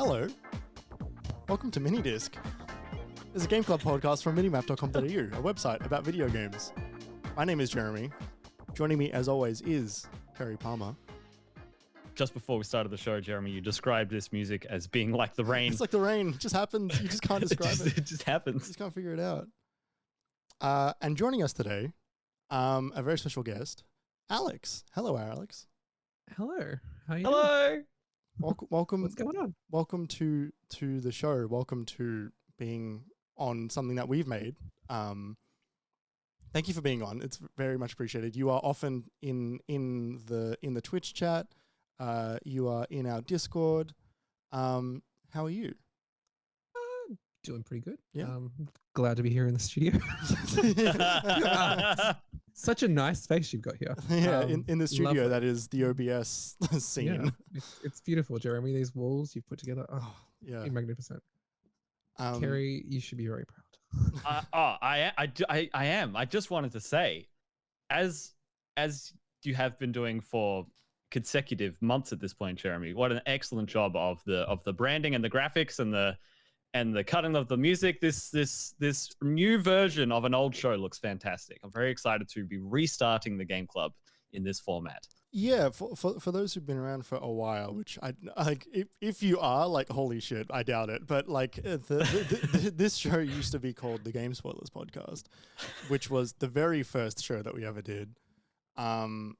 Hello. Welcome to MiniDisc. It's a game club podcast from minimap.com.au, a website about video games. My name is Jeremy. Joining me, as always, is Kerry Palmer. Just before we started the show, Jeremy, you described this music as being like the rain. It's like the rain. It just happens. You just can't describe it. It just happens. You just can't figure it out. And joining us today, a very special guest, Alex. Hello, Alex. Hello. How are you Hello. Welcome. What's going on? Welcome to the show. Welcome to being on something that we've made. Thank you for being on. It's very much appreciated. You are often in the Twitch chat. You are in our Discord. How are you? Doing pretty good. Yeah. Glad to be here in the studio. Such a nice space you've got here. Yeah, in the studio lovely. that is the OBS scene. Yeah, it's beautiful, Jeremy. These walls you've put together. Oh, Yeah. you're magnificent. Kerry, you should be very proud. I am. I just wanted to say, as you have been doing for consecutive months at this point, Jeremy, what an excellent job of the branding and the graphics and the cutting of the music. This new version of an old show looks fantastic. I'm very excited to be restarting the game club in this format. Yeah, for those who've been around for a while, which I like, if you are like, holy shit, I doubt it. But like, this show used to be called the Game Spoilers Podcast, which was the very first show that we ever did, and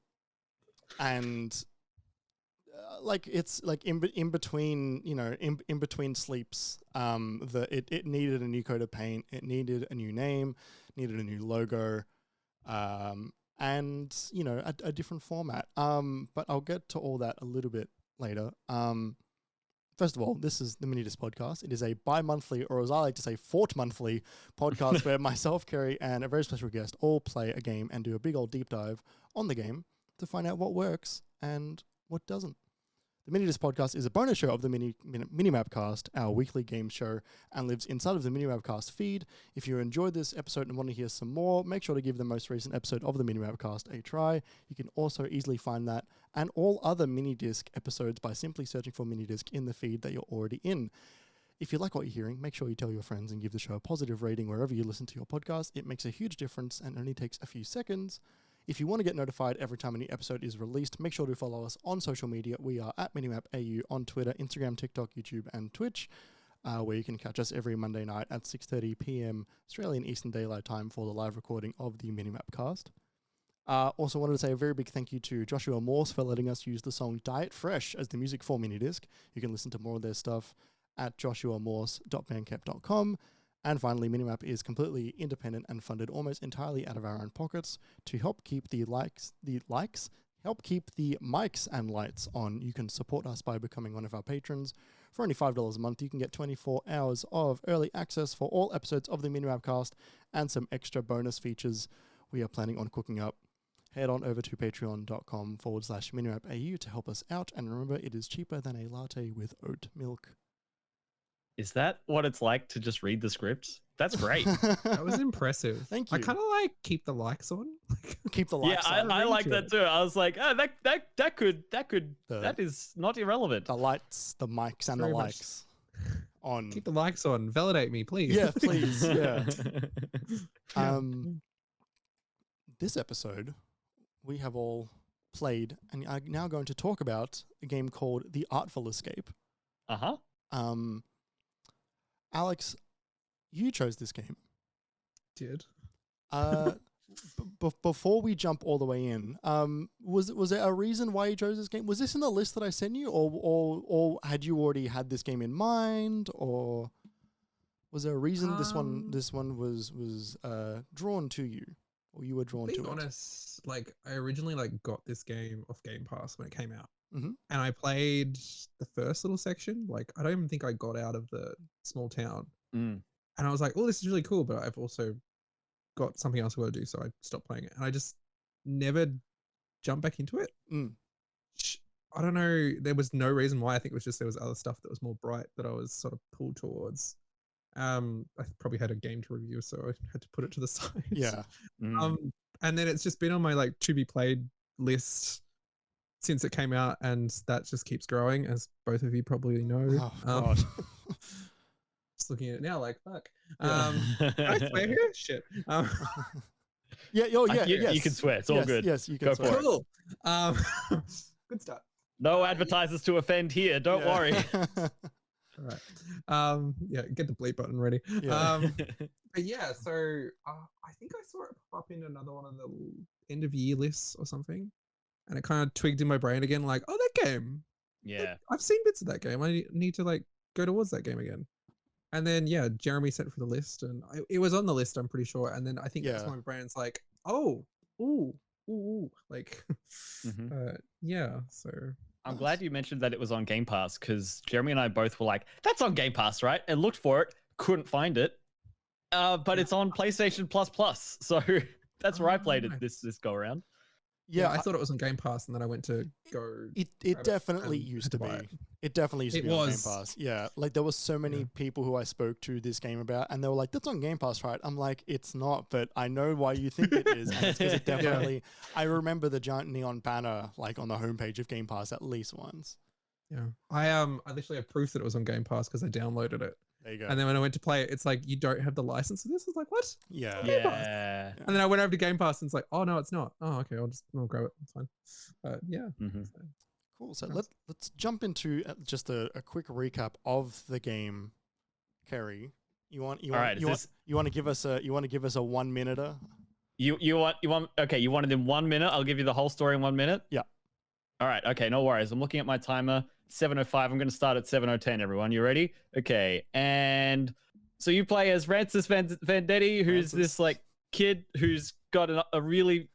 like it's like in between, you know, in between sleeps, it needed a new coat of paint, it needed a new name, needed a new logo, and you know, a different format. But I'll get to all that a little bit later. First of all, this is the MiniDisc podcast. It is a bi-monthly, or as I like to say, fortmonthly podcast where myself, Kerry, and a very special guest all play a game and do a big old deep dive on the game to find out what works and what doesn't. The MiniDisc podcast is a bonus show of the MiniMapCast, our weekly game show, and lives inside of the MiniMapCast feed. If you enjoyed this episode and want to hear some more, make sure to give the most recent episode of the MiniMapCast a try. You can also easily find that and all other MiniDisc episodes by simply searching for MiniDisc in the feed that you're already in. If you like what you're hearing, make sure you tell your friends and give the show a positive rating wherever you listen to your podcast. It makes a huge difference and only takes a few seconds. If you want to get notified every time a new episode is released, make sure to follow us on social media. We are at MiniMapAU on Twitter, Instagram, TikTok, YouTube, and Twitch, where you can catch us every Monday night at 6:30 p.m. Australian Eastern Daylight Time for the live recording of the MiniMapCast. Also wanted to say a very big thank you to Joshua Morse for letting us use the song Diet Fresh as the music for MiniDisc. You can listen to more of their stuff at joshuamorse.bandcamp.com. And finally, Minimap is completely independent and funded almost entirely out of our own pockets. To help keep help keep the mics and lights on, you can support us by becoming one of our patrons. For only $5 a month, you can get 24 hours of early access for all episodes of the MiniMapCast and some extra bonus features we are planning on cooking up. Head on over to patreon.com/MiniMapAU to help us out. And remember, it is cheaper than a latte with oat milk. Is that what it's like to just read the scripts? That's great. That was impressive. Thank you. I kind of like keep the likes on. Keep the Yeah, lights I on. like that too. I was like, oh, The- that is not irrelevant. The lights, the mics, and Very the much. likes on. Keep the likes on. Validate me, please. Yeah, please. Yeah. This episode, we have all played and are now going to talk about a game called The Artful Escape. Uh-huh. Alex, you chose this game. Did. Before we jump all the way in, was there a reason why you chose this game? Was this in the list that I sent you, or had you already had this game in mind, or was there a reason this one was drawn to you, or you were drawn to Being it? honest, like I originally got this game off Game Pass when it came out. Mm-hmm. And I played the first little section. Like, I don't even think I got out of the small town. Mm. And I was like, oh, this is really cool, but I've also got something else I got to do. So I stopped playing it. And I just never jumped back into it. Mm. I don't know. There was no reason why. I think it was just there was other stuff that was more bright that I was sort of pulled towards. I probably had a game to review, so I had to put it to the side. Yeah. And then it's just been on my to be played list since it came out, and that just keeps growing, as both of you probably know. Oh God. Just looking at it now, like fuck. Yeah. Can I swear here? Shit. Yeah. Oh yeah. You Yes. can swear. It's all good. Yes, you can Go swear. for it. Cool. Good start. No advertisers to offend here. Don't worry. All right. Yeah, get the bleep button ready. Yeah. But yeah, so I think I saw it pop up in another one of the end of year lists or something, and it kind of twigged in my brain again, like, oh, that game. Yeah. Like, I've seen bits of that game. I need to like go towards that game again. And then yeah, Jeremy sent for the list, and it was on the list, I'm pretty sure. And then I think that's Yeah. when my brain's like, oh, ooh, like, yeah. So I'm glad you mentioned that it was on Game Pass, because Jeremy and I both were like, that's on Game Pass, right? And looked for it, couldn't find it. But it's on PlayStation Plus. So that's where I played it this go around. yeah, I thought it was on Game Pass, and then I went to go. It definitely used to be. It definitely used to be on Game Pass. Yeah, like there was so many people who I spoke to this game about, and they were like, "That's on Game Pass, right?" I'm like, "It's not," but I know why you think it is. And it's because it definitely. I remember the giant neon banner like on the homepage of Game Pass at least once. Yeah, I literally have proof that it was on Game Pass because I downloaded it. There you go. And then when I went to play it, it's like, you don't have the license for this. I was like, what? Yeah. Yeah. And then I went over to Game Pass, and it's like, oh no, it's not. Oh, okay, I'll grab it. It's fine. Yeah. So, Cool. So let's jump into just a quick recap of the game. Kerry, you want to give us a 1 minute? You want okay, you want it in 1 minute? I'll give you the whole story in 1 minute. Yeah. All right. Okay. No worries. I'm looking at my timer. 7:05. I'm going to start at 7:10. Everyone, you ready? Okay. And so you play as Francis Vendetti, who's this like kid who's got a really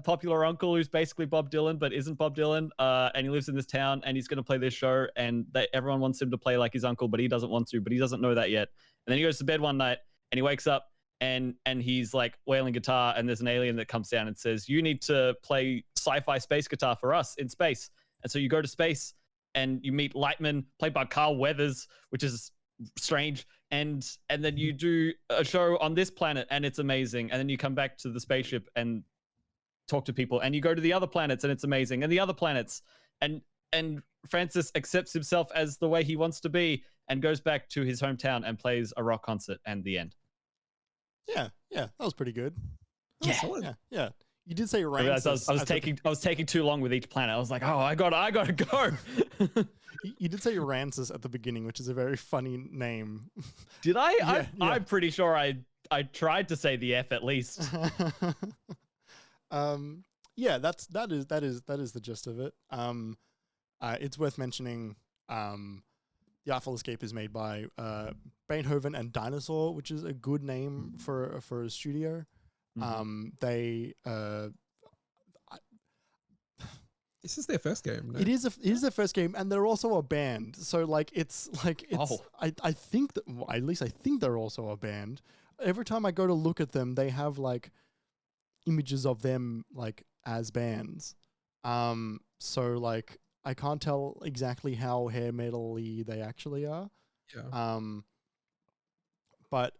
popular uncle who's basically Bob Dylan, but isn't Bob Dylan. And he lives in this town, and he's going to play this show, and everyone wants him to play like his uncle, but he doesn't want to, but he doesn't know that yet. And then he goes to bed one night, and he wakes up, and he's like wailing guitar, and there's an alien that comes down and says, you need to play sci-fi space guitar for us in space. And so you go to space, and you meet Lightman, played by Carl Weathers, which is strange. And then you do a show on this planet, and it's amazing. And then you come back to the spaceship and talk to people, and you go to the other planets, and it's amazing. And the other planets, and Francis accepts himself as the way he wants to be, and goes back to his hometown and plays a rock concert, and the end. Yeah, that was pretty good. Yeah. You did say Ramses. I was taking too long with each planet. I was like, oh, I gotta go. You did say Ramses at the beginning, which is a very funny name. Did I? Yeah. I'm pretty sure I tried to say the F at least. Yeah, that is the gist of it. It's worth mentioning. The Artful Escape is made by Beethoven and Dinosaur, which is a good name for a studio. They this is their first game. No? It is their first game, and they're also a band. So I think that, well, at least I think they're also a band. Every time I go to look at them, they have like images of them like as bands. So like I can't tell exactly how hair metal-y they actually are. Yeah. But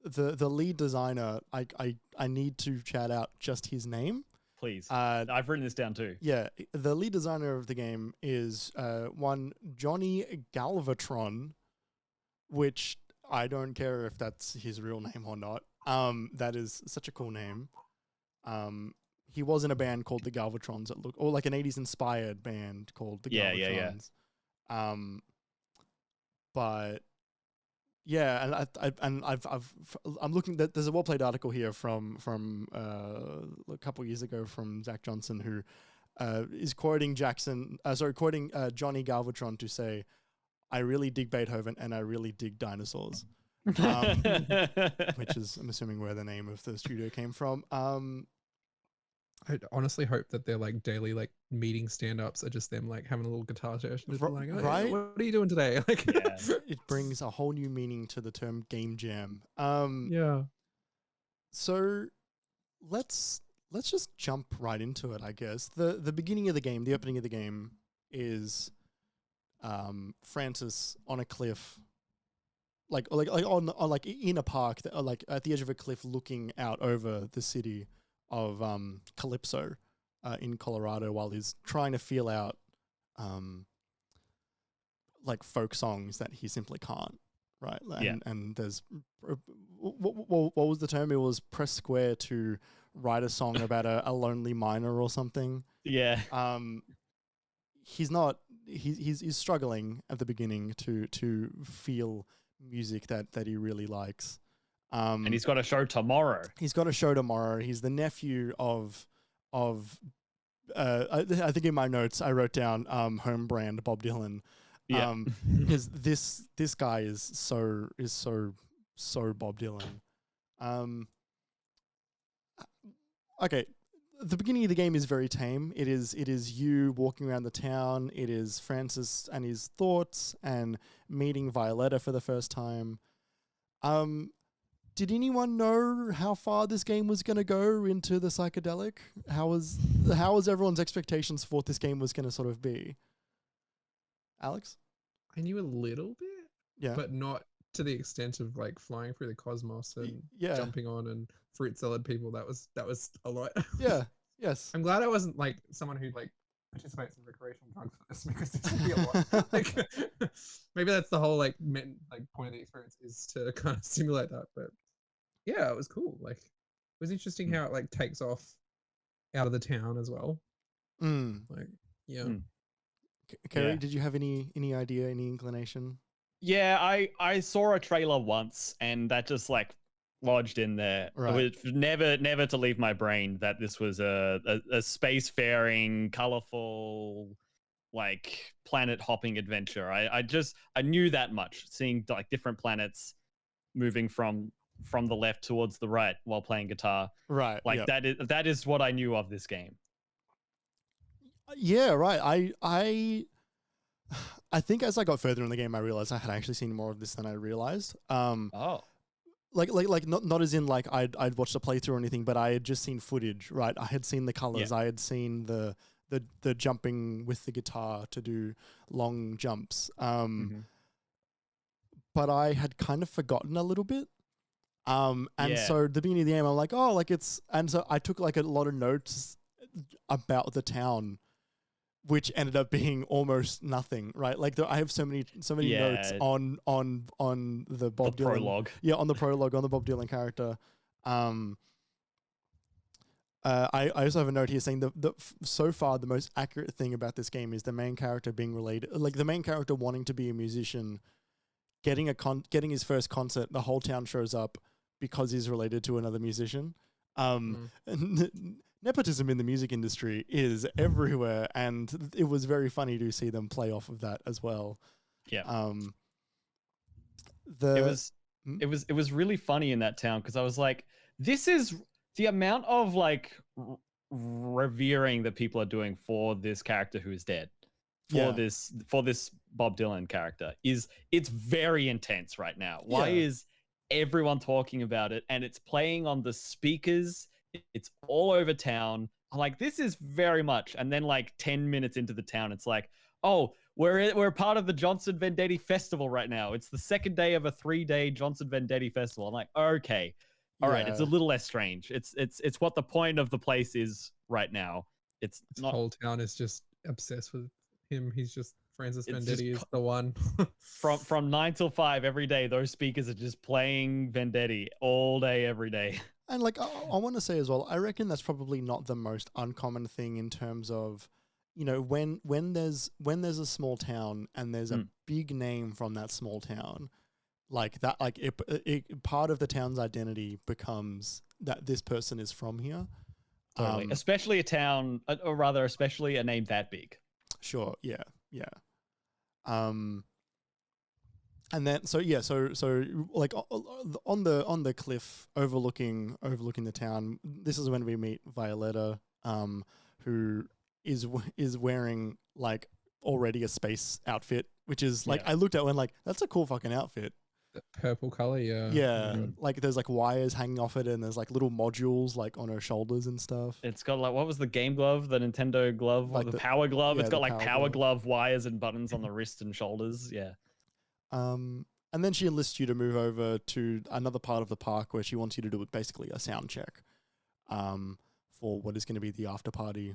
the lead designer, I need to shout out just his name. Please. I've written this down too. Yeah, the lead designer of the game is one Johnny Galvatron, which I don't care if that's his real name or not. That is such a cool name. He was in a band called the Galvatrons or like an 80s inspired band called the Galvatrons. Yeah. But yeah, and I'm looking that there's a well-played article here from a couple years ago from Zach Johnson, who is quoting Johnny Galvatron to say, "I really dig Beethoven and I really dig dinosaurs," which is, I'm assuming, where the name of the studio came from. I honestly hope that their like daily like meeting stand-ups are just them like having a little guitar session, just like, oh, right? What are you doing today? Like, yeah. It brings a whole new meaning to the term game jam. Yeah. So let's just jump right into it, I guess. The beginning of the game, the opening of the game is Francis on a cliff, like on like in a park, like at the edge of a cliff, looking out over the city of Calypso, in Colorado while he's trying to feel out like folk songs that he simply can't. Right. And there's what was the term? It was press square to write a song about a lonely miner or something. Yeah. He's struggling at the beginning to feel music that he really likes. And he's got a show tomorrow. He's the nephew of I think in my notes I wrote down home brand Bob Dylan. Yeah. Because this guy is so Bob Dylan. Okay, the beginning of the game is very tame. It is you walking around the town. It is Francis and his thoughts and meeting Violetta for the first time. Did anyone know how far this game was going to go into the psychedelic? How was everyone's expectations for what this game was going to sort of be? Alex? I knew a little bit, yeah, but not to the extent of like flying through the cosmos and jumping on and fruit salad people. That was a lot. Yeah, yes. I'm glad I wasn't like someone who like participates in recreational drugs for this, because this would be a lot. Like, maybe that's the whole like point of the experience, is to kind of simulate that. But yeah, it was cool. Like, it was interesting how it like takes off out of the town as well. Like, yeah. Kerry, did you have any idea, any inclination? Yeah, I saw a trailer once, and that just like lodged in there. Right. It was never to leave my brain that this was a spacefaring, colorful, like planet hopping adventure. I knew that much, seeing like different planets moving from the left towards the right while playing guitar. Right. Like that is what I knew of this game. Yeah, right. I think as I got further in the game, I realized I had actually seen more of this than I realized. Like not as in like I'd watched a playthrough or anything, but I had just seen footage. Right, I had seen the colors. I had seen the jumping with the guitar to do long jumps. But I had kind of forgotten a little bit. So the beginning of the game, I'm like, oh, like it's, and so I took like a lot of notes about the town, which ended up being almost nothing, right? Like I have so many notes on the Bob Dylan prologue. Yeah, on the prologue, on the Bob Dylan character. I also have a note here saying so far the most accurate thing about this game is the main character being related, like the main character wanting to be a musician, getting his first concert. The whole town shows up because he's related to another musician. Nepotism in the music industry is everywhere, and it was very funny to see them play off of that as well. Yeah. It was really funny in that town, because I was like, this is the amount of like revering that people are doing for this character who is dead. For this Bob Dylan character it's very intense right now. Why is everyone talking about it? And it's playing on the speakers. It's all over town. I'm like, this is very much. And then like 10 minutes into the town, it's like, oh, we're part of the Johnson Vendetti Festival right now. It's the second day of a 3-day Johnson Vendetti Festival. I'm like, okay, all right, it's a little less strange. It's what the point of the place is right now. It's this not. Whole town is just obsessed with him. He's just Francis Vendetti is the one. from 9 till 5 every day, those speakers are just playing Vendetti all day, every day. And like I want to say as well, I reckon that's probably not the most uncommon thing in terms of, you know, when there's a small town and there's a big name from that small town, like that, like it part of the town's identity becomes that this person is from here. Totally. Especially a town, or rather, especially a name that big. Sure. Yeah. And then so like on the cliff overlooking the town, this is when we meet Violetta, who is wearing like already a space outfit, which is like I looked at when like that's a cool fucking outfit. The purple color, yeah. Yeah, like there's like wires hanging off it, and there's like little modules like on her shoulders and stuff. It's got like, what was the game glove, the Nintendo glove, like the power glove? It's got like power glove wires and buttons on the wrist and shoulders. Yeah. And then she enlists you to move over to another part of the park where she wants you to do basically a sound check, for what is going to be the after party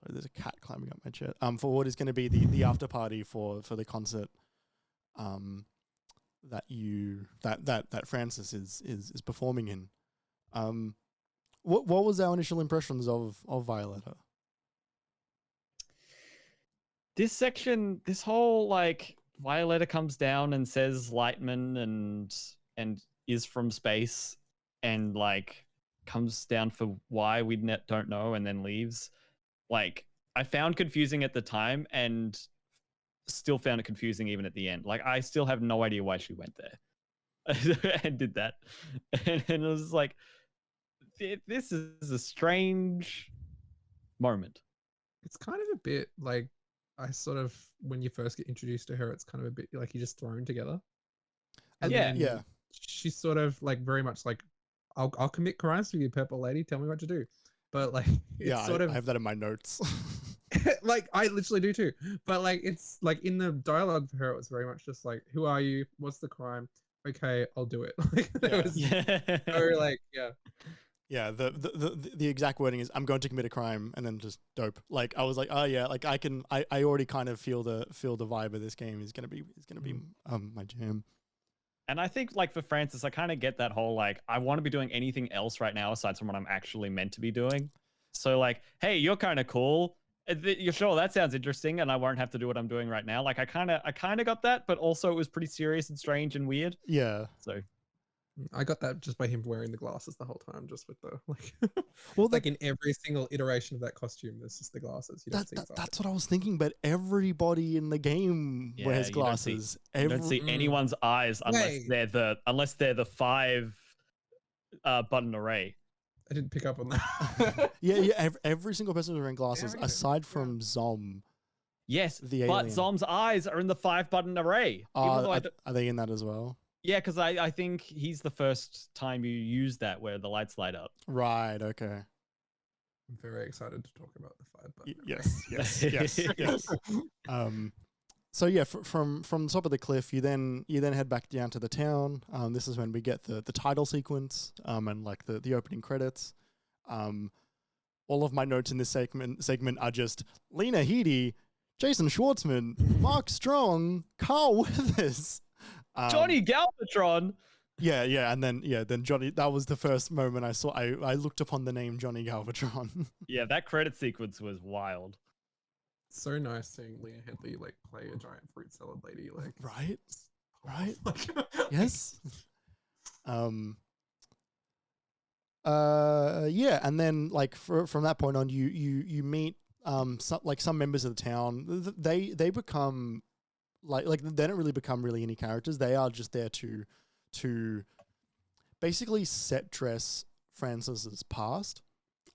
Sorry, there's a cat climbing up my chair. For what is going to be the after party for the concert, that Francis is performing in. What was our initial impressions of Violetta? This section, this whole like Violetta comes down and says Lightman and is from space and like comes down for why we don't know and then leaves. Like I found confusing at the time and still found it confusing even at the end. Like I still have no idea why she went there and did that. And it was like, this is a strange moment. It's kind of a bit like I sort of, when you first get introduced to her, it's kind of a bit like you're just thrown together. And then she's sort of like very much like, I'll commit crimes for you, Purple Lady. Tell me what to do. But like, it's sort of, I have that in my notes. like I literally do too. But like, it's like in the dialogue for her, it was very much just like, who are you? What's the crime? Okay, I'll do it. Like, it was very like, yeah. Yeah, the exact wording is, I'm going to commit a crime, and then just dope. Like I was like, oh yeah, like I already kind of feel the vibe of this game is gonna be my jam. And I think like for Francis, I kind of get that whole like, I want to be doing anything else right now aside from what I'm actually meant to be doing. So like, hey, you're kind of cool. You're sure that sounds interesting, and I won't have to do what I'm doing right now. Like I kind of got that, but also it was pretty serious and strange and weird. Yeah. So I got that just by him wearing the glasses the whole time, just with the like, well, like in every single iteration of that costume, there's just the glasses. You don't see that's what I was thinking, but everybody in the game wears glasses. You don't see anyone's eyes unless they're the 5 button array. I didn't pick up on that. yeah. Every single person is wearing glasses, aside from Zom. Yes, the but alien. Zom's eyes are in the 5 button array. Are they in that as well? Yeah, because I think he's the first time you use that where the lights light up. Right, okay. I'm very excited to talk about the 5 button. Yes. So yeah, from the top of the cliff, you then head back down to the town. This is when we get the title sequence, and like the opening credits. All of my notes in this segment are just Lena Headey, Jason Schwartzman, Mark Strong, Carl Weathers. Johnny Galvatron. Yeah, and then Johnny. That was the first moment I saw. I looked upon the name Johnny Galvatron. Yeah, that credit sequence was wild. So nice seeing Lena Headey like play a giant fruit salad lady. Like right. Yes. Yeah, and then like from that point on, you meet some members of the town. They become. Like they don't really become any characters. They are just there to basically set dress Francis's past.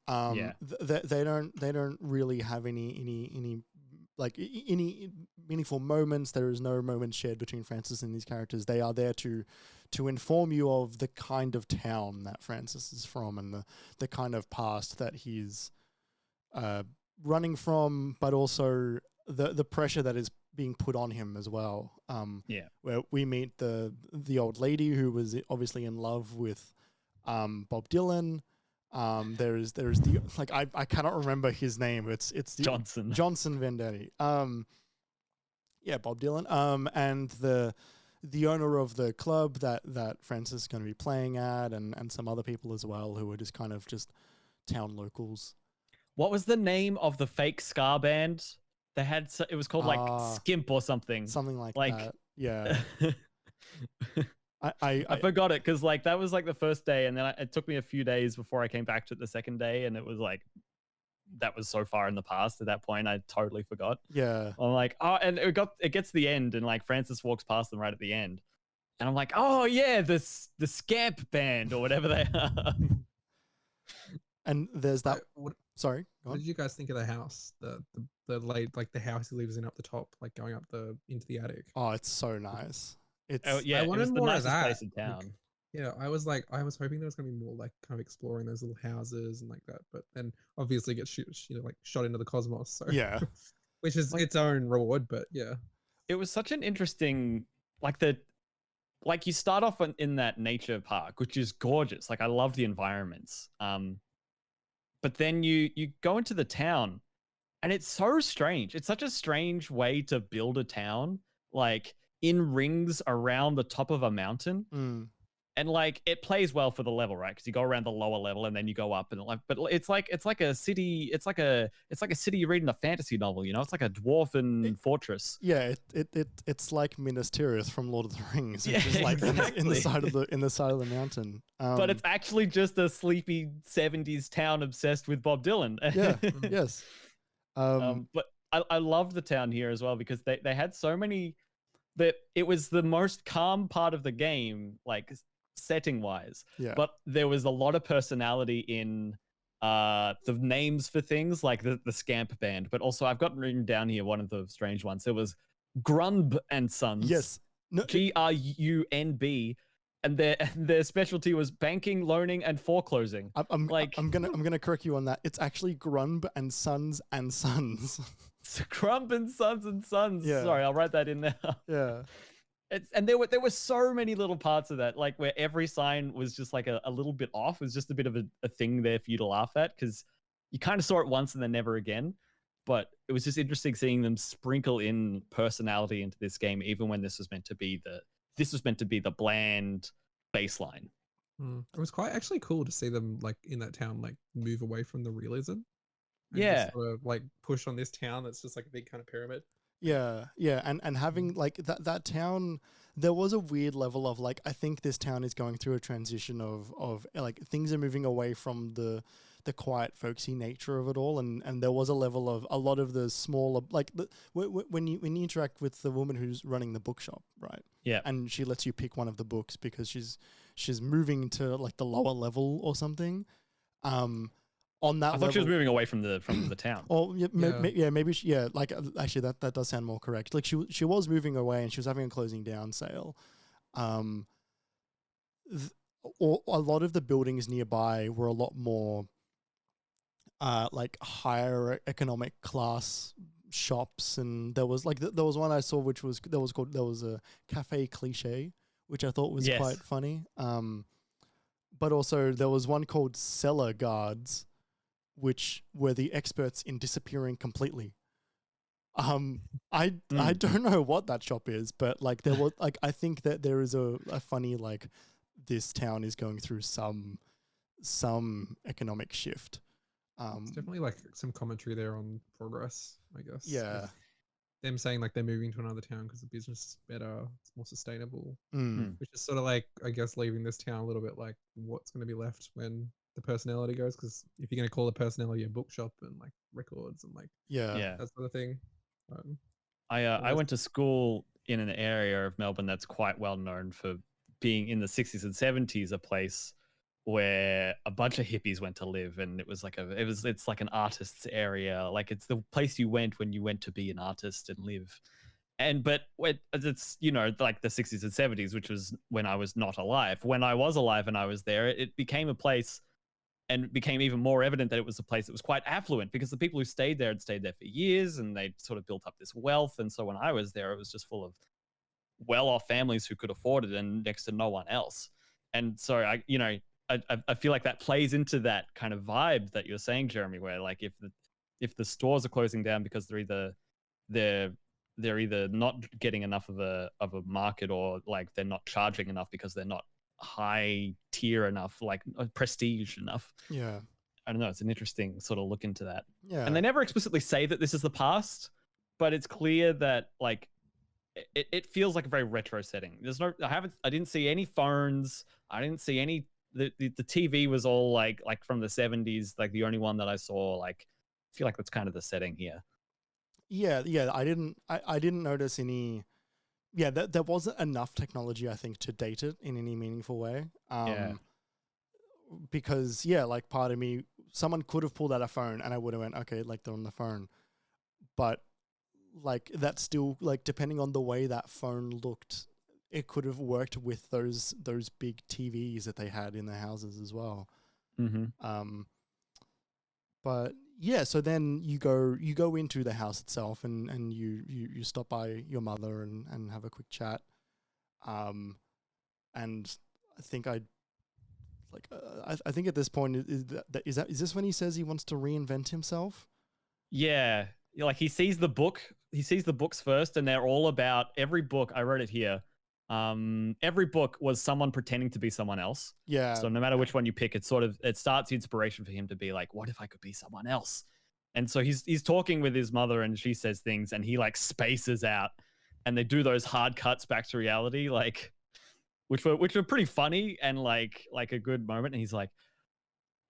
They don't really have any meaningful moments. There is no moments shared between Francis and these characters. They are there to inform you of the kind of town that Francis is from and the kind of past that he's running from, but also the pressure that is being put on him as well. Where we meet the old lady who was obviously in love with Bob Dylan. There's the I cannot remember his name. It's the Johnson Vendetti. Bob Dylan. And the owner of the club that Francis is going to be playing at, and some other people as well who are just kind of just town locals. What was the name of the fake ska band? They had it was called like Skimp or something. Something like that. Yeah. I forgot it because like that was like the first day, and then it took me a few days before I came back to it the second day, and it was like that was so far in the past at that point I totally forgot. Yeah. I'm like, oh, and it gets to the end, and like Francis walks past them right at the end, and I'm like, oh yeah, the Scamp band or whatever they are. And there's that. Sorry. What did you guys think of the house? The like the house he lives in up the top, like going up into the attic. Oh, it's so nice. It's I wanted it was more the of nicest that. place in town. Yeah, I was hoping there was gonna be more like kind of exploring those little houses and like that, but then obviously gets shot into the cosmos. So yeah, which is its own reward. But yeah, it was such an interesting like you start off in that nature park, which is gorgeous. Like I love the environments. But then you go into the town, And it's so strange. It's such a strange way to build a town, like in rings around the top of a mountain. Mm. And like it plays well for the level, right? Because you go around the lower level and then you go up and like, but it's like a city. It's like a city you read in a fantasy novel. You know, it's like a dwarven fortress. Yeah, it's like Minas Tirith from Lord of the Rings. It's just like exactly. in the side of the mountain. But it's actually just a sleepy 70s town obsessed with Bob Dylan. Yeah. Yes. But I love the town here as well because they had so many that it was the most calm part of the game, like setting wise. Yeah. But there was a lot of personality in the names for things like the Scamp Band. But also I've got written down here one of the strange ones. It was Grunb and Sons. Yes. No, GRUNB. And their specialty was banking, loaning, and foreclosing. I'm gonna correct you on that. It's actually Grunb and Sons and Sons. Grump and Sons and Sons. Yeah. Sorry, I'll write that in there. Yeah. And there were so many little parts of that, like where every sign was just like a little bit off. It was just a bit of a thing there for you to laugh at because you kind of saw it once and then never again. But it was just interesting seeing them sprinkle in personality into this game, even when this was meant to be the bland baseline. It was quite actually cool to see them like in that town, like move away from the realism. And Yeah. just sort of, like push on this town that's just like a big kind of pyramid. Yeah, and having like that town, there was a weird level of like I think this town is going through a transition of like things are moving away from the quiet folksy nature of it all, and there was a level of a lot of the smaller like when you interact with the woman who's running the bookshop, right? Yeah, and she lets you pick one of the books because she's moving to like the lower level or something. On that I level, thought she was moving away from the town. Oh yeah, maybe like actually that does sound more correct. Like she was moving away and she was having a closing down sale. Or a lot of the buildings nearby were a lot more like higher economic class shops, and there was like there was one I saw which was there was a cafe cliche, which I thought was quite funny. But also there was one called Cellar Guards, which were the experts in disappearing completely. I don't know what that shop is, but like there was like I think that there is a funny like this town is going through some economic shift. It's definitely like some commentary there on progress, I guess. Yeah. Them saying like they're moving to another town because the business is better, it's more sustainable. Mm. Which is sort of like, I guess, leaving this town a little bit like what's going to be left when the personality goes, because if you're going to call the personality a bookshop and like records and like Yeah. that sort of thing. I went to school in an area of Melbourne that's quite well known for being in the 60s and 70s a place where a bunch of hippies went to live, and it's like an artist's area, like it's the place you went when you went to be an artist and live. But it's, you know, like the 60s and 70s, which was when I was not alive. When I was alive and I was there, it became a place, and it became even more evident that it was a place that was quite affluent because the people who stayed there had stayed there for years and they sort of built up this wealth. And so when I was there, it was just full of well-off families who could afford it and next to no one else. And so I feel like that plays into that kind of vibe that you're saying, Jeremy, where like if the stores are closing down because they're either not getting enough of a market, or like they're not charging enough because they're not high tier enough, like prestige enough. Yeah. I don't know. It's an interesting sort of look into that. Yeah. And they never explicitly say that this is the past, but it's clear that like it feels like a very retro setting. I didn't see any phones. I didn't see any, the TV was all like from the 70s, like the only one that I saw. Like I feel like that's kind of the setting here. Yeah. I didn't notice any. Yeah, there wasn't enough technology, I think, to date it in any meaningful way. Because like part of me, someone could have pulled out a phone and I would have went, okay, like they're on the phone. But like that's still like depending on the way that phone looked, it could have worked with those big TVs that they had in their houses as well. Mm-hmm. But yeah, so then you go into the house itself and you stop by your mother and have a quick chat. And I think I think at this point is this when he says he wants to reinvent himself? Yeah, like he sees the book. He sees the books first, and they're all about every book. I wrote it here. Every book was someone pretending to be someone else. Yeah. So no matter which one you pick, it starts the inspiration for him to be like, what if I could be someone else? And so he's talking with his mother, and she says things, and he like spaces out, and they do those hard cuts back to reality, like which were pretty funny and like a good moment. And he's like,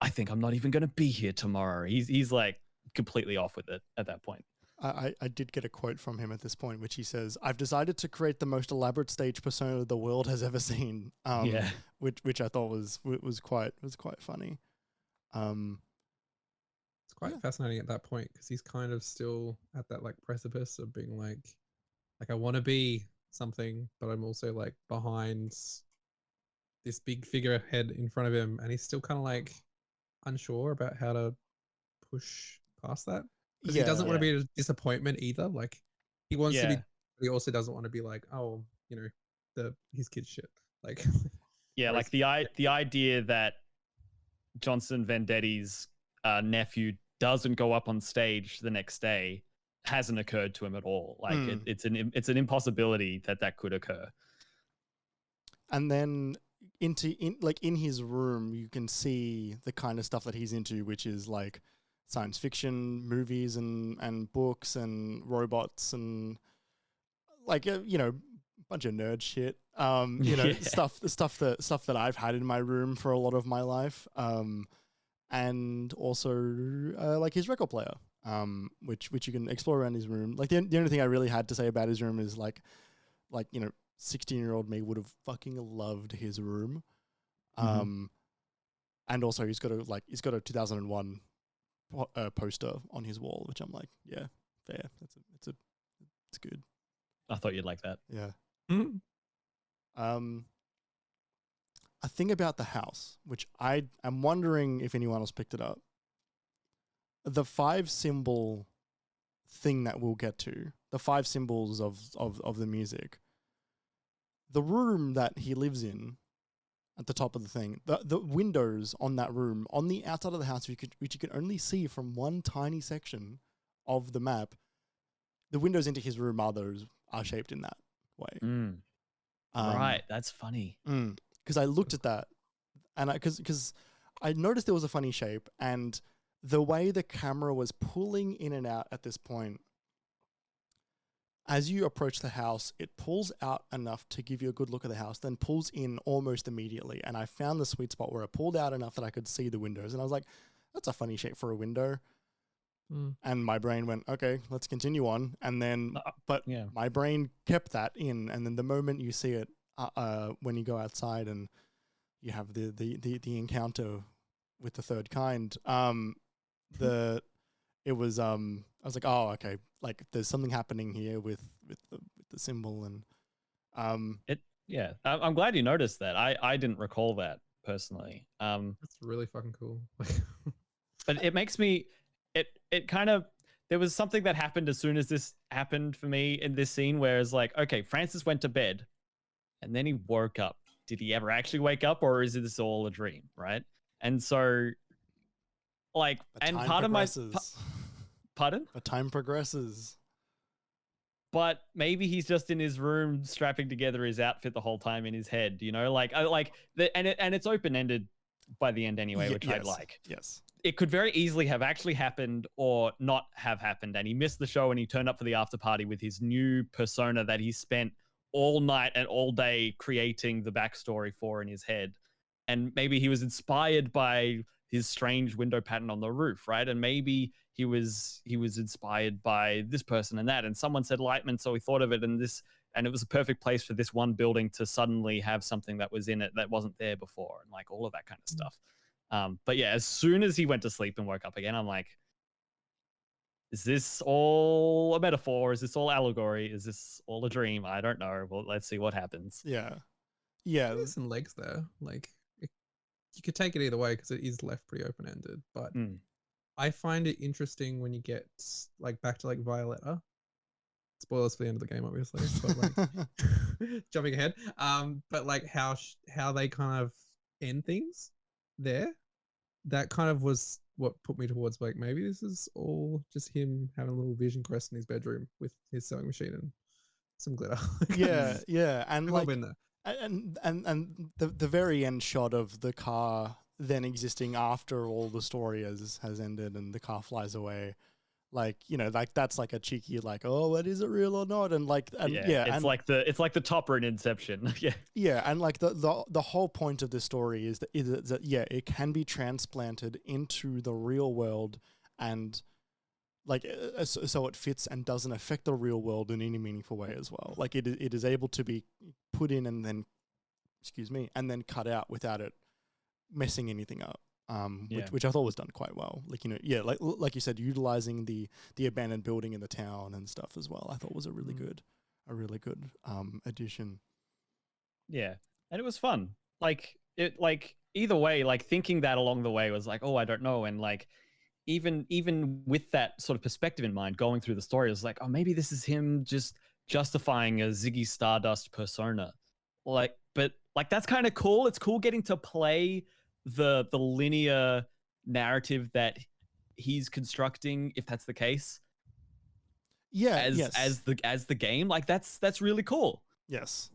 I think I'm not even going to be here tomorrow. He's like completely off with it at that point. I did get a quote from him at this point, which he says, "I've decided to create the most elaborate stage persona the world has ever seen." Yeah. which I thought was quite funny. It's quite fascinating at that point because he's kind of still at that like precipice of being like I want to be something, but I'm also like behind this big figurehead in front of him, and he's still kind of like unsure about how to push past that. Because he doesn't want to be a disappointment either. Like he wants to be, but he also doesn't want to be like, oh, his kid's shit. Like yeah, like the idea that Johnson Vendetti's nephew doesn't go up on stage the next day hasn't occurred to him at all. Like it's an impossibility that could occur. And then in his room, you can see the kind of stuff that he's into, which is like science fiction movies and books and robots and like bunch of nerd shit. Stuff that I've had in my room for a lot of my life. And also like his record player, which you can explore around his room. Like the only thing I really had to say about his room is like 16-year-old me would have fucking loved his room. And also he's got a 2001 poster on his wall, which I'm like, yeah, fair. It's good. I thought you'd like that. Yeah. A thing about the house, which I am wondering if anyone else picked it up. The 5-symbol thing that we'll get to, the 5 symbols of the music. The room that he lives in, at the top of the thing, the windows on that room, on the outside of the house, which you can only see from one tiny section of the map, the windows into his room are shaped in that way. Right, that's funny. Because I looked at that, and because I noticed there was a funny shape, and the way the camera was pulling in and out at this point, as you approach the house, it pulls out enough to give you a good look at the house, then pulls in almost immediately. And I found the sweet spot where it pulled out enough that I could see the windows. And I was like, that's a funny shape for a window. And my brain went, okay, let's continue on. And then, my brain kept that in. And then the moment you see it, when you go outside and you have the encounter with the third kind, it was I was like, oh, okay, like there's something happening here with the symbol. And I'm glad you noticed that. I didn't recall that personally. That's really fucking cool. But it makes me it kind of, there was something that happened as soon as this happened for me in this scene, where it's like, okay, Francis went to bed and then he woke up. Did he ever actually wake up, or is this all a dream, right? And so like, and part progresses. of my pardon? But time progresses. But maybe he's just in his room strapping together his outfit the whole time in his head, and it's open ended by the end anyway, which I like. Yes, it could very easily have actually happened or not have happened, and he missed the show and he turned up for the after party with his new persona that he spent all night and all day creating the backstory for in his head. And maybe he was inspired by his strange window pattern on the roof, right? And maybe he was inspired by this person and that, and someone said Lightman, so he thought of it, and it was a perfect place for this one building to suddenly have something that was in it that wasn't there before, and like all of that kind of stuff. But yeah, as soon as he went to sleep and woke up again, I'm like, is this all a metaphor? Is this all allegory? Is this all a dream? I don't know. Well, let's see what happens. Yeah. There's some legs there. Like, you could take it either way because it is left pretty open-ended. But I find it interesting when you get like back to like Violetta. Spoilers for the end of the game, obviously. But like jumping ahead. But like how they kind of end things there. That kind of was what put me towards like maybe this is all just him having a little vision quest in his bedroom with his sewing machine and some glitter. Yeah, and We've all like, been there. and the very end shot of the car then existing after all the story has ended and the car flies away, like, you know, like that's like a cheeky like, oh, what is it real or not? And like, and it's and like the topper in Inception. yeah, and like the whole point of this story is that yeah, it can be transplanted into the real world, and like so it fits and doesn't affect the real world in any meaningful way as well. Like it is able to be put in and then, excuse me, and then cut out without it messing anything up. Which I thought was done quite well. Like, you know, yeah, like you said, utilizing the abandoned building in the town and stuff as well. I thought was a really good addition. Yeah, and it was fun. Like either way, like thinking that along the way was like, oh, I don't know, and like even with that sort of perspective in mind, going through the story, it was like, oh, maybe this is him just justifying a Ziggy Stardust persona. Like, but like that's kind of cool. It's cool getting to play the linear narrative that he's constructing, if that's the case. Yeah, as the game, like that's really cool. Yes.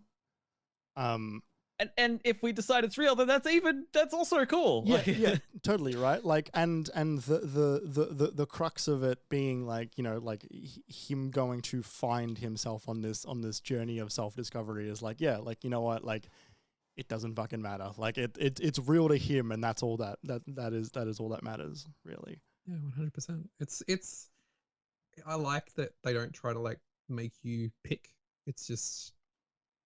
And if we decide it's real, then that's also cool. Yeah, like, yeah, totally right. Like, and the crux of it being like, you know, like him going to find himself on this journey of self-discovery is like, yeah, like, you know what, like it doesn't fucking matter. Like it's real to him, and that's all that is all that matters, really. Yeah, 100%. It's I like that they don't try to like make you pick. It's just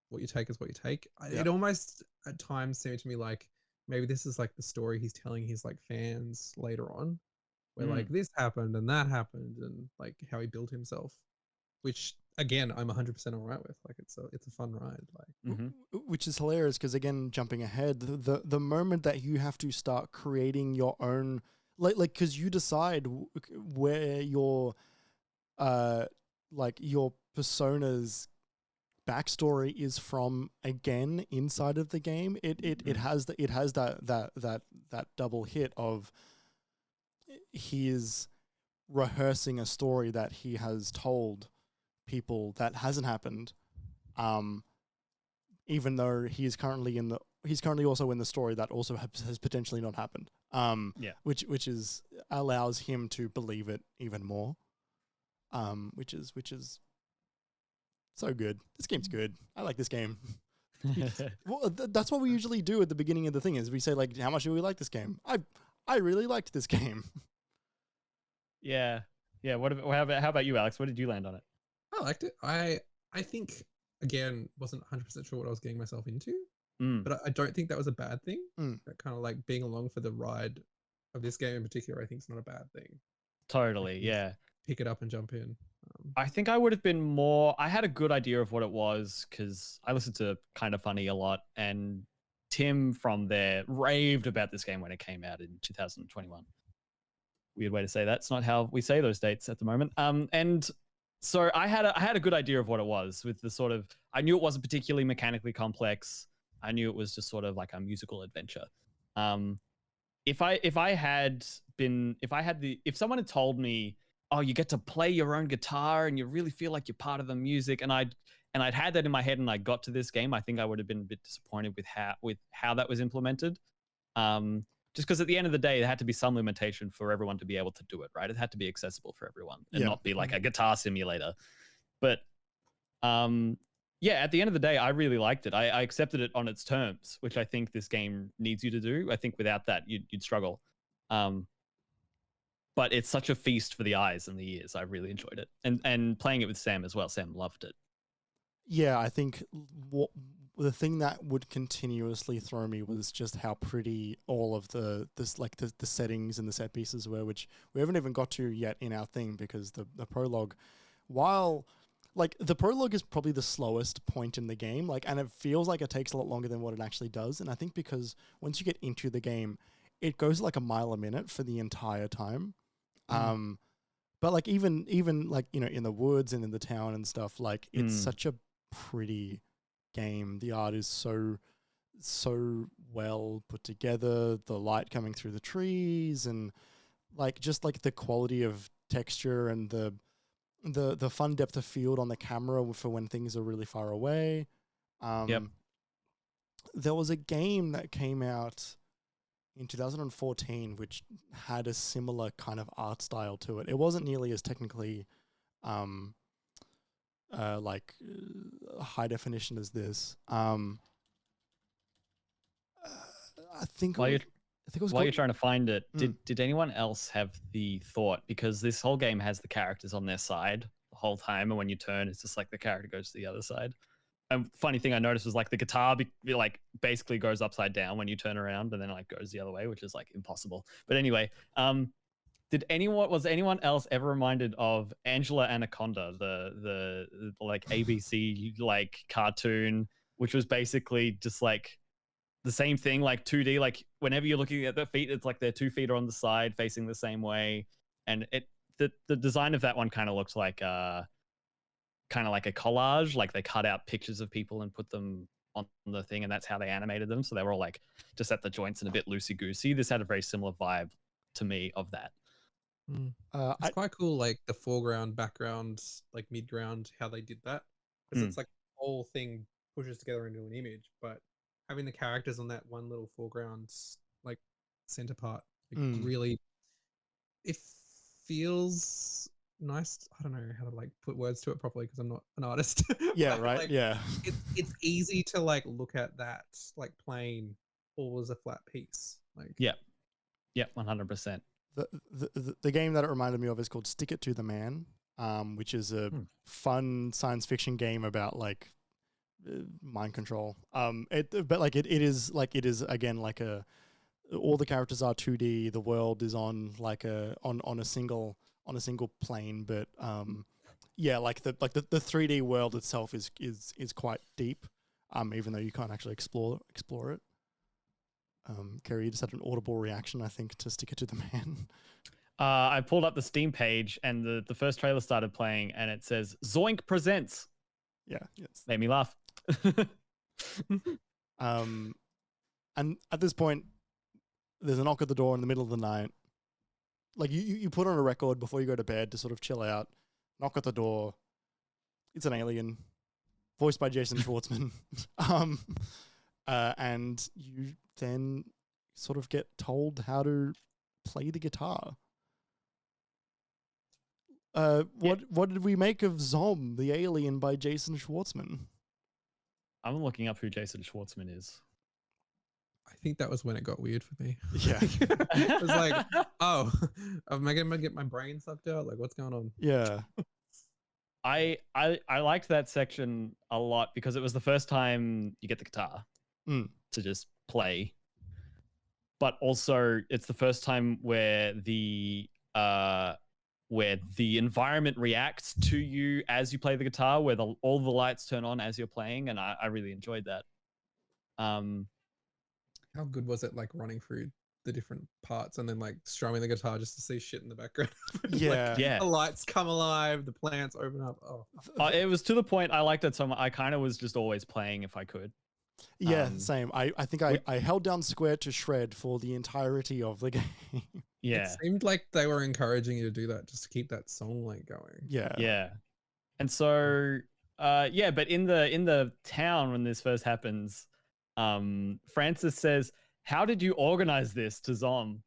what you take is what you take. It almost at times seemed to me like maybe this is like the story he's telling his like fans later on, where like this happened and that happened and like how he built himself, which again I'm 100% all right with. Like it's a fun ride. Like which is hilarious because, again, jumping ahead, the moment that you have to start creating your own, like because you decide where your like your persona's backstory is from, again, inside of the game, it has that double hit of he is rehearsing a story that he has told people that hasn't happened, even though he's currently also in the story that also has potentially not happened, which is allows him to believe it even more, which is so good. This game's good. I like this game. Well, that's what we usually do at the beginning of the thing, is we say like, how much do we like this game? I really liked this game. Yeah. How about you, Alex? What did you land on it? I liked it. I think, again, wasn't 100% sure what I was getting myself into, but I don't think that was a bad thing. That kind of like being along for the ride of this game in particular, I think is not a bad thing. Totally, yeah. Pick it up and jump in. I think I would have been more. I had a good idea of what it was because I listened to Kind of Funny a lot, and Tim from there raved about this game when it came out in 2021. Weird way to say that. It's not how we say those dates at the moment. And so I had a good idea of what it was, with the sort of, I knew it wasn't particularly mechanically complex. I knew it was just sort of like a musical adventure. If someone had told me, oh, you get to play your own guitar and you really feel like you're part of the music, and I'd had that in my head and I got to this game, I think I would have been a bit disappointed with how that was implemented. Just because at the end of the day, there had to be some limitation for everyone to be able to do it, right? It had to be accessible for everyone and not be like a guitar simulator. But at the end of the day, I really liked it. I accepted it on its terms, which I think this game needs you to do. I think without that, you'd struggle. But it's such a feast for the eyes and the ears. I really enjoyed it. And playing it with Sam as well. Sam loved it. Yeah, I think the thing that would continuously throw me was just how pretty all of the settings and the set pieces were, which we haven't even got to yet in our thing, because the prologue, while like the prologue is probably the slowest point in the game, like, and it feels like it takes a lot longer than what it actually does. And I think because once you get into the game, it goes like a mile a minute for the entire time. But like even like, you know, in the woods and in the town and stuff, like it's such a pretty game. The art is so well put together, the light coming through the trees, and like just like the quality of texture and the fun depth of field on the camera for when things are really far away. Yep. There was a game that came out in 2014 which had a similar kind of art style to it. It wasn't nearly as technically high definition as this. I think While it was you're called, trying to find it, did anyone else have the thought, because this whole game has the characters on their side the whole time, and when you turn, it's just like the character goes to the other side. And funny thing I noticed was like the guitar like basically goes upside down when you turn around, and then like goes the other way, which is like impossible. But anyway, was anyone else ever reminded of Angela Anaconda, the like ABC like cartoon, which was basically just like the same thing, like 2D, like whenever you're looking at their feet, it's like their 2 feet are on the side facing the same way. And the design of that one kind of looks like a collage, like they cut out pictures of people and put them on the thing, and that's how they animated them. So they were all like just at the joints and a bit loosey-goosey. This had a very similar vibe to me of that. It's quite cool, like the foreground, background, like midground, how they did that. Because it's like the whole thing pushes together into an image, but having the characters on that one little foreground, like center part, like really, it feels nice. I don't know how to like put words to it properly because I'm not an artist. Yeah, but, right. like, yeah. It's easy to like look at that like plane all as a flat piece. Like yeah, 100%. The game that it reminded me of is called Stick It to the Man, which is a fun science fiction game about like mind control. It is again like all the characters are 2D. The world is on like on a single plane, but like the 3D world itself is quite deep. Even though you can't actually explore it. Kerry, you just had an audible reaction, I think, to Stick It to the Man. I pulled up the Steam page and the first trailer started playing and it says Zoink Presents. Yeah, yes. Made me laugh. And at this point, there's a knock at the door in the middle of the night. Like you put on a record before you go to bed to sort of chill out. Knock at the door. It's an alien, voiced by Jason Schwartzman. And you then sort of get told how to play the guitar. What did we make of Zom, the alien by Jason Schwartzman? I'm looking up who Jason Schwartzman is. I think that was when it got weird for me. Yeah. It was like, oh, am I gonna get my brain sucked out? Like, what's going on? Yeah. I liked that section a lot because it was the first time you get the guitar to just play, but also it's the first time where the environment reacts to you as you play the guitar, where all the lights turn on as you're playing, and I really enjoyed that. How good was it, like running through the different parts and then like strumming the guitar just to see shit in the background? Yeah. Like, yeah. The lights come alive, the plants open up. Oh. It was to the point I liked it so much. I kind of was just always playing if I could. Yeah, same. I think I held down square to shred for the entirety of the game. Yeah. It seemed like they were encouraging you to do that just to keep that song like going. Yeah. Yeah. And so but in the town when this first happens, Francis says, "How did you organize this to Zom?"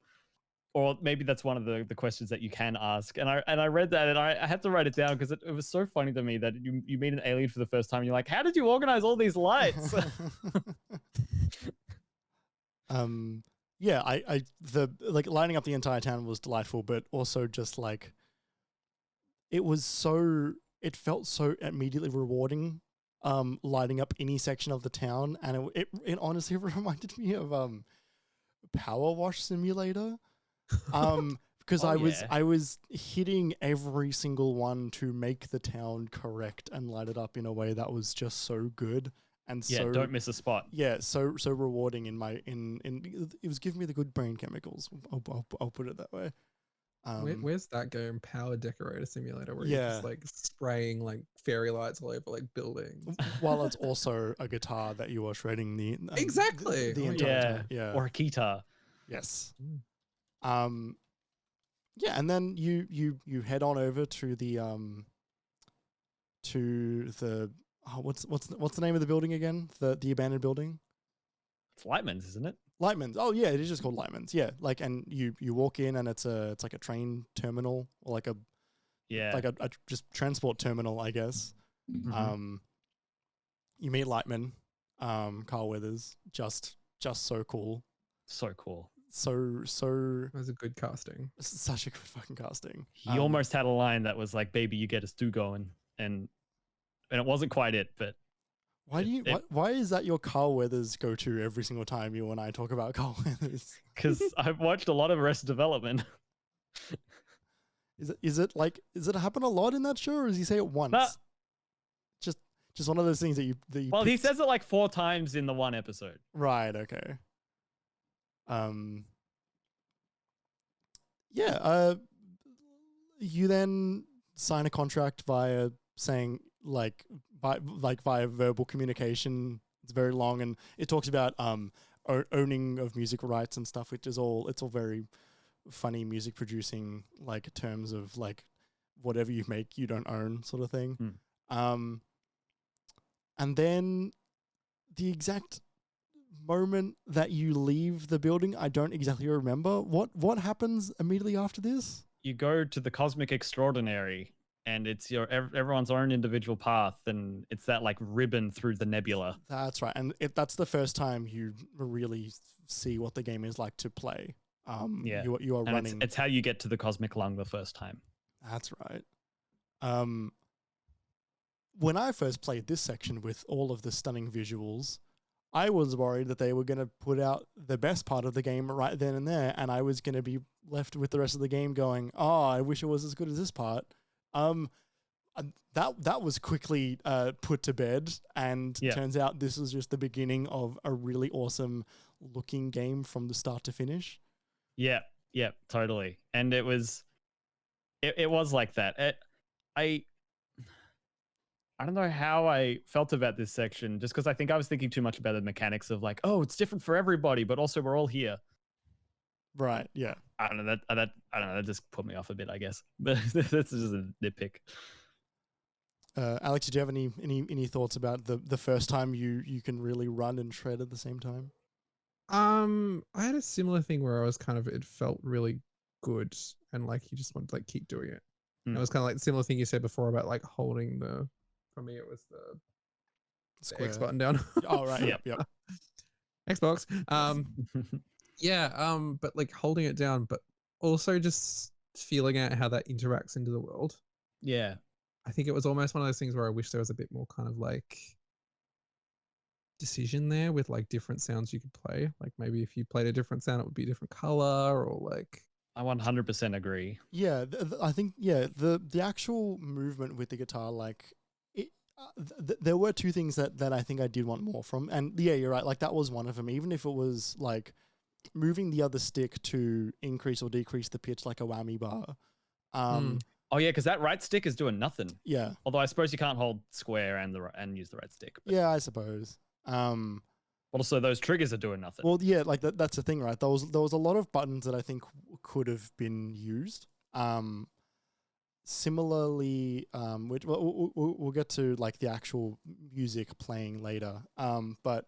Or maybe that's one of the questions that you can ask. And I read that and I had to write it down because it was so funny to me that you meet an alien for the first time and you're like, how did you organize all these lights? Yeah, the lining up the entire town was delightful, but also just like it felt so immediately rewarding. Lighting up any section of the town, and it honestly reminded me of Power Wash Simulator. Because I was hitting every single one to make the town correct and light it up in a way that was just so good and so don't miss a spot. Yeah, so rewarding in it was giving me the good brain chemicals. I'll put it that way. Where's that game, Power Decorator Simulator, where you're just like spraying like fairy lights all over like buildings, while it's also a guitar that you are shredding the exactly the entire time. Yeah, or a guitar. Yes. yeah, and then you head on over to the what's the name of the building again? The abandoned building. It's Lightman's, isn't it? Lightman's. Oh yeah, it is just called Lightman's. Yeah, like, and you walk in and it's like a train terminal or like a just transport terminal, I guess. Mm-hmm. You meet Lightman, Carl Weathers, just so cool. So cool. So That was a good casting. such a good fucking casting. He almost had a line that was like, "Baby, you get a stew going," and it wasn't quite it, but why is that your Carl Weathers go to every single time you and I talk about Carl Weathers? because I've watched a lot of Arrested Development. Is it happen a lot in that show, or does he say it once? Nah. Just one of those things that you Well, he picked. says it like 4 times in the one episode. Right, okay. Yeah, you then sign a contract via saying via verbal communication. It's very long, and it talks about owning of music rights and stuff, which is it's all very funny music producing, like terms of like whatever you make you don't own sort of thing. And then the exact moment that you leave the building, I don't exactly remember. What happens immediately after this? You go to the Cosmic Extraordinary, and it's everyone's own individual path, and it's that like ribbon through the nebula. That's right, and that's the first time you really see what the game is like to play. You are and running. It's how you get to the Cosmic Lung the first time. That's right. When I first played this section with all of the stunning visuals, I was worried that they were going to put out the best part of the game right then and there, and I was going to be left with the rest of the game going, "Oh, I wish it was as good as this part." That was quickly put to bed, and turns out this was just the beginning of a really awesome looking game from the start to finish. Yeah, totally. And it was like that. I don't know how I felt about this section, just because I think I was thinking too much about the mechanics of like, oh, it's different for everybody, but also we're all here. Right. Yeah. I don't know that that just put me off a bit, I guess. But that's just a nitpick. Alex, did you have any thoughts about the first time you can really run and shred at the same time? I had a similar thing where I was kind of, it felt really good, and like you just wanted to like keep doing it. It was kind of like the similar thing you said before about like holding the. For me, it was the X button down. Oh right, yep. Xbox. But like holding it down, but also just feeling out how that interacts into the world. Yeah. I think it was almost one of those things where I wish there was a bit more kind of like decision there with like different sounds you could play. Like maybe if you played a different sound, it would be a different color, or like. I 100% agree. Yeah, I think the actual movement with the guitar, like. There were 2 things that I think I did want more from, and yeah, you're right. Like that was one of them. Even if it was like moving the other stick to increase or decrease the pitch, like a whammy bar. Oh yeah, because that right stick is doing nothing. Yeah. Although I suppose you can't hold square and use the right stick. But. Yeah, I suppose. But also those triggers are doing nothing. Well, yeah, like that's the thing, right? There was a lot of buttons that I think could have been used. Similarly, which we'll get to like the actual music playing later. But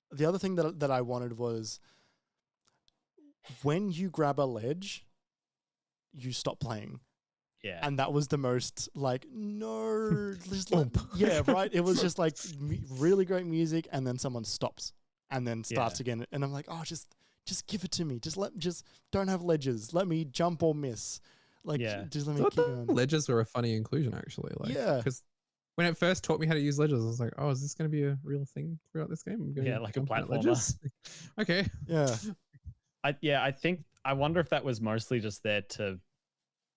the other thing that I wanted was when you grab a ledge, you stop playing. Yeah. And that was the most like, no, just like, yeah, right. It was just like really great music, and then someone stops and then starts again. And I'm like, oh, just give it to me. Just don't have ledges. Let me jump or miss. Like, just let me keep going. Ledges were a funny inclusion, actually. Like, because when it first taught me how to use ledges, I was like, oh, is this going to be a real thing throughout this game? Yeah, like a platformer. Okay. Yeah. I wonder if that was mostly just there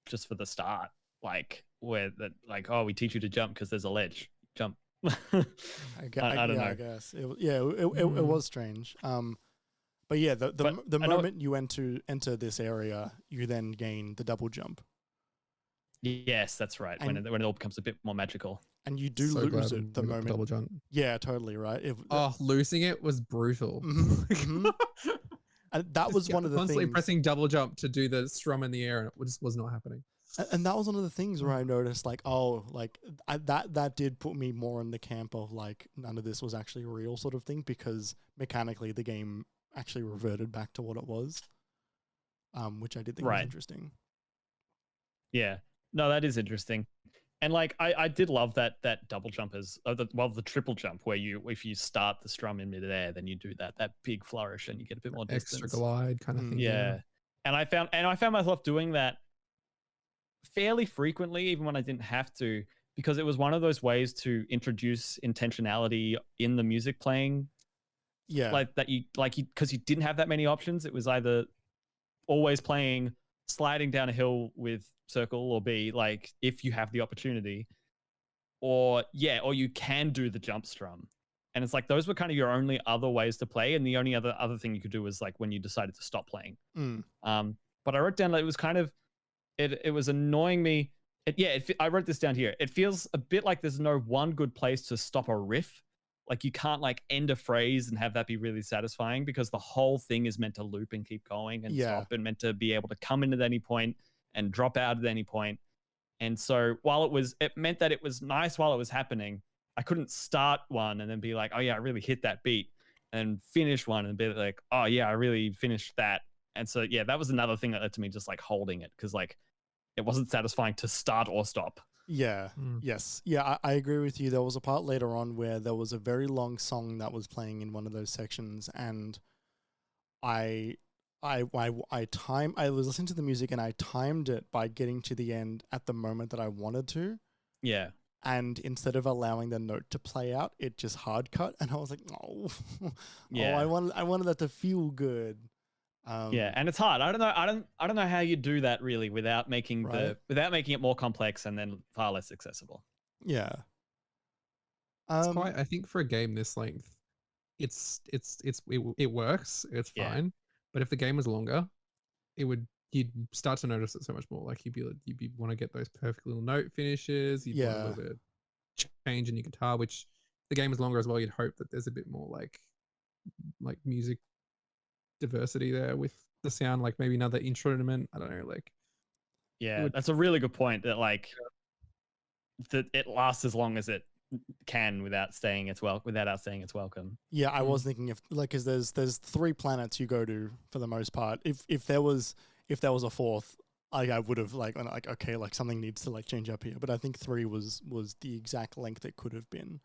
just for the start, like where that, like, oh, we teach you to jump because there's a ledge. Jump. I don't know. I guess it was strange. But yeah, the moment you enter this area, you then gain the double jump. Yes, that's right. When it all becomes a bit more magical. And you do lose it the moment. Double jump. Yeah, totally right. Losing it was brutal. And that was one of the constantly things. pressing double jump to do the strum in the air, and it just was not happening. And that was one of the things where I noticed, like, that did put me more in the camp of like none of this was actually real sort of thing, because mechanically the game actually reverted back to what it was, which I did think was interesting. Yeah, no, that is interesting. And like I did love that double jump the triple jump, where if you start the strum in midair, then you do that big flourish and you get a bit more distance. Extra glide kind of thing. Yeah. And I found myself doing that fairly frequently, even when I didn't have to, because it was one of those ways to introduce intentionality in the music playing. Yeah. Because you didn't have that many options. It was either always playing sliding down a hill with circle or B, like if you have the opportunity, or you can do the jump strum. And it's like those were kind of your only other ways to play, and the only other thing you could do was like when you decided to stop playing. But I wrote down that it was kind of it was annoying me. I wrote this down here. It feels a bit like there's no one good place to stop a riff. Like you can't like end a phrase and have that be really satisfying, because the whole thing is meant to loop and keep going and stop, and meant to be able to come in at any point and drop out at any point. And so while it meant that it was nice while it was happening, I couldn't start one and then be like, oh yeah, I really hit that beat, and finish one and be like, oh yeah, I really finished that. And so yeah, that was another thing that led to me just like holding it, because like it wasn't satisfying to start or stop. Yeah. Yes. Yeah, I agree with you. There was a part later on where there was a very long song that was playing in one of those sections, and I was listening to the music and I timed it by getting to the end at the moment that I wanted to. Yeah. And instead of allowing the note to play out, it just hard cut, and I was like, oh, yeah. I wanted that to feel good. Yeah, and it's hard. I don't know how you do that really without making it more complex and then far less accessible. Yeah. I think for a game this length, it works. It's fine. But if the game was longer, you'd start to notice it so much more. Like you'd want to get those perfect little note finishes. You'd want a little bit of change in your guitar, which the game is longer as well. You'd hope that there's a bit more like music diversity there with the sound, like maybe another instrument. I don't know, like that's a really good point, that like that it lasts as long as it can without outstaying its welcome. Yeah, I was thinking if like, because there's 3 planets you go to for the most part. If there was a fourth, I would have like okay, like something needs to like change up here. But I think 3 was the exact length it could have been.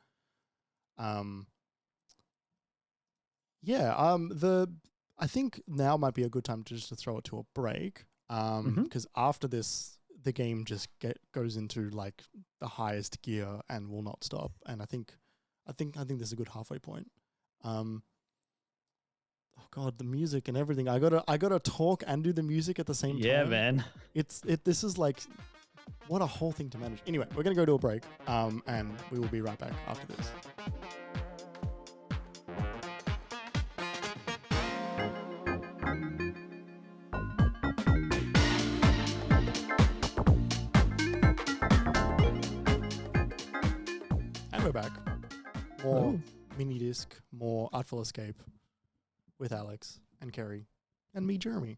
I think now might be a good time to throw it to a break, because after this, the game just goes into like the highest gear and will not stop. And I think this is a good halfway point. Oh God, the music and everything. I gotta talk and do the music at the same time. Yeah, man. This is like, what a whole thing to manage. Anyway, we're gonna go to a break, and we will be right back after this. We're back. More MiniDisc, more Artful Escape with Alex and Kerry and me, Jeremy.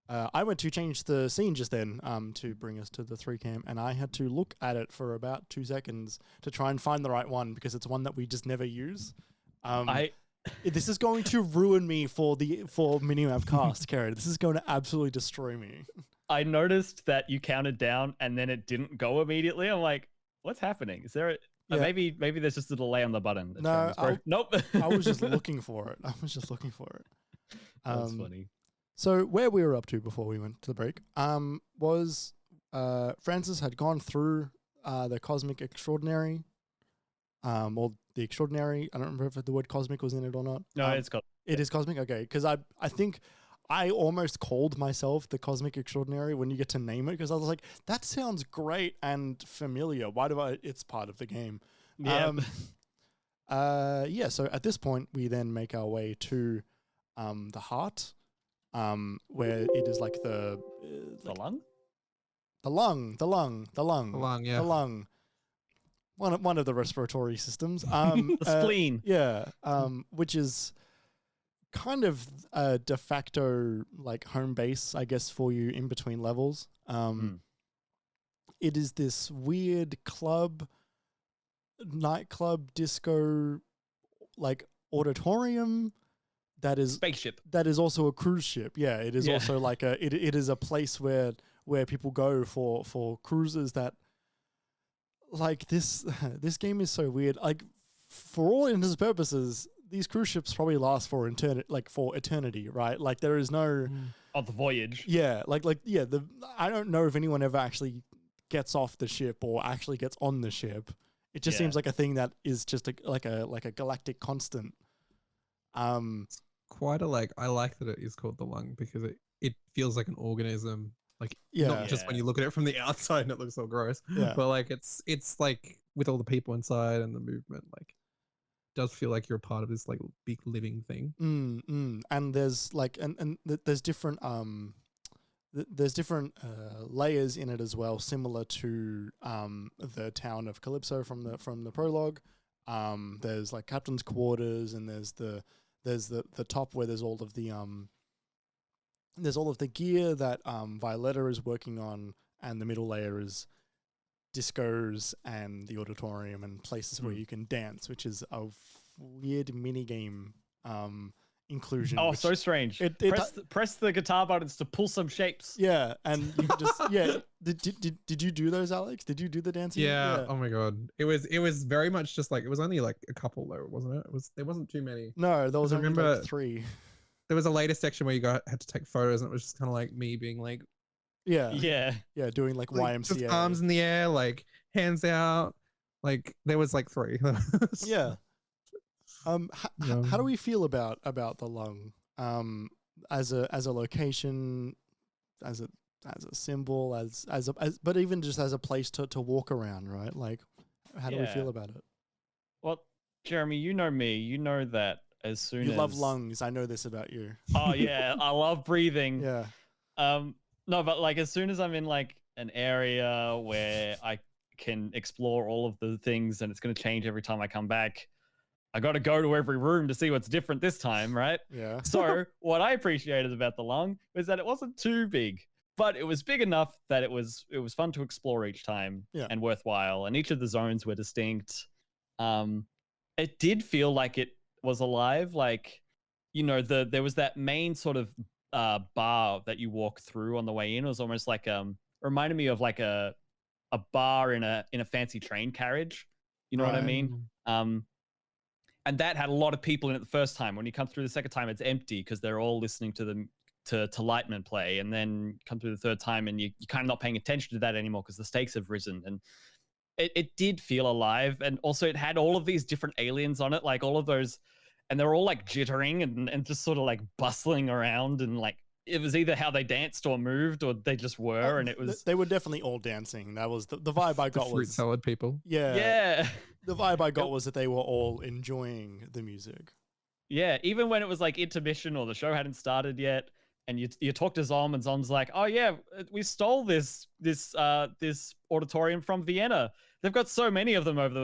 I went to change the scene just then to bring us to the 3 cam, and I had to look at it for about 2 seconds to try and find the right one, because it's one that we just never use. This is going to ruin me for MiniMapCast, Kerry. This is going to absolutely destroy me. I noticed that you counted down and then it didn't go immediately. I'm like, what's happening? Is there maybe there's just a delay on the button. Nope. I was just looking for it. That's funny. So where we were up to before we went to the break was Francis had gone through the Cosmic Extraordinary, or the Extraordinary. I don't remember if the word cosmic was in it or not. No, it's cosmic. It is cosmic? Okay, because I think I almost called myself the Cosmic Extraordinary when you get to name it, because I was like, that sounds great and familiar. Why do it's part of the game. Yeah. So at this point, we then make our way to the heart, where it is like the lung? The lung. The lung, yeah. The lung. One of the respiratory systems. The spleen. Yeah. Which is kind of a de facto like home base, I guess, for you in between levels. It is this weird nightclub, disco, like auditorium that is spaceship. That is also a cruise ship. Yeah, it is also like it is a place where people go for cruises. That like this game is so weird. Like for all intents and purposes, these cruise ships probably last for eternity, right? Like there is no of the voyage. Yeah, I don't know if anyone ever actually gets off the ship or actually gets on the ship. It just seems like a thing that is just like a galactic constant. Quite I like that it is called the lung because it feels like an organism. Like not just when you look at it from the outside and it looks all gross. Yeah. But like it's like with all the people inside and the movement, like it does feel like you're a part of this like big living thing. And there's like there's different layers in it as well, similar to the town of Calypso from the prologue. There's like captain's quarters, and there's the top where there's all of the gear that Violetta is working on, and the middle layer is discos and the auditorium and places where you can dance, which is a weird mini game inclusion. Oh, so strange. Press the guitar buttons to pull some shapes. Yeah, and you can just Did you do those, Alex? Did you do the dancing? Yeah. Oh my god. It was very much just like it was only like a couple though, wasn't it? There wasn't too many. No, there was only like 3. There was a later section where you had to take photos, and it was just kind of like me being like, doing like YMCA, just arms in the air, like hands out. Like there was like 3. Yeah. How do we feel about the lung as a location, as a symbol, but even just as a place to walk around, right? Like, how do we feel about it? Well, Jeremy, you know me. You know that as soon as you love lungs. I know this about you. Oh yeah, I love breathing. Yeah. No, but like as soon as I'm in like an area where I can explore all of the things, and it's going to change every time I come back, I got to go to every room to see what's different this time, right? Yeah. So what I appreciated about the lung was that it wasn't too big, but it was big enough that it was fun to explore each time and worthwhile. And each of the zones were distinct. It did feel like it was alive. Like, there was that main sort of bar that you walk through on the way in. It was almost like reminded me of like a bar in a fancy train carriage. You know what I mean? And that had a lot of people in it the first time. When you come through the second time, it's empty because they're all listening to Lightman play. And then come through the third time and you're kind of not paying attention to that anymore because the stakes have risen. And it did feel alive. And also it had all of these different aliens on it, like all of those, and they're all like jittering and just sort of like bustling around, and like it was either how they danced or moved or they just were. And it was, they were definitely all dancing. That was the vibe I got. Fruit salad people. Yeah. The vibe I got was that they were all enjoying the music. Yeah, even when it was like intermission or the show hadn't started yet, and you talk to Zom, and Zom's like, "Oh yeah, we stole this auditorium from Vienna. They've got so many of them over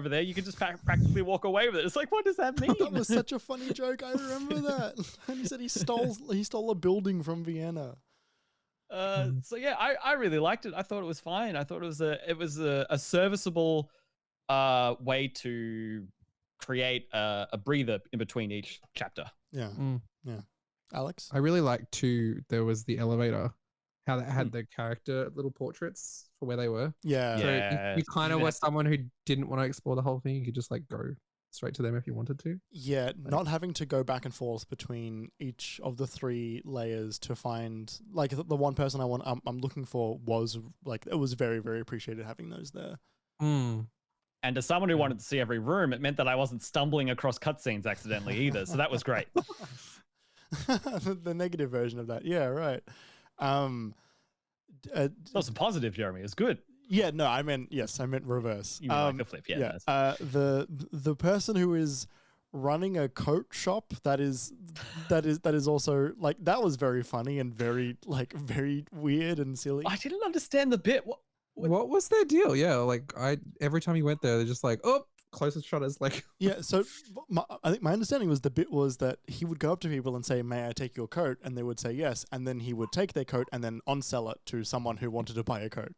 there. You can just practically walk away with it." It's like, what does that mean? That was such a funny joke. I remember that. And he said he stole a building from Vienna. So yeah, I really liked it. I thought it was fine. I thought it was a serviceable way to create a breather in between each chapter. Yeah. Yeah. Alex? I really liked too, there was the elevator, how that had the character little portraits for where they were. Yeah. So you kind of were someone who didn't want to explore the whole thing. You could just like go straight to them if you wanted to. Yeah, not having to go back and forth between each of the 3 layers to find like the one person I'm looking for was like, it was very, very appreciated having those there. And as someone who wanted to see every room, it meant that I wasn't stumbling across cutscenes accidentally either. So that was great. The negative version of that. Yeah, right. That was a positive, Jeremy. It's good. Yeah, no, I meant reverse. You mean like the flip, yeah. The person who is running a coat shop that is also like, that was very funny and very weird and silly. I didn't understand the bit. What was their deal? Yeah, like every time you went there, they're just like, oh, closest shot is like Yeah, so I think my understanding was the bit was that he would go up to people and say, "May I take your coat?" And they would say yes, and then he would take their coat and then on-sell it to someone who wanted to buy a coat.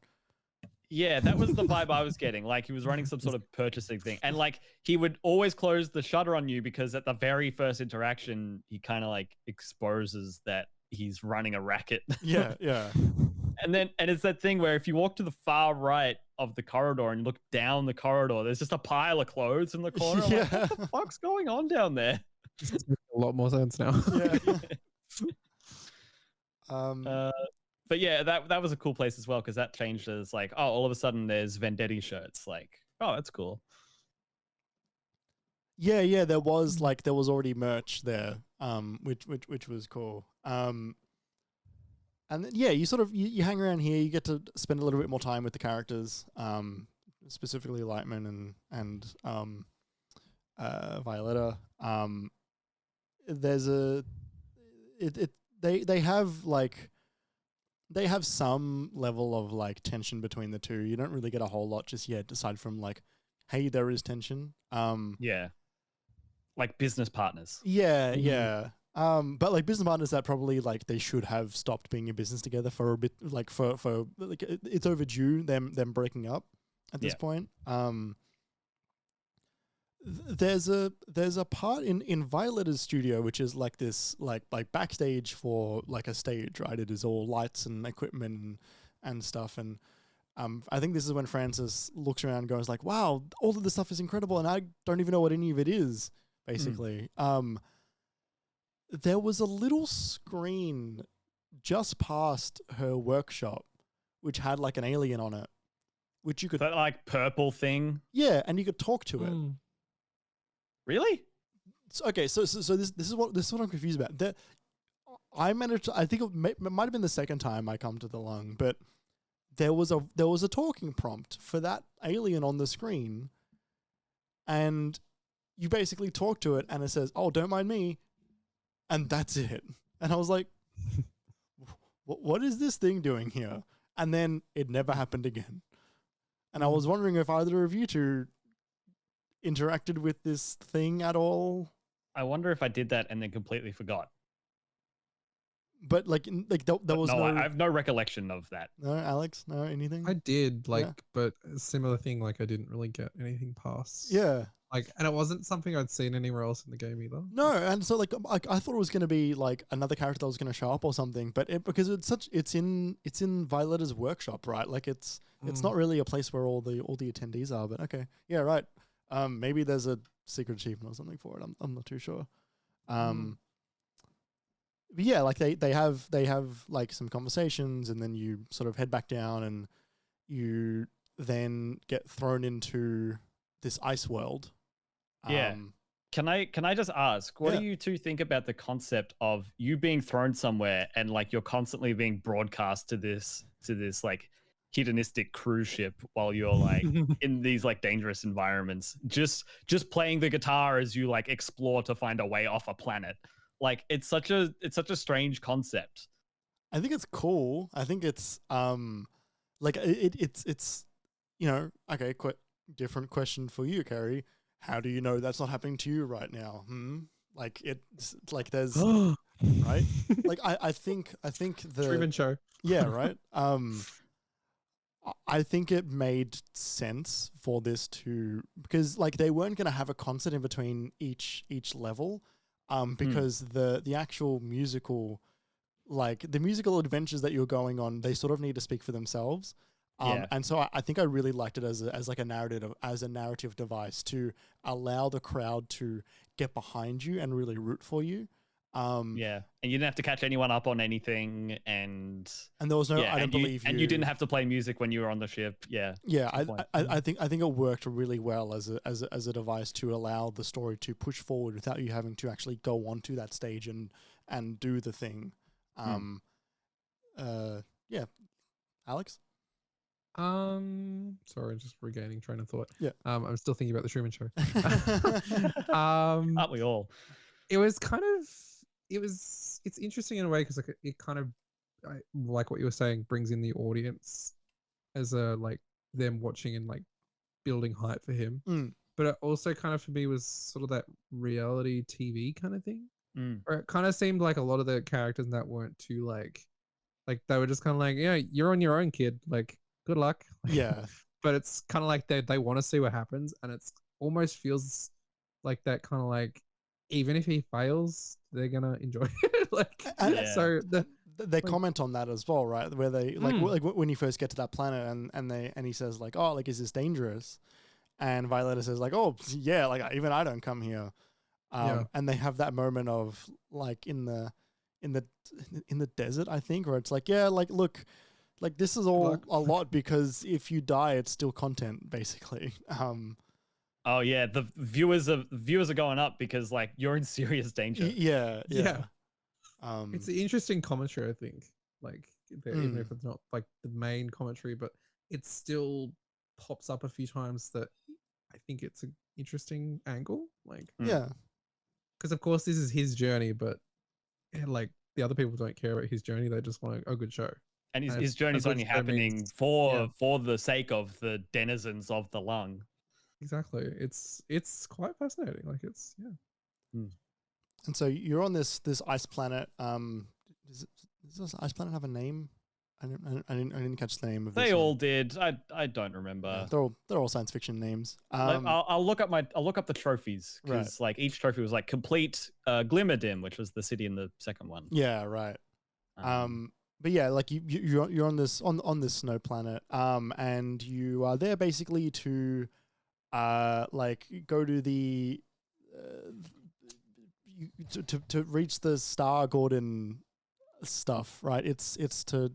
Yeah, that was the vibe I was getting. Like he was running some sort of purchasing thing. And like he would always close the shutter on you because at the very first interaction, he kind of like exposes that he's running a racket. Yeah, yeah. And it's that thing where if you walk to the far right of the corridor and look down the corridor, there's just a pile of clothes in the corner. Yeah. Like, what the fuck's going on down there? this makes a lot more sense now. Yeah. But yeah, that was a cool place as well because that changed as like, oh, all of a sudden there's Vendetti shirts. Like, oh, that's cool. Yeah, there was already merch there, which was cool. And then, yeah, you sort of you hang around here. You get to spend a little bit more time with the characters, specifically Lightman and Violetta. They have some level of like tension between the two. You don't really get a whole lot just yet, aside from like, hey, there is tension. Yeah, like business partners. Yeah, yeah. But like business partners that probably like they should have stopped being in business together for a bit, like for like it's overdue them breaking up at this point. There's a part in Violetta's studio which is like this like backstage for like a stage, right? It is all lights and equipment and stuff, and I think this is when Francis looks around and goes like, wow, all of this stuff is incredible and I don't even know what any of it is, basically. There was a little screen just past her workshop which had like an alien on it, which you could... That like purple thing? Yeah, and you could talk to it. Really? So this is what I'm confused about. I managed to, I think it might have been the second time I come to the lung, but there was a talking prompt for that alien on the screen, and you basically talk to it and it says, "Oh, don't mind me," and that's it. And I was like, what is this thing doing here? And then it never happened again. And I was wondering if either of you two interacted with this thing at all. I wonder if I did that and then completely forgot. But there was no... I have no recollection of that. No, Alex? No, anything? I did, but a similar thing, like I didn't really get anything past. Yeah. Like, and it wasn't something I'd seen anywhere else in the game either. No, and so like I thought it was going to be like another character that was going to show up or something, but because it's in Violetta's workshop, right? Like it's not really a place where all the attendees are. But okay, yeah, right. Maybe there's a secret achievement or something for it. I'm not too sure. But yeah, like they have like some conversations, and then you sort of head back down, and you then get thrown into this ice world. Yeah. Can I just ask, what do you two think about the concept of you being thrown somewhere and like you're constantly being broadcast to this like hedonistic cruise ship while you're like in these like dangerous environments, just playing the guitar as you like explore to find a way off a planet? Like it's such a strange concept. I think it's cool. I think it's like it's you know, okay, different question for you, Carrie. How do you know that's not happening to you right now? Like it's like there's right? Like I think the Truman Show. Yeah, right. I think it made sense for this to, because like they weren't going to have a concert in between each level, because the actual musical, like the musical adventures that you're going on, they sort of need to speak for themselves. And so I think I really liked it as like a narrative device to allow the crowd to get behind you and really root for you. And you didn't have to catch anyone up on anything, and there was no I don't believe you, and you didn't have to play music when you were on the ship. I think it worked really well as a device to allow the story to push forward without you having to actually go onto that stage and do the thing. Alex? Sorry, just regaining train of thought. Yeah. I'm still thinking about the Truman Show. Aren't we all? It was kind of, it's interesting in a way because like it kind of, like what you were saying, brings in the audience as a like them watching and like building hype for him. but it also kind of for me was sort of that reality TV kind of thing. Mm. Or it kind of seemed like a lot of the characters in that weren't too like they were just kind of like, yeah, you're on your own, kid. Like, good luck. Yeah. But it's kind of like they want to see what happens, and it's almost feels like that kind of like, even if he fails, they're gonna enjoy it. Like, Yeah. so they comment on that as well, right? Where they like when you first get to that planet and he says like, oh, like, is this dangerous? And Violetta says like, oh yeah, like even I don't come here. And they have that moment of like in the desert, I think, where it's like, yeah, like, look, like this is all a lot because if you die, it's still content, basically. Oh yeah, the viewers are going up because like you're in serious danger. Yeah. It's an interesting commentary, I think. Like, even if it's not like the main commentary, but it still pops up a few times that I think it's an interesting angle. Like, yeah, because of course this is his journey, but like the other people don't care about his journey; they just want a good show. And his journey's only happening for the sake of the denizens of the lung. Exactly. It's quite fascinating. Like, it's And so you're on this ice planet. Does this ice planet have a name? I didn't catch the name of this. They all did. I don't remember. Yeah, they're all science fiction names. I'll look up the trophies because like each trophy was like complete Glimmerdim, which was the city in the second one. Yeah, right. But yeah, like you're on this snow planet. And you are there basically to like go to the to reach the Star Gordon stuff, right? It's to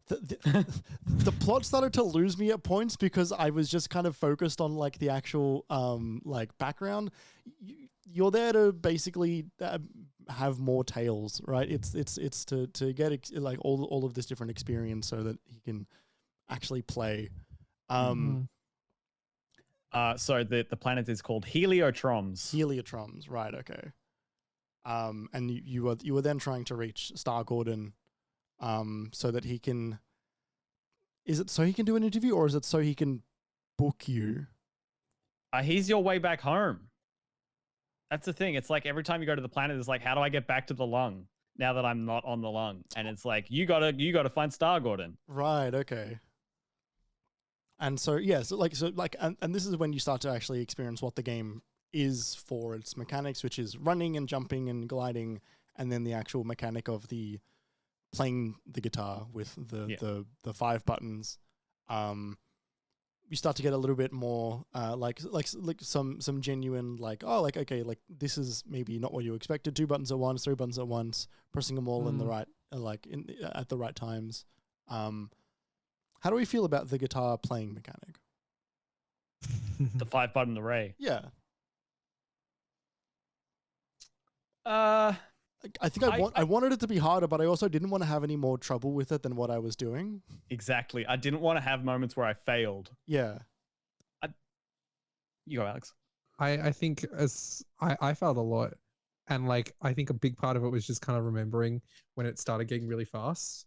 the plot started to lose me at points because I was just kind of focused on like the actual like background. You're there to basically have more tales, right? It's to get like all of this different experience so that he can actually play. So the planet is called Heliotroms. Heliotroms, right? Okay. And you were then trying to reach Star Gordon, so that he can. Is it so he can do an interview, or is it so he can book you? He's your way back home. That's the thing. It's like every time you go to the planet, it's like, how do I get back to the lung now that I'm not on the lung? And it's like you gotta find Star Gordon. Right. Okay. And so and this is when you start to actually experience what the game is for its mechanics, which is running and jumping and gliding, and then the actual mechanic of the playing the guitar with the 5 buttons. You start to get a little bit more like some genuine like, oh, like, okay, like this is maybe not what you expected. 2 buttons at once, 3 buttons at once, pressing them all in the right at the right times. How do we feel about the guitar playing mechanic? The 5-button array. Yeah. I think I wanted it to be harder, but I also didn't want to have any more trouble with it than what I was doing. Exactly. I didn't want to have moments where I failed. Yeah. You go, Alex. I think I felt a lot, and like I think a big part of it was just kind of remembering when it started getting really fast.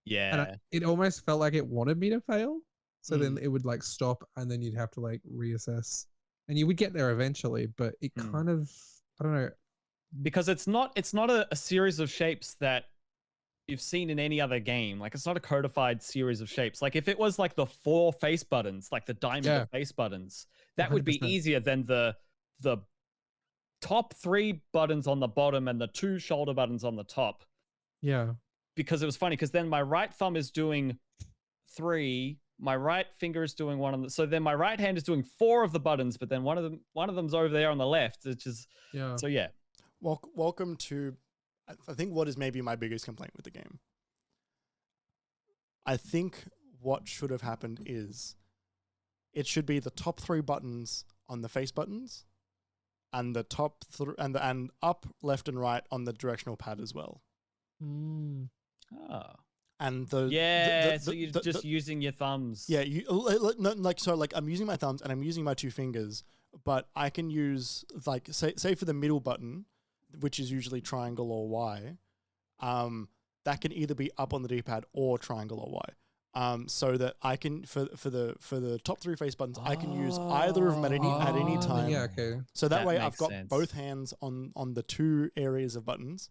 Yeah. And it almost felt like it wanted me to fail. So then it would like stop, and then you'd have to like reassess, and you would get there eventually. But it kind of, I don't know, because it's not a series of shapes that you've seen in any other game. Like, it's not a codified series of shapes. Like, if it was like the 4 face buttons, like the diamond of face buttons, that 100%. Would be easier than the top 3 buttons on the bottom and the 2 shoulder buttons on the top. Yeah. Because it was funny, because then my right thumb is doing 3, my right finger is doing 1 so then my right hand is doing 4 of the buttons, but then one of them's over there on the left, which is so yeah. Welcome to, I think, what is maybe my biggest complaint with the game. I think what should have happened is it should be the top 3 buttons on the face buttons, and the top and up, left, and right on the directional pad as well. Oh. And so you're just using your thumbs. Yeah, I'm using my thumbs and I'm using my 2 fingers, but I can use like say for the middle button, which is usually triangle or Y, that can either be up on the D-pad or triangle or Y. so that I can for the top 3 face buttons, I can use either of them at any time. Yeah, okay. So that way I've makes got sense. both hands on the 2 areas of buttons,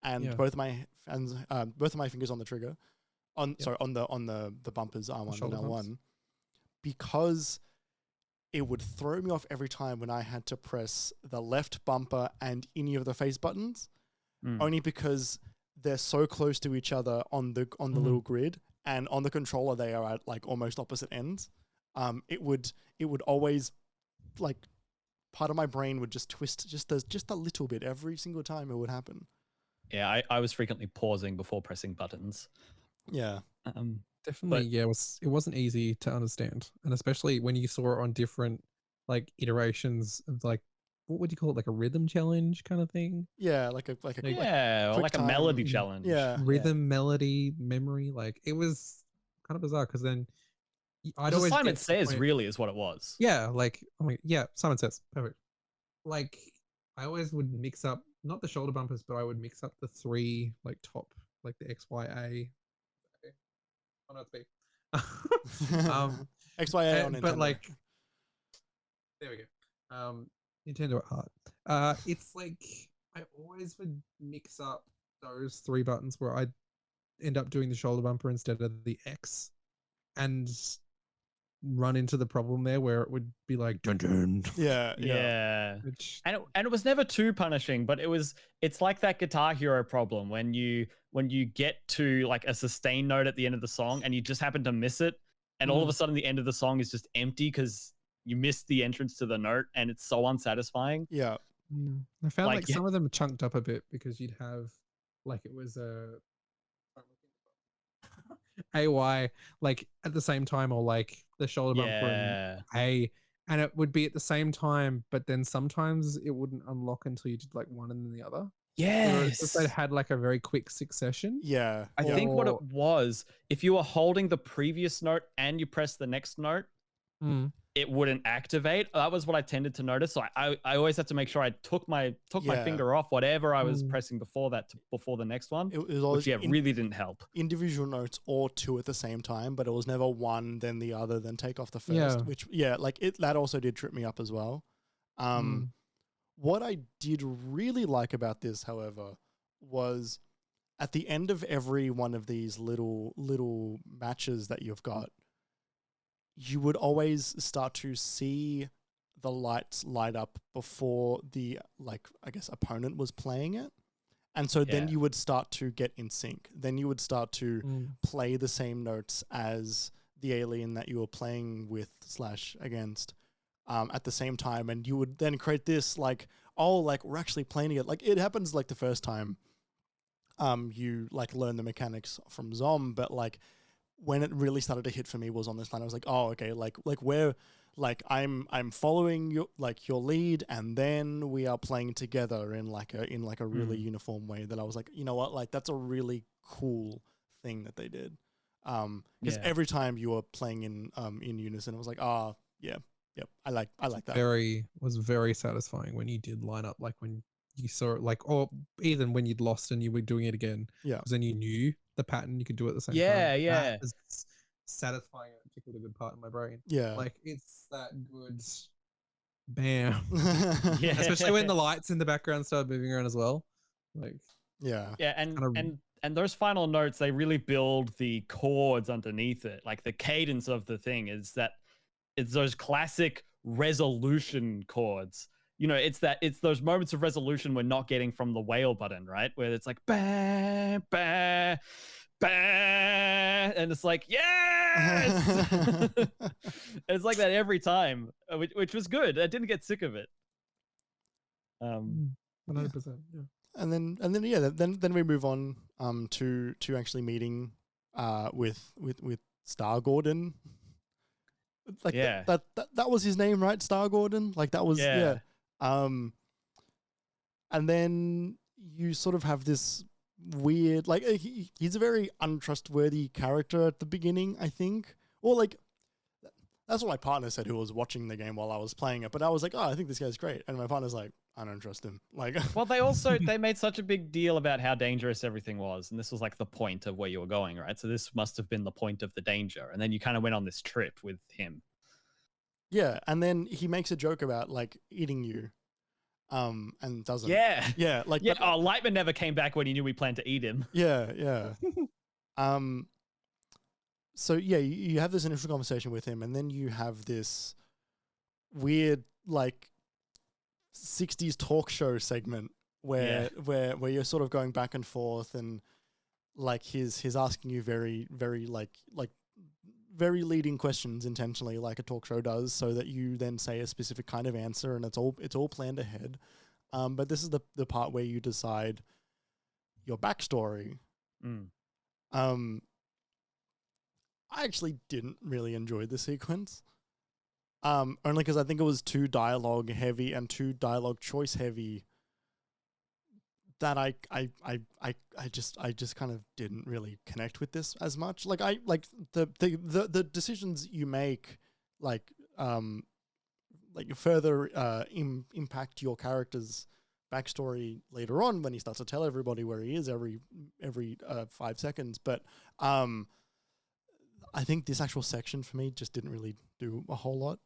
and Yeah. both of my hands, both of my fingers on the trigger, on the bumpers R1 and shoulder L1, bumps. because it would throw me off every time when I had to press the left bumper and any of the face buttons, only because they're so close to each other on the little grid, and on the controller they are at like almost opposite ends. It would always, like, part of my brain would just twist just a little bit every single time it would happen. Yeah, I was frequently pausing before pressing buttons. Yeah. Definitely, yeah. It wasn't easy to understand, and especially when you saw it on different like iterations of like, what would you call it, like a rhythm challenge kind of thing? Yeah, like a Yeah, or quick like a time- melody challenge. Yeah. Rhythm, melody, memory. Like it was kind of bizarre because then I'd So always Simon get to the Says point- really is what it was. Yeah, like yeah, Simon Says, perfect. Like I always would mix up not the shoulder bumpers, but I would mix up the 3 like top, like the X, Y, A. Okay. Oh no, it's B. XYA on Nintendo. But like, there we go. Nintendo at heart. It's like I always would mix up those 3 buttons where I'd end up doing the shoulder bumper instead of the X, and run into the problem there where it would be like dun dun. Yeah. Which, And it was never too punishing, but it's like that Guitar Hero problem when you get to like a sustain note at the end of the song and you just happen to miss it, and all of a sudden the end of the song is just empty because you missed the entrance to the note, and it's so unsatisfying. Yeah. I found Like, like some of them chunked up a bit because you'd have like it was a AY like at the same time, or like the shoulder bumper and A, and it would be at the same time, but then sometimes it wouldn't unlock until you did like one and then the other. Yes. They had like a very quick succession. Yeah. I think what it was, if you were holding the previous note and you press the next note, it wouldn't activate. That was what I tended to notice. So I always had to make sure I took my finger off whatever I was pressing before the next one. It was always which really didn't help. Individual notes or 2 at the same time, but it was never one, then the other, then take off the first. Yeah. Which that also did trip me up as well. What I did really like about this, however, was at the end of every one of these little matches that you've got, you would always start to see the lights light up before the, like, I guess, opponent was playing it. And so then you would start to get in sync. Then you would start to play the same notes as the alien that you were playing with / against at the same time. And you would then create this, like, oh, like, we're actually playing it. Like, it happens, like, the first time you, like, learn the mechanics from Zom, but, like, when it really started to hit for me was on this line. I was like, oh, okay, like we're like I'm following your lead, and then we are playing together in like a really uniform way. That I was like, you know what, like that's a really cool thing that they did. Because every time you were playing in unison, I was like, oh yeah, yep, I like that. Was very satisfying when you did line up, like when you saw it, like, or even when you'd lost and you were doing it again. Yeah. Because then you knew the pattern, you could do it at the same time. Yeah. That is satisfying, a particularly good part in my brain. Yeah. Like it's that good bam. Yeah. Especially when the lights in the background start moving around as well. Like yeah, and those final notes, they really build the chords underneath it. Like the cadence of the thing is that it's those classic resolution chords. You know, it's those moments of resolution we're not getting from the whale button, right? Where it's like ba ba ba, and it's like yes, it's like that every time, which was good. I didn't get sick of it. 100%. Yeah. And then we move on to actually meeting with Star Gordon. Like that was his name, right? Star Gordon. Like that was yeah. And then you sort of have this weird, like he's a very untrustworthy character at the beginning, I think. Or like that's what my partner said, who was watching the game while I was playing it. But I was like, oh, I think this guy's great. And my partner's like, I don't trust him. Like, Well, they made such a big deal about how dangerous everything was, and this was like the point of where you were going, right? So this must have been the point of the danger, and then you kind of went on this trip with him. yeah, and then he makes a joke about like eating you, and doesn't. Yeah, Yeah, like yeah. Oh, Lightman never came back when he knew we planned to eat him. yeah. So yeah, you have this initial conversation with him, and then you have this weird like 60s talk show segment where you're sort of going back and forth, and like he's asking you very like very leading questions intentionally, like a talk show does, so that you then say a specific kind of answer, and it's all planned ahead. But this is the part where you decide your backstory. I actually didn't really enjoy the sequence. Only because I think it was too dialogue heavy and too dialogue choice heavy that I just kind of didn't really connect with this as much. Like the decisions you make further impact your character's backstory later on when he starts to tell everybody where he is every 5 seconds. But I think this actual section for me just didn't really do a whole lot.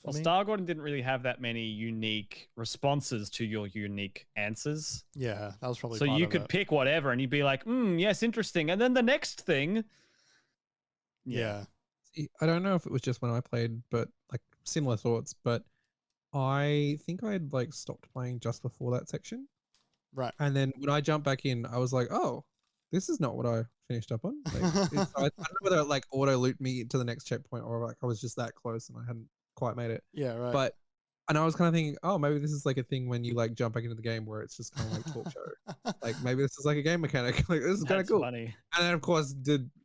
Well, Star Gordon didn't really have that many unique responses to your unique answers. Yeah, that was probably so part you of could it. pick whatever, and you'd be like, yes, interesting. And then the next thing. Yeah. See, I don't know if it was just when I played, but like similar thoughts. But I think I had like stopped playing just before that section. Right. And then when I jumped back in, I was like, oh, this is not what I finished up on. Like, I don't know whether it like auto looped me to the next checkpoint or like I was just that close and I hadn't quite made it. Yeah, right. And I was kind of thinking, oh, maybe this is like a thing when you like jump back into the game where it's just kind of like talk show. Like maybe this is like a game mechanic. Like this is kind of cool. Funny. And then of course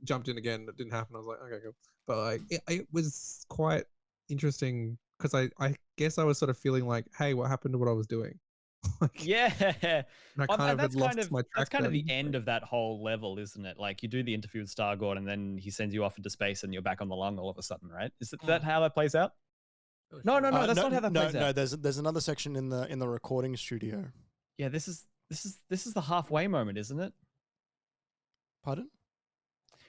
jumped in again. That didn't happen. I was like, okay, cool. But like it was quite interesting because I guess I was sort of feeling like, hey, what happened to what I was doing? Like, yeah. and I kind of had lost my track. That's kind of the end of that whole level, isn't it? Like you do the interview with Star Gordon, and then he sends you off into space, and you're back on the lung all of a sudden, right? Is that how that plays out? No, that's not how that plays out. No, there's another section in the recording studio. Yeah, this is the halfway moment, isn't it? Pardon?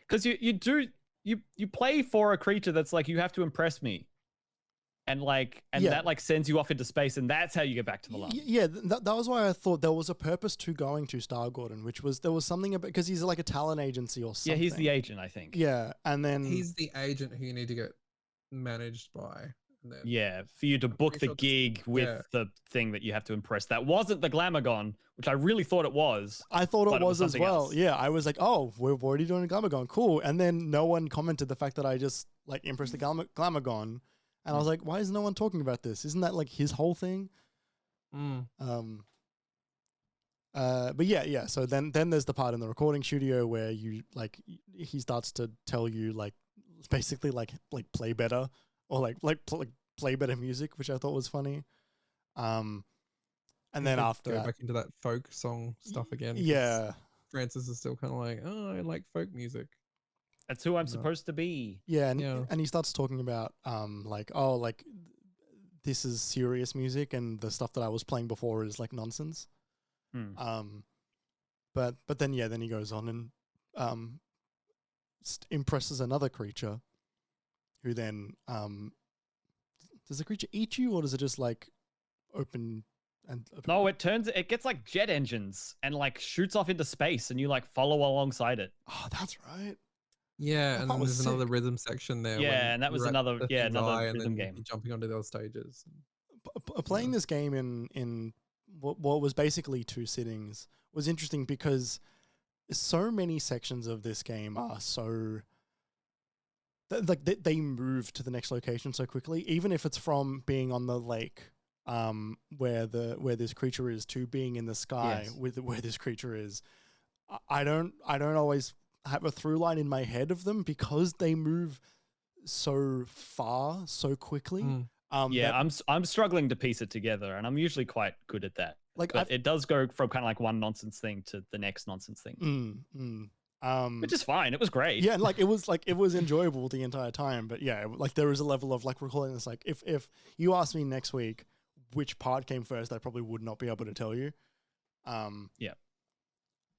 Because you play for a creature that's like, you have to impress me. And that like sends you off into space, and that's how you get back to the lung. Yeah, that was why I thought there was a purpose to going to Star Gordon, which was there was something about because he's like a talent agency or something. Yeah, he's the agent, I think. Yeah, and then he's the agent who you need to get managed by. And then yeah, for you to book the gig with the thing that you have to impress. That wasn't the Glamogon, which I really thought it was. I thought it was as well. Else. Yeah, I was like, oh, we're already doing a Glamogon, cool. And then no one commented the fact that I just like impressed the Glamogon. And I was like, why is no one talking about this? Isn't that like his whole thing? But yeah. So then there's the part in the recording studio where you like he starts to tell you like basically like play better or like play better music, which I thought was funny. And then after go back into that folk song stuff again. Yeah, Francis is still kind of like, oh, I like folk music. That's who I'm supposed to be. Yeah, and he starts talking about like, oh, like this is serious music and the stuff that I was playing before is like nonsense. But then he goes on and impresses another creature who then does the creature eat you or does it just like open? No, it gets like jet engines and like shoots off into space and you like follow alongside it. Oh, that's right. Yeah, and then there's another rhythm section there. Yeah, and that was another rhythm game. Jumping onto those stages. Playing this game in what was basically 2 sittings was interesting because so many sections of this game are so like they move to the next location so quickly, even if it's from being on the lake where this creature is to being in the sky with where this creature is. I don't always have a through line in my head of them because they move so far so quickly. I'm struggling to piece it together, and I'm usually quite good at that. Like it does go from kind of like one nonsense thing to the next nonsense thing. Which is fine. It was great. Yeah, like it was enjoyable the entire time. But yeah, like there is a level of like recalling this. Like if you ask me next week, which part came first, I probably would not be able to tell you. Yeah.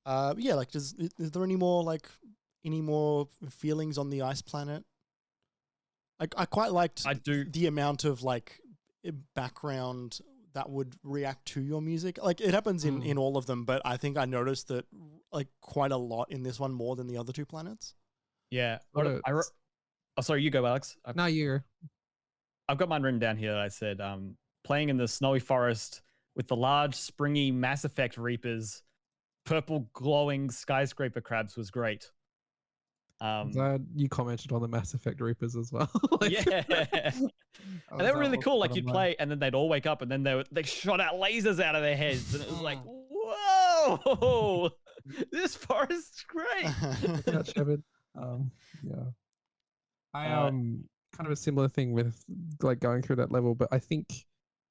Yeah, like, is there any more feelings on the ice planet? I quite liked the amount of like background that would react to your music. Like, it happens in all of them, but I think I noticed that like quite a lot in this one, more than the other two planets. Yeah. Oh, sorry, you go, Alex. No, you're. I've got mine written down here. I said, playing in the snowy forest with the large, springy Mass Effect Reapers, purple glowing skyscraper crabs was great. I'm glad you commented on the Mass Effect Reapers as well. Yeah. And they were really cool. Like, you'd play and then they'd all wake up and then they shot out lasers out of their heads. And it was like, whoa, this forest's great. Yeah, Shepard. Yeah. I kind of a similar thing with like going through that level, but I think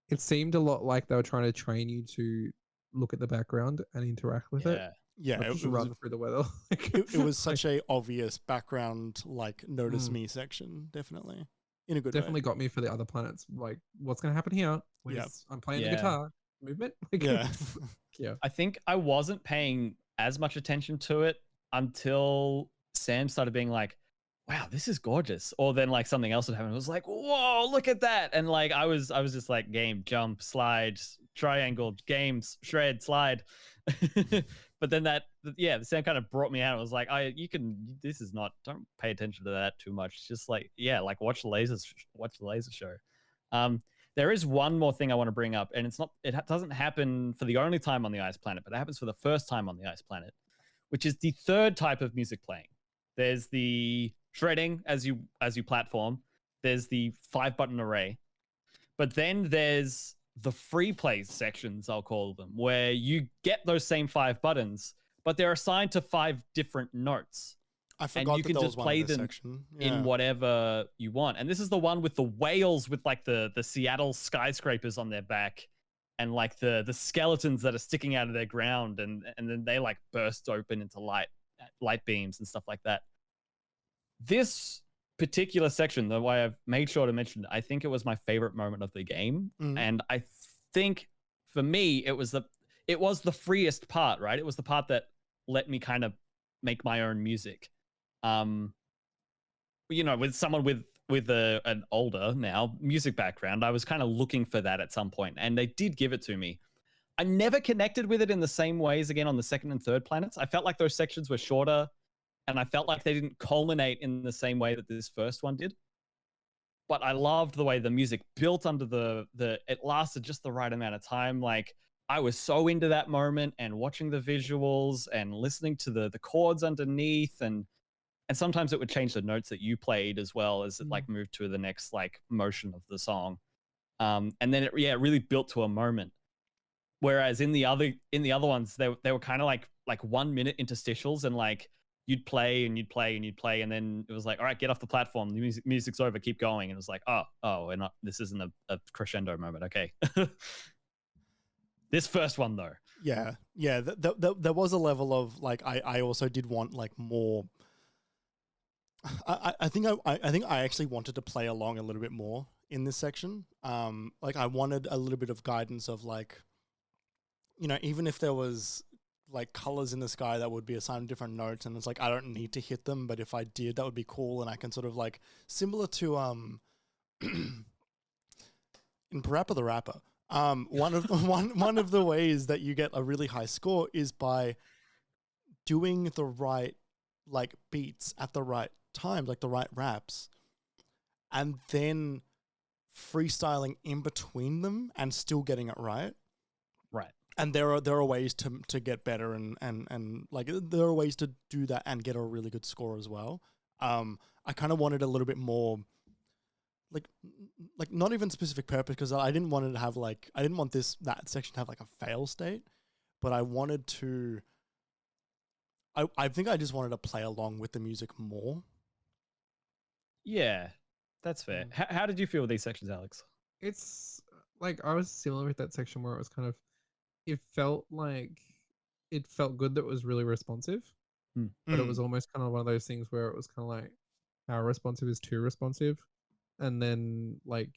it seemed a lot like they were trying to train you to look at the background and interact with it. Yeah, it was run through the weather. it was such a obvious background, like, notice me section, definitely. In a good way. Definitely got me for the other planets. Like, what's going to happen here? I'm playing the guitar. Movement? Yeah. I think I wasn't paying as much attention to it until Sam started being like, wow, this is gorgeous. Or then like something else would happen. It was like, whoa, look at that. And like I was just like, game, jump, slide, triangle, games, shred, slide. But then the Sam kind of brought me out. It was like, don't pay attention to that too much. Just like, like watch the laser show. There is one more thing I want to bring up, and it doesn't happen for the only time on the ice planet, but it happens for the first time on the ice planet, which is the third type of music playing. There's the shredding as you platform. There's the 5-button array, but then there's the free play sections, I'll call them, where you get those same 5 buttons, but they're assigned to 5 different notes. I forgot, and you can just play them in whatever you want. And this is the one with the whales with like the Seattle skyscrapers on their back, and like the skeletons that are sticking out of their ground, and then they like burst open into light beams and stuff like that. This particular section, the way I've made sure to mention, I think it was my favorite moment of the game. And I think for me, it was the freest part, right? It was the part that let me kind of make my own music. With someone with an older now music background, I was kind of looking for that at some point, and they did give it to me. I never connected with it in the same ways again on the second and third planets. I felt like those sections were shorter, and I felt like they didn't culminate in the same way that this first one did. But I loved the way the music built under it lasted just the right amount of time. Like, I was so into that moment and watching the visuals and listening to the chords underneath, and sometimes it would change the notes that you played as well as it like moved to the next like motion of the song. And then it really built to a moment. Whereas in the other ones, they were kind of like 1 minute interstitials, and like you'd play and you'd play and you'd play, and then it was like, all right, get off the platform. The music's over, keep going. And it was like, we're not. This isn't a crescendo moment. Okay. This first one though. Yeah. There was a level of like I also did want like more. I think I actually wanted to play along a little bit more in this section. Like I wanted a little bit of guidance of like, even if there was like colors in the sky that would be assigned different notes, and it's like I don't need to hit them, but if I did, that would be cool, and I can sort of like similar to in Parappa the Rapper. One of the ways that you get a really high score is by doing the right like beats at the right time, like the right raps, and then freestyling in between them and still getting it right. Right. And there are ways to get better and like there are ways to do that and get a really good score as well. I kind of wanted a little bit more like not even specific purpose, because I didn't want it to have like, I didn't want that section to have like a fail state, but I wanted to, I think I just wanted to play along with the music more. Yeah, that's fair. How did you feel with these sections, Alex? It's like I was similar with that section where it was kind of, it felt good that it was really responsive, but it was almost kind of one of those things where it was kind of like, how responsive is too responsive? And then like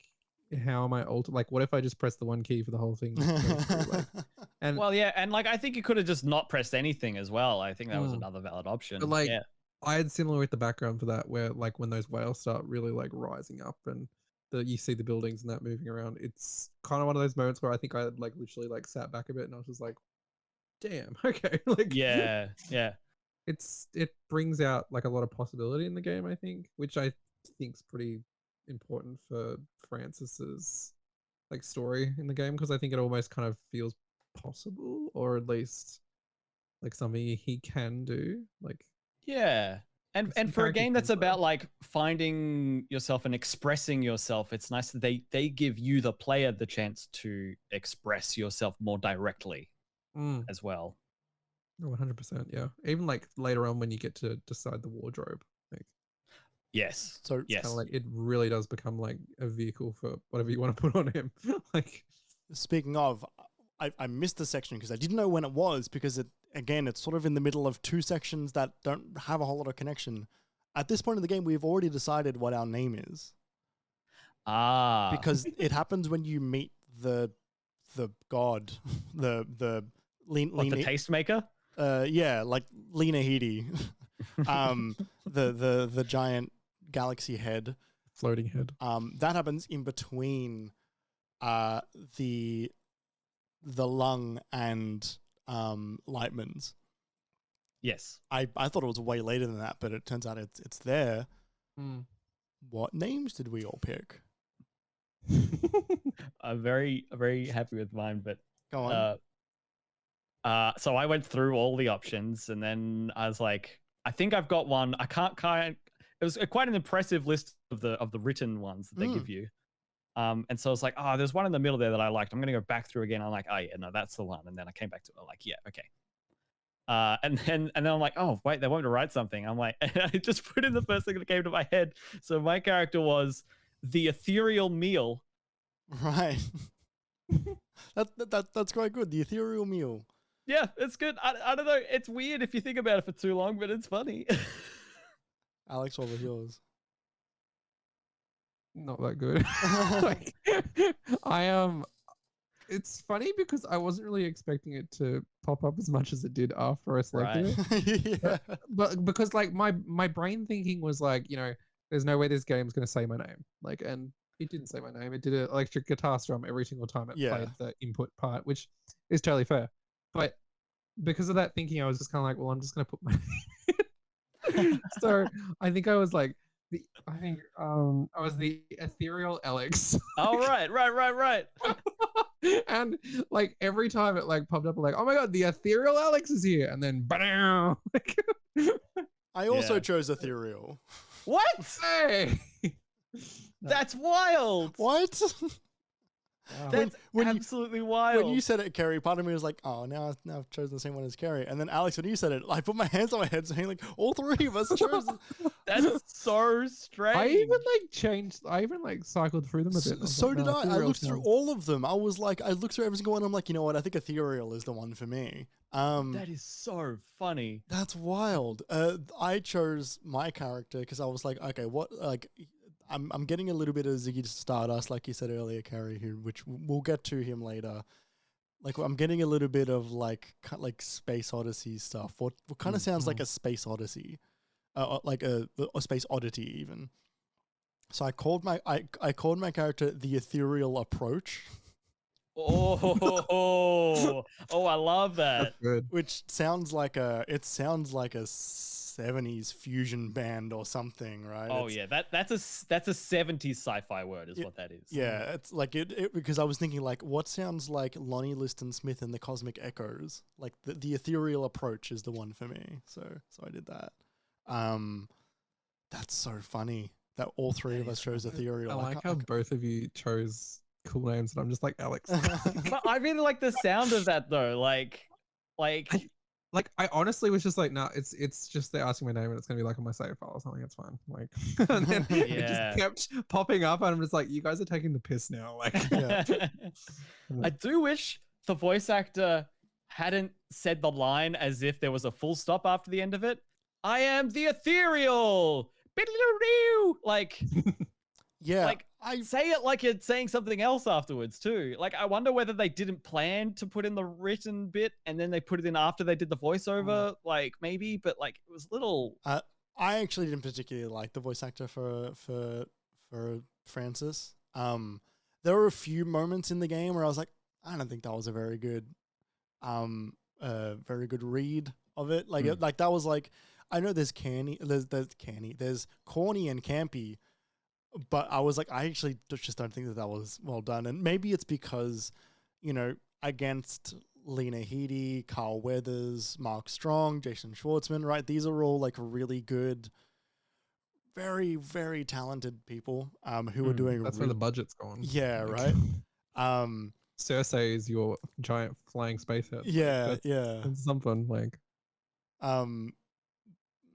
how am I like what if I just press the one key for the whole thing? Like, and Well, yeah, and like I think you could have just not pressed anything as well. I think that was Mm. another valid option. But like yeah. I had similar with the background for that, where like when those whales start really like rising up and you see the buildings and that moving around, it's kind of one of those moments where I think I like literally like sat back a bit and I was just like, damn, okay, like Yeah. it brings out like a lot of possibility in the game, I think, which I think is pretty important for Francis's like story in the game, because I think it almost kind of feels possible, or at least like something he can do. Like Yeah. And some for a characters game can that's grow. about like finding yourself and expressing yourself, it's nice that they give you the player the chance to express yourself more directly Mm. as well. Oh, 100%, yeah. Even like later on when you get to decide the wardrobe, like Yes. So it's yes. kind of like it really does become like a vehicle for whatever you want to put on him. Like speaking of, I missed the section because I didn't know when it was, because it's sort of in the middle of two sections that don't have a whole lot of connection. At this point in the game, we've already decided what our name is, because it happens when you meet the god, the What, the tastemaker? Yeah, like Lena Headey, the giant galaxy head, floating head. that happens in between the lung and Lightman's. Yes. I thought it was way later than that, but it turns out it's there. Mm. What names did we all pick? I'm very happy with mine, but Go on. so I went through all the options and then I was like, I think I've got one. I can't it was quite an impressive list of the written ones that they give you. And so I was like, oh, there's one in the middle there that I liked. I'm gonna go back through again. I'm like, oh yeah, no, that's the one. And then I came back to it. I'm like, yeah, okay. And then I'm like, oh wait, they want me to write something. I'm like, and I just put in the first thing that came to my head. So my character was the ethereal meal. Right. That's quite good. The ethereal meal. Yeah, it's good. I don't know. It's weird if you think about it for too long, but it's funny. Alex, what was yours? Not that good. Like, it's funny because I wasn't really expecting it to pop up as much as it did after I selected it. Yeah. But because like my brain thinking was like, there's no way this game's gonna say my name. Like, and it didn't say my name. It did an electric guitar strum every single time it played the input part, which is totally fair. But because of that thinking, I was just kind of like, well, I'm just gonna put my name. So I think I was like I was the ethereal Alex. Oh, right. And like every time it like popped up, like, oh my god, the ethereal Alex is here, and then I also chose ethereal. What? Hey! That's wild. What? That's absolutely wild. When you said it, Kerry, part of me was like, oh, now I've chosen the same one as Kerry. And then Alex, when you said it, I put my hands on my head saying, like, all three of us chose. That's so strange. I even cycled through them a bit. So did I. I looked through all of them. I was like, I looked through every single one. I'm like, you know what? I think ethereal is the one for me. That is so funny. That's wild. I chose my character because I was like, okay, what, like, I'm getting a little bit of Ziggy Stardust, like you said earlier, Carrie, which we'll get to him later. Like, I'm getting a little bit of like Space Odyssey stuff. What kind of sounds like a Space Odyssey, like a Space Oddity even. So I called my character the Ethereal Approach. Oh, I love that. That's good. Which sounds like a 70s fusion band or something, right? Oh yeah, that's a 70s sci-fi word is what that is. Yeah, it's like it because I was thinking like what sounds like Lonnie Liston Smith and the Cosmic Echoes. Like the ethereal approach is the one for me. So I did that. That's so funny that all three of us chose ethereal. I like how both of you chose cool names, and I'm just like Alex. But I really like the sound of that though. Like I honestly was just like, nah, it's just they're asking my name and it's gonna be like on my save file or something. It's fine. Like, and then it just kept popping up, and I'm just like, you guys are taking the piss now. Like, I do wish the voice actor hadn't said the line as if there was a full stop after the end of it. I am the ethereal. Like, yeah. like say it like you're saying something else afterwards too. Like, I wonder whether they didn't plan to put in the written bit and then they put it in after they did the voiceover. Like, maybe, but like it was little. I actually didn't particularly like the voice actor for Francis. There were a few moments in the game where I was like, I don't think that was a very good read of it. Like, like that was like, I know there's corny and campy, but I was like, I actually just don't think that was well done. And maybe it's because, you know, against Lena Headey, Carl Weathers, Mark Strong, Jason Schwartzman, right? These are all like really good, very, very talented people who are doing. That's where the budget's gone. Yeah, like, right. Cersei is your giant flying space head. Yeah, It's something like.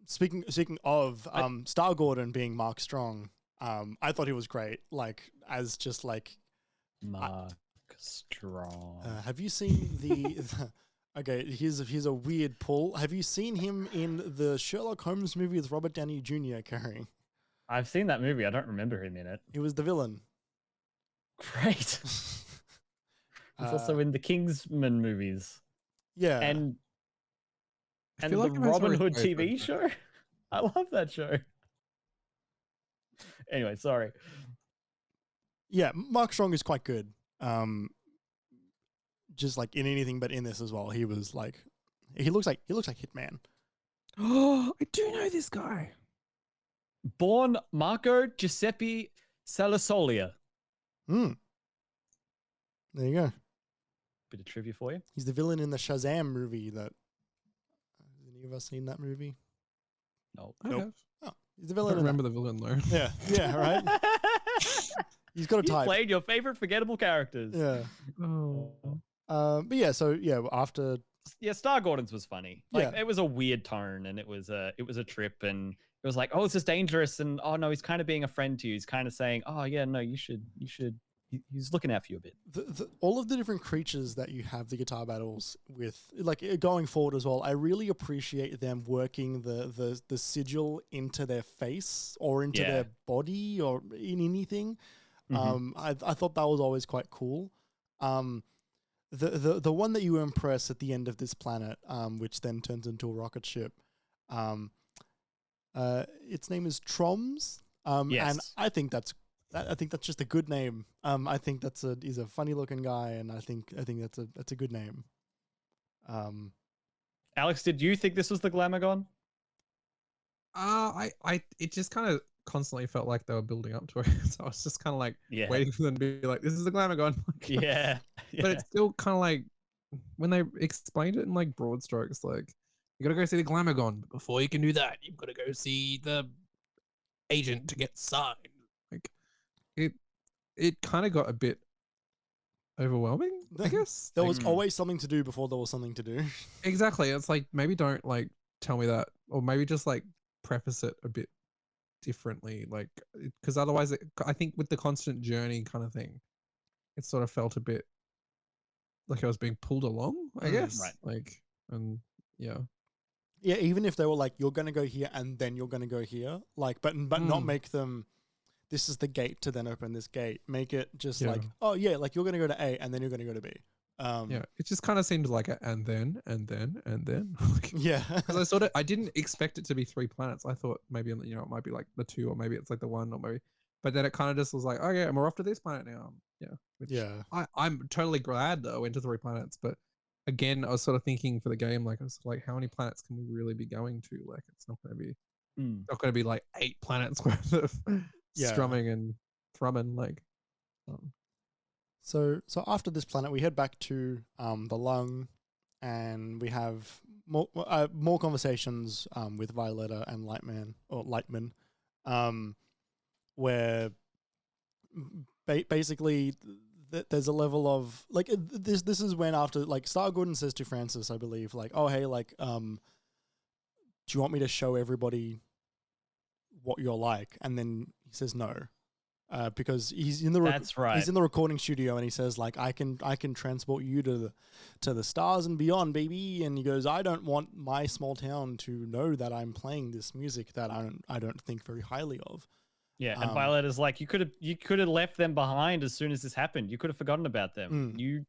Speaking of Star Gordon being Mark Strong, I thought he was great. Like as just like Mark Strong. Have you seen the? Okay, here's a weird pull. Have you seen him in the Sherlock Holmes movie with Robert Downey Jr. carrying? I've seen that movie. I don't remember him in it. He was the villain. Great. He's also in the Kingsman movies. Yeah, and the like Robin Hood TV show. I love that show. Anyway, sorry. Yeah, Mark Strong is quite good. Just like in anything but in this as well. He was like, he looks like Hitman. Oh, I do know this guy. Born Marco Giuseppe Salasolia. There you go. Bit of trivia for you. He's the villain in the Shazam movie. That has any of us seen that movie? No. Nope. Oh, he's the I villain. don't remember the villain though. Yeah, right. He's got a type. Played your favorite forgettable characters. Yeah. Oh. But yeah. So yeah, after. Yeah, Star Gordon's was funny. Like Yeah. it was a weird tone, and it was a trip, and it was like, oh, this is dangerous, and oh no, he's kind of being a friend to you. He's kind of saying, oh yeah, no, you should. He's looking out for you a bit. All of the different creatures that you have the guitar battles with, like going forward as well, I really appreciate them working the sigil into their face or into their body or in anything. I thought that was always quite cool. The one that you impress at the end of this planet, which then turns into a rocket ship, its name is Troms. Yes. And I think that's just a good name. I think he's a funny looking guy, and I think that's a good name. Alex, did you think this was the Glamagon? It just kind of constantly felt like they were building up to it. So I was just kind of like waiting for them to be like, this is the Glamagon. Yeah. But it's still kind of like when they explained it in like broad strokes, like you got to go see the Glamagon. But before you can do that, you've got to go see the agent to get signed. Like it kind of got a bit overwhelming, I guess. There was always something to do before there was something to do. Exactly. It's like, maybe don't like tell me that, or maybe just like preface it a bit differently, like, because otherwise I think with the constant journey kind of thing, it sort of felt a bit like I was being pulled along, I guess. Right. Like, and yeah, even if they were like, you're gonna go here and then you're gonna go here, like, but not make them, this is the gate to then open this gate. Make it just like, oh yeah, like you're gonna go to A and then you're gonna go to B. Yeah, it just kind of seemed like a and then. Like, yeah, because I didn't expect it to be 3 planets. I thought maybe, you know, it might be like the 2, or maybe it's like the 1, or maybe, but then it kind of just was like, okay, and we're off to this planet now. I'm totally glad that I went to 3 planets, but again, I was sort of thinking for the game, like I was like, how many planets can we really be going to? Like, it's not going to be like 8 planets worth of strumming and thrumming, like. So after this planet, we head back to the lung, and we have more conversations with Violetta and Lightman, where basically there's a level of like this is when, after like Star Gordon says to Francis, I believe, like, oh hey, like do you want me to show everybody what you're like? And then he says no. Because he's in the he's in the recording studio, and he says like, I can transport you to the stars and beyond, baby. And he goes, I don't want my small town to know that I'm playing this music that I don't think very highly of. Yeah, and Violet is like, you could have left them behind as soon as this happened. You could have forgotten about them.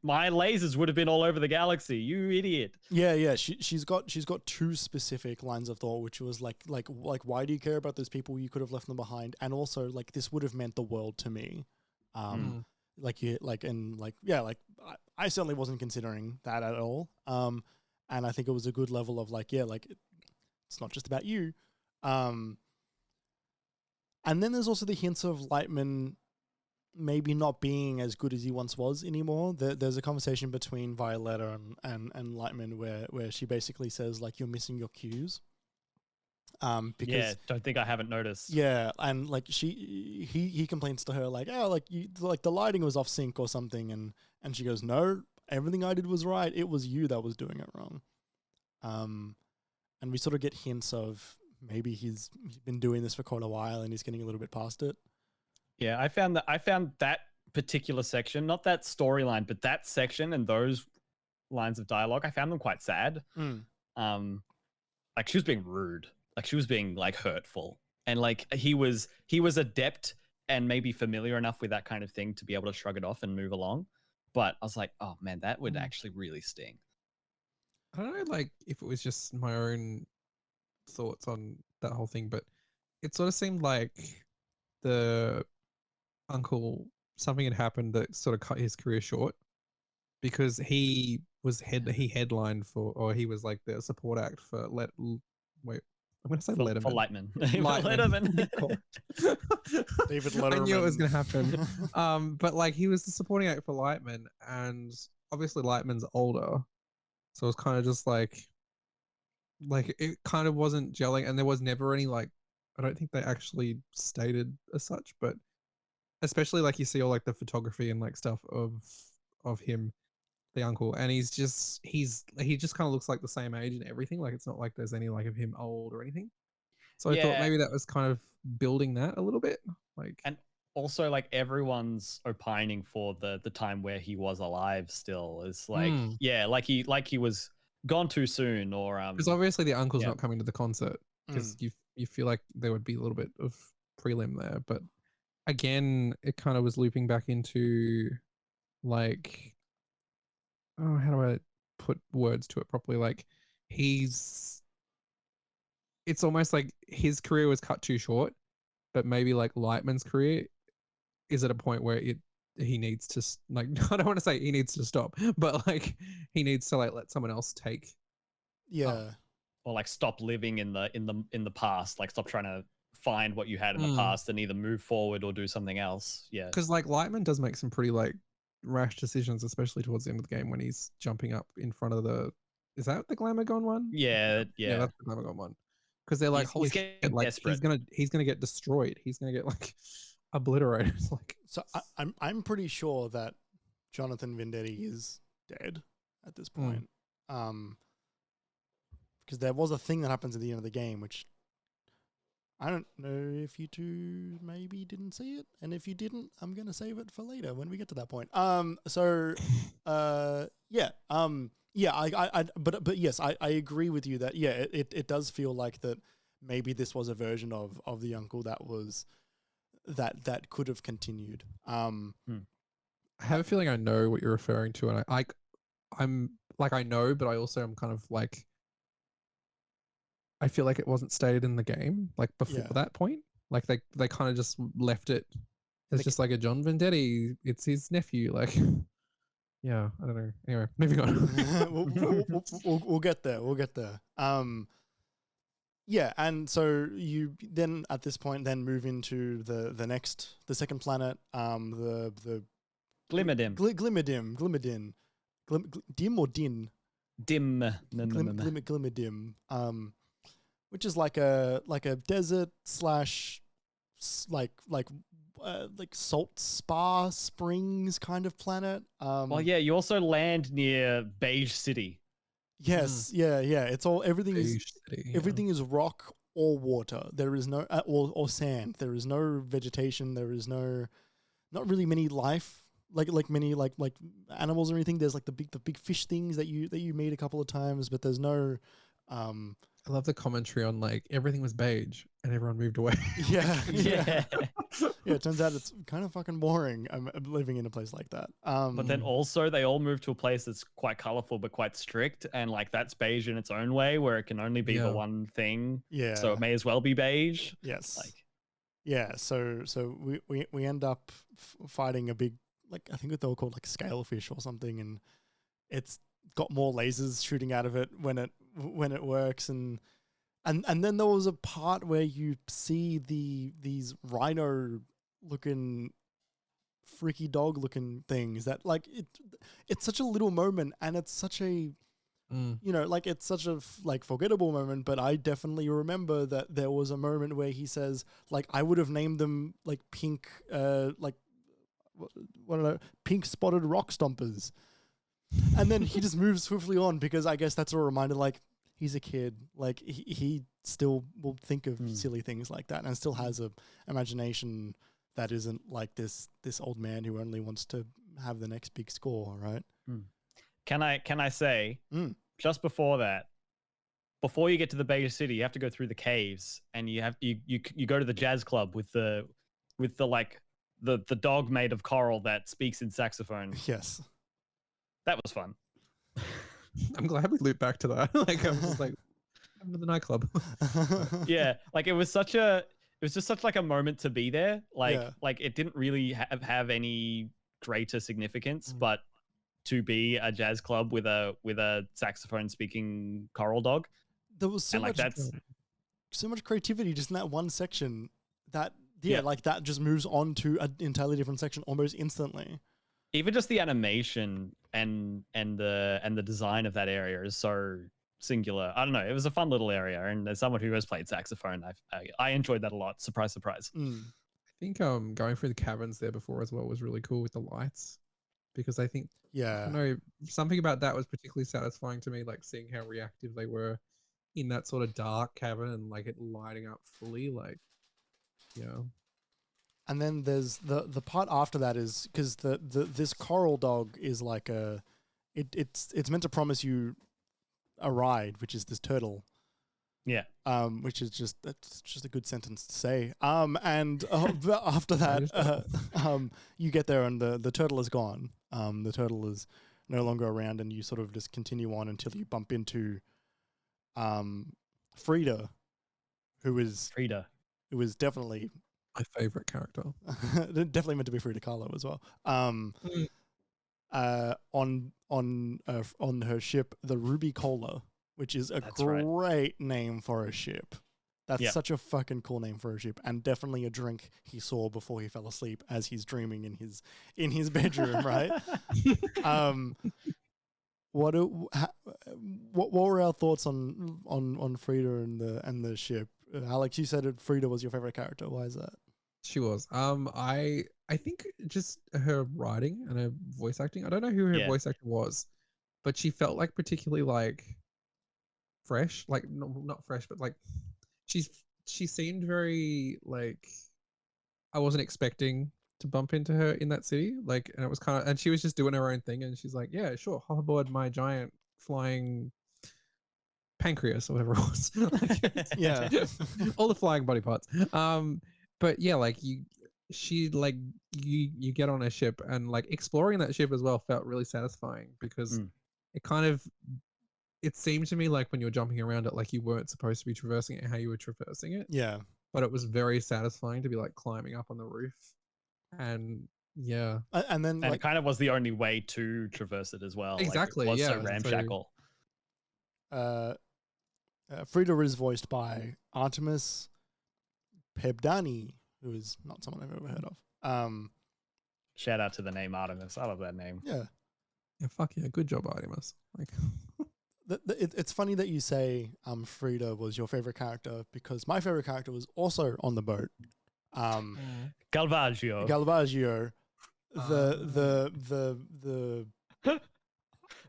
My lasers would have been all over the galaxy. You idiot. Yeah. She's got two specific lines of thought, which was like why do you care about those people? You could have left them behind, and also like this would have meant the world to me. I certainly wasn't considering that at all. And I think it was a good level of like it's not just about you. And then there's also the hints of Lightman maybe not being as good as he once was anymore. There's a conversation between Violetta and Lightman where she basically says like, you're missing your cues. Because don't think I haven't noticed. Yeah, and like he complains to her like, oh, like you, like the lighting was off sync or something, and she goes, no, everything I did was right. It was you that was doing it wrong. And we sort of get hints of maybe he's been doing this for quite a while and he's getting a little bit past it. Yeah, I found that particular section, not that storyline, but that section and those lines of dialogue, I found them quite sad. Like she was being rude, like she was being like hurtful, and like he was adept and maybe familiar enough with that kind of thing to be able to shrug it off and move along. But I was like, oh man, that would actually really sting. I don't know, like if it was just my own thoughts on that whole thing, but it sort of seemed like the uncle, something had happened that sort of cut his career short, because he headlined for, or he was like the support act for I'm going to say Letterman. For Lightman. Letterman. David Letterman. I knew it was going to happen. But like he was the supporting act for Lightman, and obviously Lightman's older, so it was kind of just like it kind of wasn't gelling, and there was never any like, I don't think they actually stated as such, but especially like you see all like the photography and like stuff of him, the uncle, and he just kind of looks like the same age and everything. Like it's not like there's any like of him old or anything. So I thought maybe that was kind of building that a little bit. Like, and also like everyone's opining for the time where he was alive still is like like he was gone too soon, or because obviously the uncle's not coming to the concert, because you feel like there would be a little bit of prelim there, but again it kind of was looping back into like, oh, how do I put words to it properly? Like it's almost like his career was cut too short, but maybe like Lightman's career is at a point where he needs to like, I don't want to say he needs to stop, but like he needs to like let someone else take. Or like stop living in the past, like stop trying to find what you had in the past and either move forward or do something else. Yeah. Because like Lightman does make some pretty like rash decisions, especially towards the end of the game when he's jumping up in front of is that the Glamourgon one? Yeah, that's the Glamourgon one. Because they're like, holy shit, like he's gonna get destroyed. He's gonna get like obliterated. Like, so I'm pretty sure that Jonathan Vendetti is dead at this point. Because there was a thing that happens at the end of the game, which I don't know if you two maybe didn't see it, and if you didn't, I'm gonna save it for later when we get to that point. But yes, I agree with you that it does feel like that maybe this was a version of the uncle that was that could have continued. I have a feeling I know what you're referring to, and I'm like, I know, but I also am kind of like, I feel like it wasn't stated in the game, like before that point. Like they kind of just left it as just like a John Vendetti, it's his nephew. Like, yeah, I don't know. Anyway, moving on. We'll get there. We'll get there. Yeah, and so you then at this point then move into the second planet, the Glimmerdim. Glimmerdim. Dim or Din? Dim. Glimmerdim. Which is like a desert slash like salt spa springs kind of planet. Well, yeah, you also land near Beige City. Yes, yeah. It's all everything is rock or water. There is no or sand. There is no vegetation. There is not really many life. Like many like animals or anything. There's like the big fish things that you meet a couple of times, but there's no I love the commentary on like everything was beige and everyone moved away. Yeah, Yeah. yeah. It turns out it's kind of fucking boring. I'm living in a place like that. But then also they all move to a place that's quite colorful but quite strict, and like that's beige in its own way, where it can only be the one thing. Yeah. So it may as well be beige. Yes. Like. Yeah. So we end up fighting a big, like, I think they were called like scalefish or something, and it's got more lasers shooting out of it when it works, and then there was a part where you see these rhino looking freaky dog looking things that, like, it's such a little moment, and it's such a like, it's such a like forgettable moment, but I definitely remember that there was a moment where he says, like, I would have named them like pink like what are they? Pink spotted rock stompers. And then he just moves swiftly on, because I guess that's a reminder, like, he's a kid. Like, he still will think of silly things like that, and still has a imagination that isn't like this old man who only wants to have the next big score, right? Can I say, just before that, before you get to the Beige City, you have to go through the caves, and you go to the jazz club with the like the dog made of coral that speaks in saxophone. Yes. That was fun. I'm glad we looped back to that. Like, I was just like, I'm to the nightclub. Yeah, like it was just such like a moment to be there. Like it didn't really have any greater significance, but to be a jazz club with a saxophone speaking coral dog, there was so much creativity just in that one section. That like that just moves on to an entirely different section almost instantly. Even just the animation and the design of that area is so singular. I don't know. It was a fun little area, and as someone who has played saxophone, I enjoyed that a lot. Surprise, surprise. I think going through the caverns there before as well was really cool with the lights, because I think I don't know, something about that was particularly satisfying to me, like seeing how reactive they were in that sort of dark cavern and like it lighting up fully, like And then there's the part after that is because this coral dog is like it's meant to promise you a ride, which is this turtle. Yeah. Which is that's just a good sentence to say. And after that, you get there and the turtle is gone. The turtle is no longer around, and you sort of just continue on until you bump into Frida, who is definitely my favorite character. Definitely meant to be Frida Kahlo as well. On her ship, the Ruby Cola, which is a great name for a ship. That's such a fucking cool name for a ship, and definitely a drink he saw before he fell asleep as he's dreaming in his bedroom, right? What were our thoughts on Frida and the ship? Alex, you said Frida was your favorite character. Why is that? She was. I think just her writing and her voice acting. I don't know who her voice actor was, but she felt like particularly like fresh, like not fresh, but like she seemed very like I wasn't expecting to bump into her in that city. Like, and it was kind of, and she was just doing her own thing, and she's like, yeah, sure, hop aboard my giant flying pancreas or whatever it was. All the flying body parts. But yeah, like you get on a ship, and like exploring that ship as well felt really satisfying, because it seemed to me like when you were jumping around it, like you weren't supposed to be traversing it how you were traversing it. Yeah. But it was very satisfying to be like climbing up on the roof. And and then it kind of was the only way to traverse it as well. Exactly. Like, it was so ramshackle. Frida is voiced by Artemis Pebdani, who is not someone I've ever heard of. Shout out to the name Artemis. I love that name. Yeah. Fuck yeah, good job, Artemis. Like, it's funny that you say Frida was your favorite character, because my favorite character was also on the boat. Galvaggio. The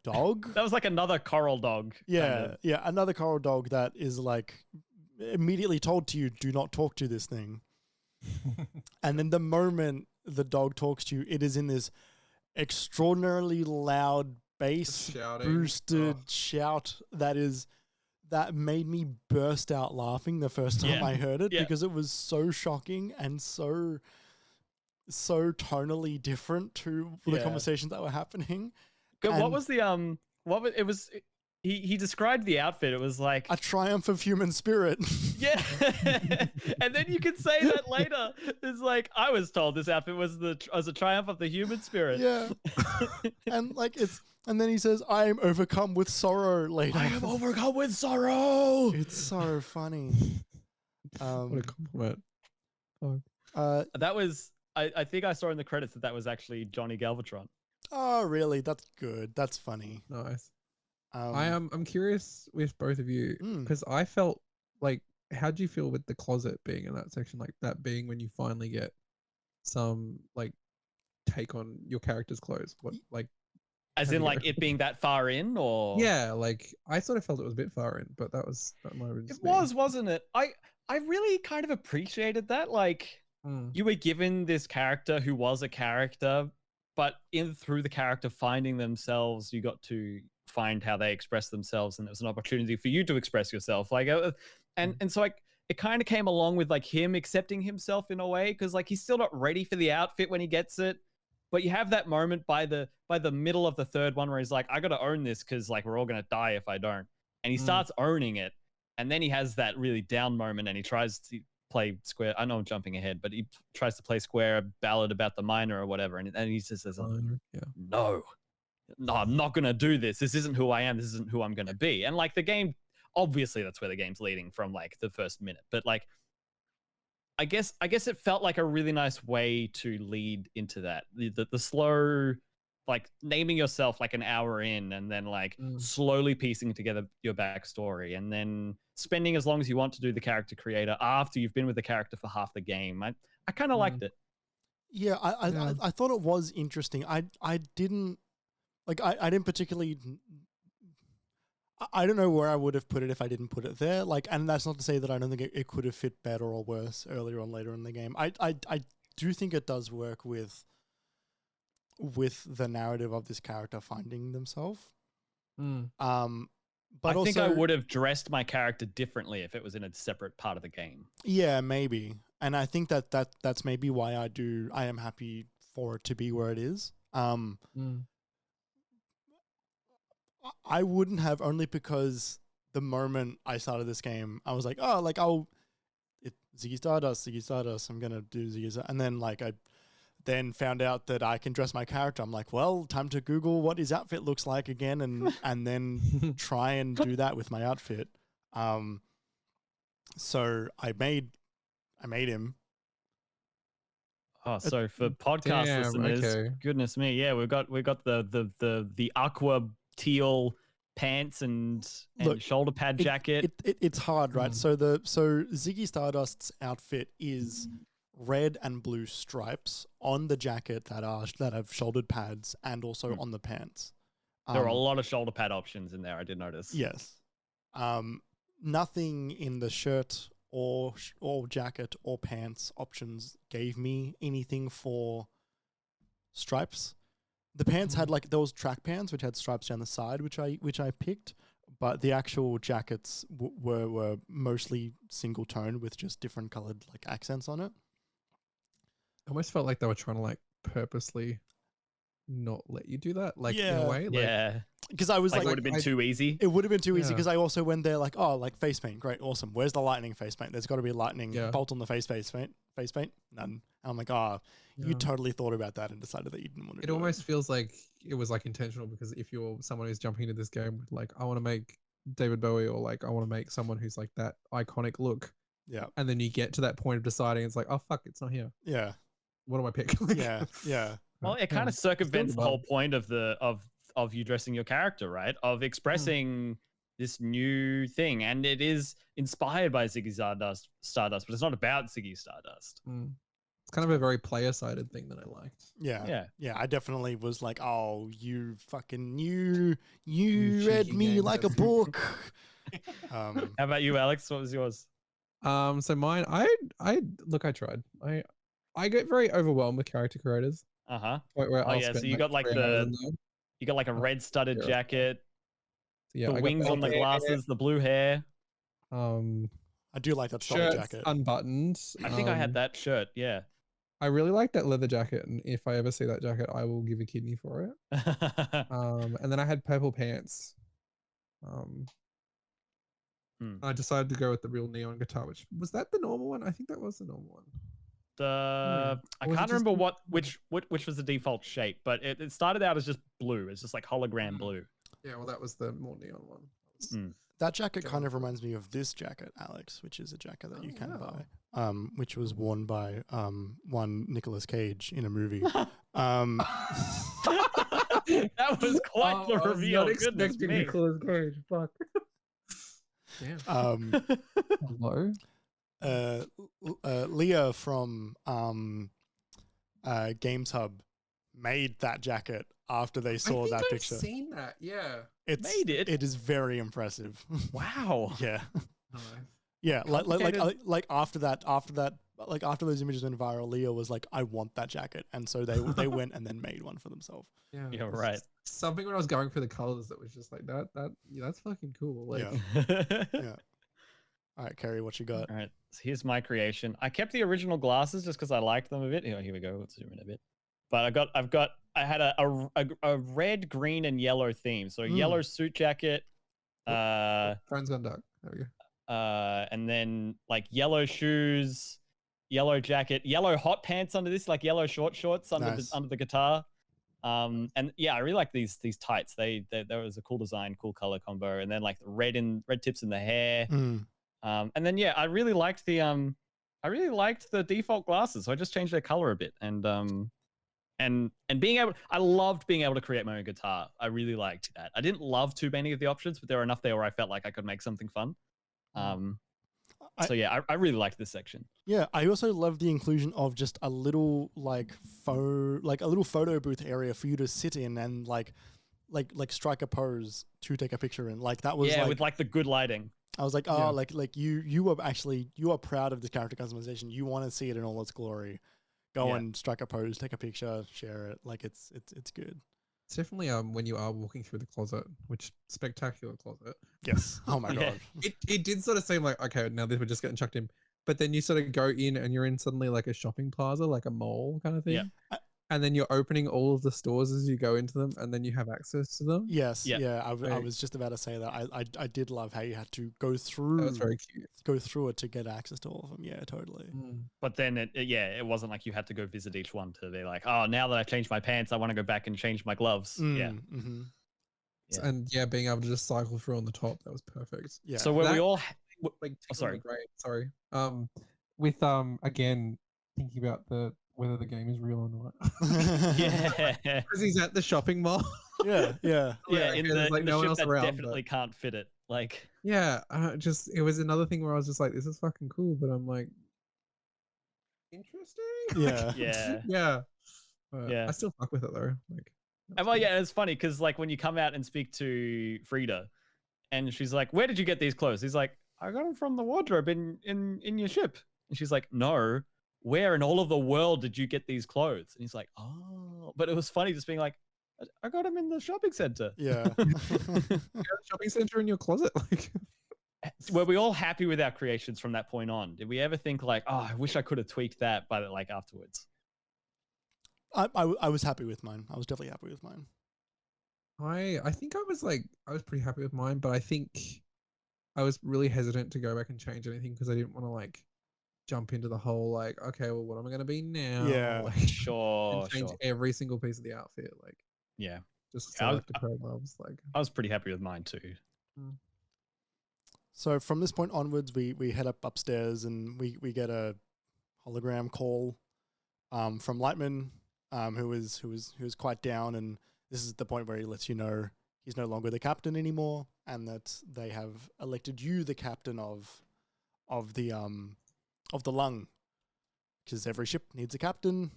dog. That was like another coral dog. Yeah, another coral dog that is like immediately told to you, do not talk to this thing. And then the moment the dog talks to you, it is in this extraordinarily loud bass boosted shout that is that made me burst out laughing the first time Yeah. I heard it Yeah. because it was so shocking and so tonally different to the Yeah. conversations that were happening. What And was the he described the outfit. It was like a triumph of human spirit. yeah. And then you could say that later. It's like I was told this outfit was as a triumph of the human spirit. Yeah. And like and then he says, I am overcome with sorrow later. I am overcome with sorrow. It's so funny. What a compliment. Fuck. That was I think I saw in the credits that was actually Johnny Galvatron. Oh, really? That's good. That's funny. Nice. I'm curious with both of you because I felt like, how do you feel with the closet being in that section, like that being when you finally get some like take on your character's clothes? What like, as in like it being that far in, or yeah, like I sort of felt it was a bit far in, but that might have been just me. wasn't it? I really kind of appreciated that. Like you were given this character who was a character, but through the character finding themselves, you got to find how they express themselves, and it was an opportunity for you to express yourself. Like, and so like it kind of came along with like him accepting himself in a way, because like he's still not ready for the outfit when he gets it, but you have that moment by the middle of the third one where he's like, I got to own this because like we're all gonna die if I don't, and he starts owning it, and then he has that really down moment, and he tries to play Square. I know I'm jumping ahead, but he tries to play Square a ballad about the miner or whatever, and he just says, no, I'm not going to do this. This isn't who I am. This isn't who I'm going to be. And like the game, obviously that's where the game's leading from like the first minute. But like, I guess it felt like a really nice way to lead into that. The slow, like naming yourself like an hour in, and then like slowly piecing together your backstory, and then spending as long as you want to do the character creator after you've been with the character for half the game. I kind of liked it. Yeah, I thought it was interesting. I didn't like I didn't particularly. I don't know where I would have put it if I didn't put it there. Like, and that's not to say that I don't think it could have fit better or worse earlier on later in the game. I do think it does work with the narrative of this character finding themselves. But I think I would have dressed my character differently if it was in a separate part of the game. Yeah, maybe. And I think that's maybe why I am happy for it to be where it is. I wouldn't have, only because the moment I started this game, I was like, oh, like Ziggy Stardust, I'm going to do Ziggy Stardust. And then like I then found out that I can dress my character. I'm like, well, time to Google what his outfit looks like again, and then try and do that with my outfit. So I made him. Oh, so for podcast listeners, goodness me, yeah, we've got the aqua teal pants and Look, shoulder pad jacket. It's hard, right? So Ziggy Stardust's outfit is red and blue stripes on the jacket that have shouldered pads, and also on the pants. There are a lot of shoulder pad options in there, I did notice. Yes. Nothing in the shirt or jacket or pants options gave me anything for stripes. The pants had like those track pants which had stripes down the side, which I picked, but the actual jackets were mostly single tone with just different colored like accents on it. I almost felt like they were trying to like purposely not let you do that, like in a way. Like, yeah, because I was like, it would have been too easy. It would have been too easy because I also went there like, oh, like face paint, great, awesome. Where's the lightning face paint? There's got to be a lightning bolt on the face paint. None. And I'm like, you totally thought about that and decided that you didn't want to. It almost feels like it was like intentional, because if you're someone who's jumping into this game with like, I want to make David Bowie, or like I want to make someone who's like that iconic look. Yeah. And then you get to that point of deciding, it's like, oh fuck, it's not here. Yeah. What do I pick? Yeah. Well, it kind of circumvents the whole point of of you dressing your character, right? Of expressing this new thing, and it is inspired by Ziggy Stardust, but it's not about Ziggy Stardust. It's kind of a very player-sided thing that I liked. Yeah. I definitely was like, oh, you fucking you read me like a book. How about you, Alex? What was yours? So mine, I tried. I get very overwhelmed with character creators. So you got like a red studded jacket. Yeah, The I got wings on the hair, glasses, the blue hair. I do like that style shirts jacket. unbuttoned. I think I had that shirt. Yeah. I really like that leather jacket, and if I ever see that jacket, I will give a kidney for it. And then I had purple pants. I decided to go with the real neon guitar, which was that the normal one? I think that was the normal one. I can't remember which was the default shape, but it started out as just blue. It's just like hologram blue. Yeah, well, that was the more neon one. That jacket kind of reminds me of this jacket, Alex, which is a jacket that you can buy, which was worn by one Nicolas Cage in a movie. That was quite the reveal. I was not expecting Nicolas Cage. Fuck. Damn. Hello. Leah from Games Hub made that jacket after they saw that picture. I've seen that. Yeah. It is very impressive. Wow. Yeah. Nice. Yeah. Like after those images went viral, Leah was like, "I want that jacket," and so they went and then made one for themselves. Yeah. You're right. Something when I was going through the colors that was just like that's fucking cool. Like, yeah. All right, Kerry, what you got? All right, so here's my creation. I kept the original glasses just because I liked them a bit. Here we go. Let's zoom in a bit. But I had a red, green, and yellow theme. So a yellow suit jacket. Friends Gone Dark. There we go. And then like yellow shoes, yellow jacket, yellow hot pants under this, like yellow shorts under the guitar. And yeah, I really like these tights. They was a cool design, cool color combo. And then like the red tips in the hair. And then yeah, I really liked the default glasses, so I just changed their color a bit. And I loved being able to create my own guitar. I really liked that. I didn't love too many of the options, but there were enough there where I felt like I could make something fun. So yeah, I really liked this section. Yeah, I also love the inclusion of just a little photo booth area for you to sit in and like strike a pose to take a picture in. Like that was with like the good lighting. I was like, you are proud of this character customization. You want to see it in all its glory. Go and strike a pose, take a picture, share it. Like it's good. It's definitely when you are walking through the closet, which spectacular closet. Yes. Oh my god. It did sort of seem like, okay, now this we're just getting chucked in. But then you sort of go in and you're in suddenly like a shopping plaza, like a mall kind of thing. Yeah. And then you're opening all of the stores as you go into them, and then you have access to them. Yes. Yeah. I was just about to say that. I did love how you had to go through. That was very cute. Go through it to get access to all of them. Yeah, totally. But then it wasn't like you had to go visit each one to be like, oh, now that I've changed my pants, I want to go back and change my gloves. Yeah. And yeah, being able to just cycle through on the top, that was perfect. Yeah. So when we all like, sorry. With again thinking about whether the game is real or not. Yeah. Because he's at the shopping mall. Yeah. In the no one ship else that around, definitely can't fit it. Like. Yeah. It was another thing where I was just like, this is fucking cool, but I'm like, interesting. Yeah. Yeah. I still fuck with it though. Like. Well, yeah, it's funny because like when you come out and speak to Frida, and she's like, "Where did you get these clothes?" He's like, "I got them from the wardrobe in your ship." And she's like, "No, where in all of the world did you get these clothes?" And he's like, "Oh," but it was funny just being like, "I got them in the shopping center." Yeah, shopping center in your closet. Like, were we all happy with our creations from that point on? Did we ever think like, "Oh, I wish I could have tweaked that," by like afterwards? I was happy with mine. I was definitely happy with mine. I think I was pretty happy with mine, but I think I was really hesitant to go back and change anything because I didn't want to like jump into the whole like, okay, well, what am I going to be now? Yeah, like, sure. Change every single piece of the outfit, like yeah, just select the pair of gloves. Like I was pretty happy with mine too. So from this point onwards, we head upstairs and we get a hologram call from Lightman. Who was quite down, and this is the point where he lets you know he's no longer the captain anymore, and that they have elected you the captain of the Lung, because every ship needs a captain,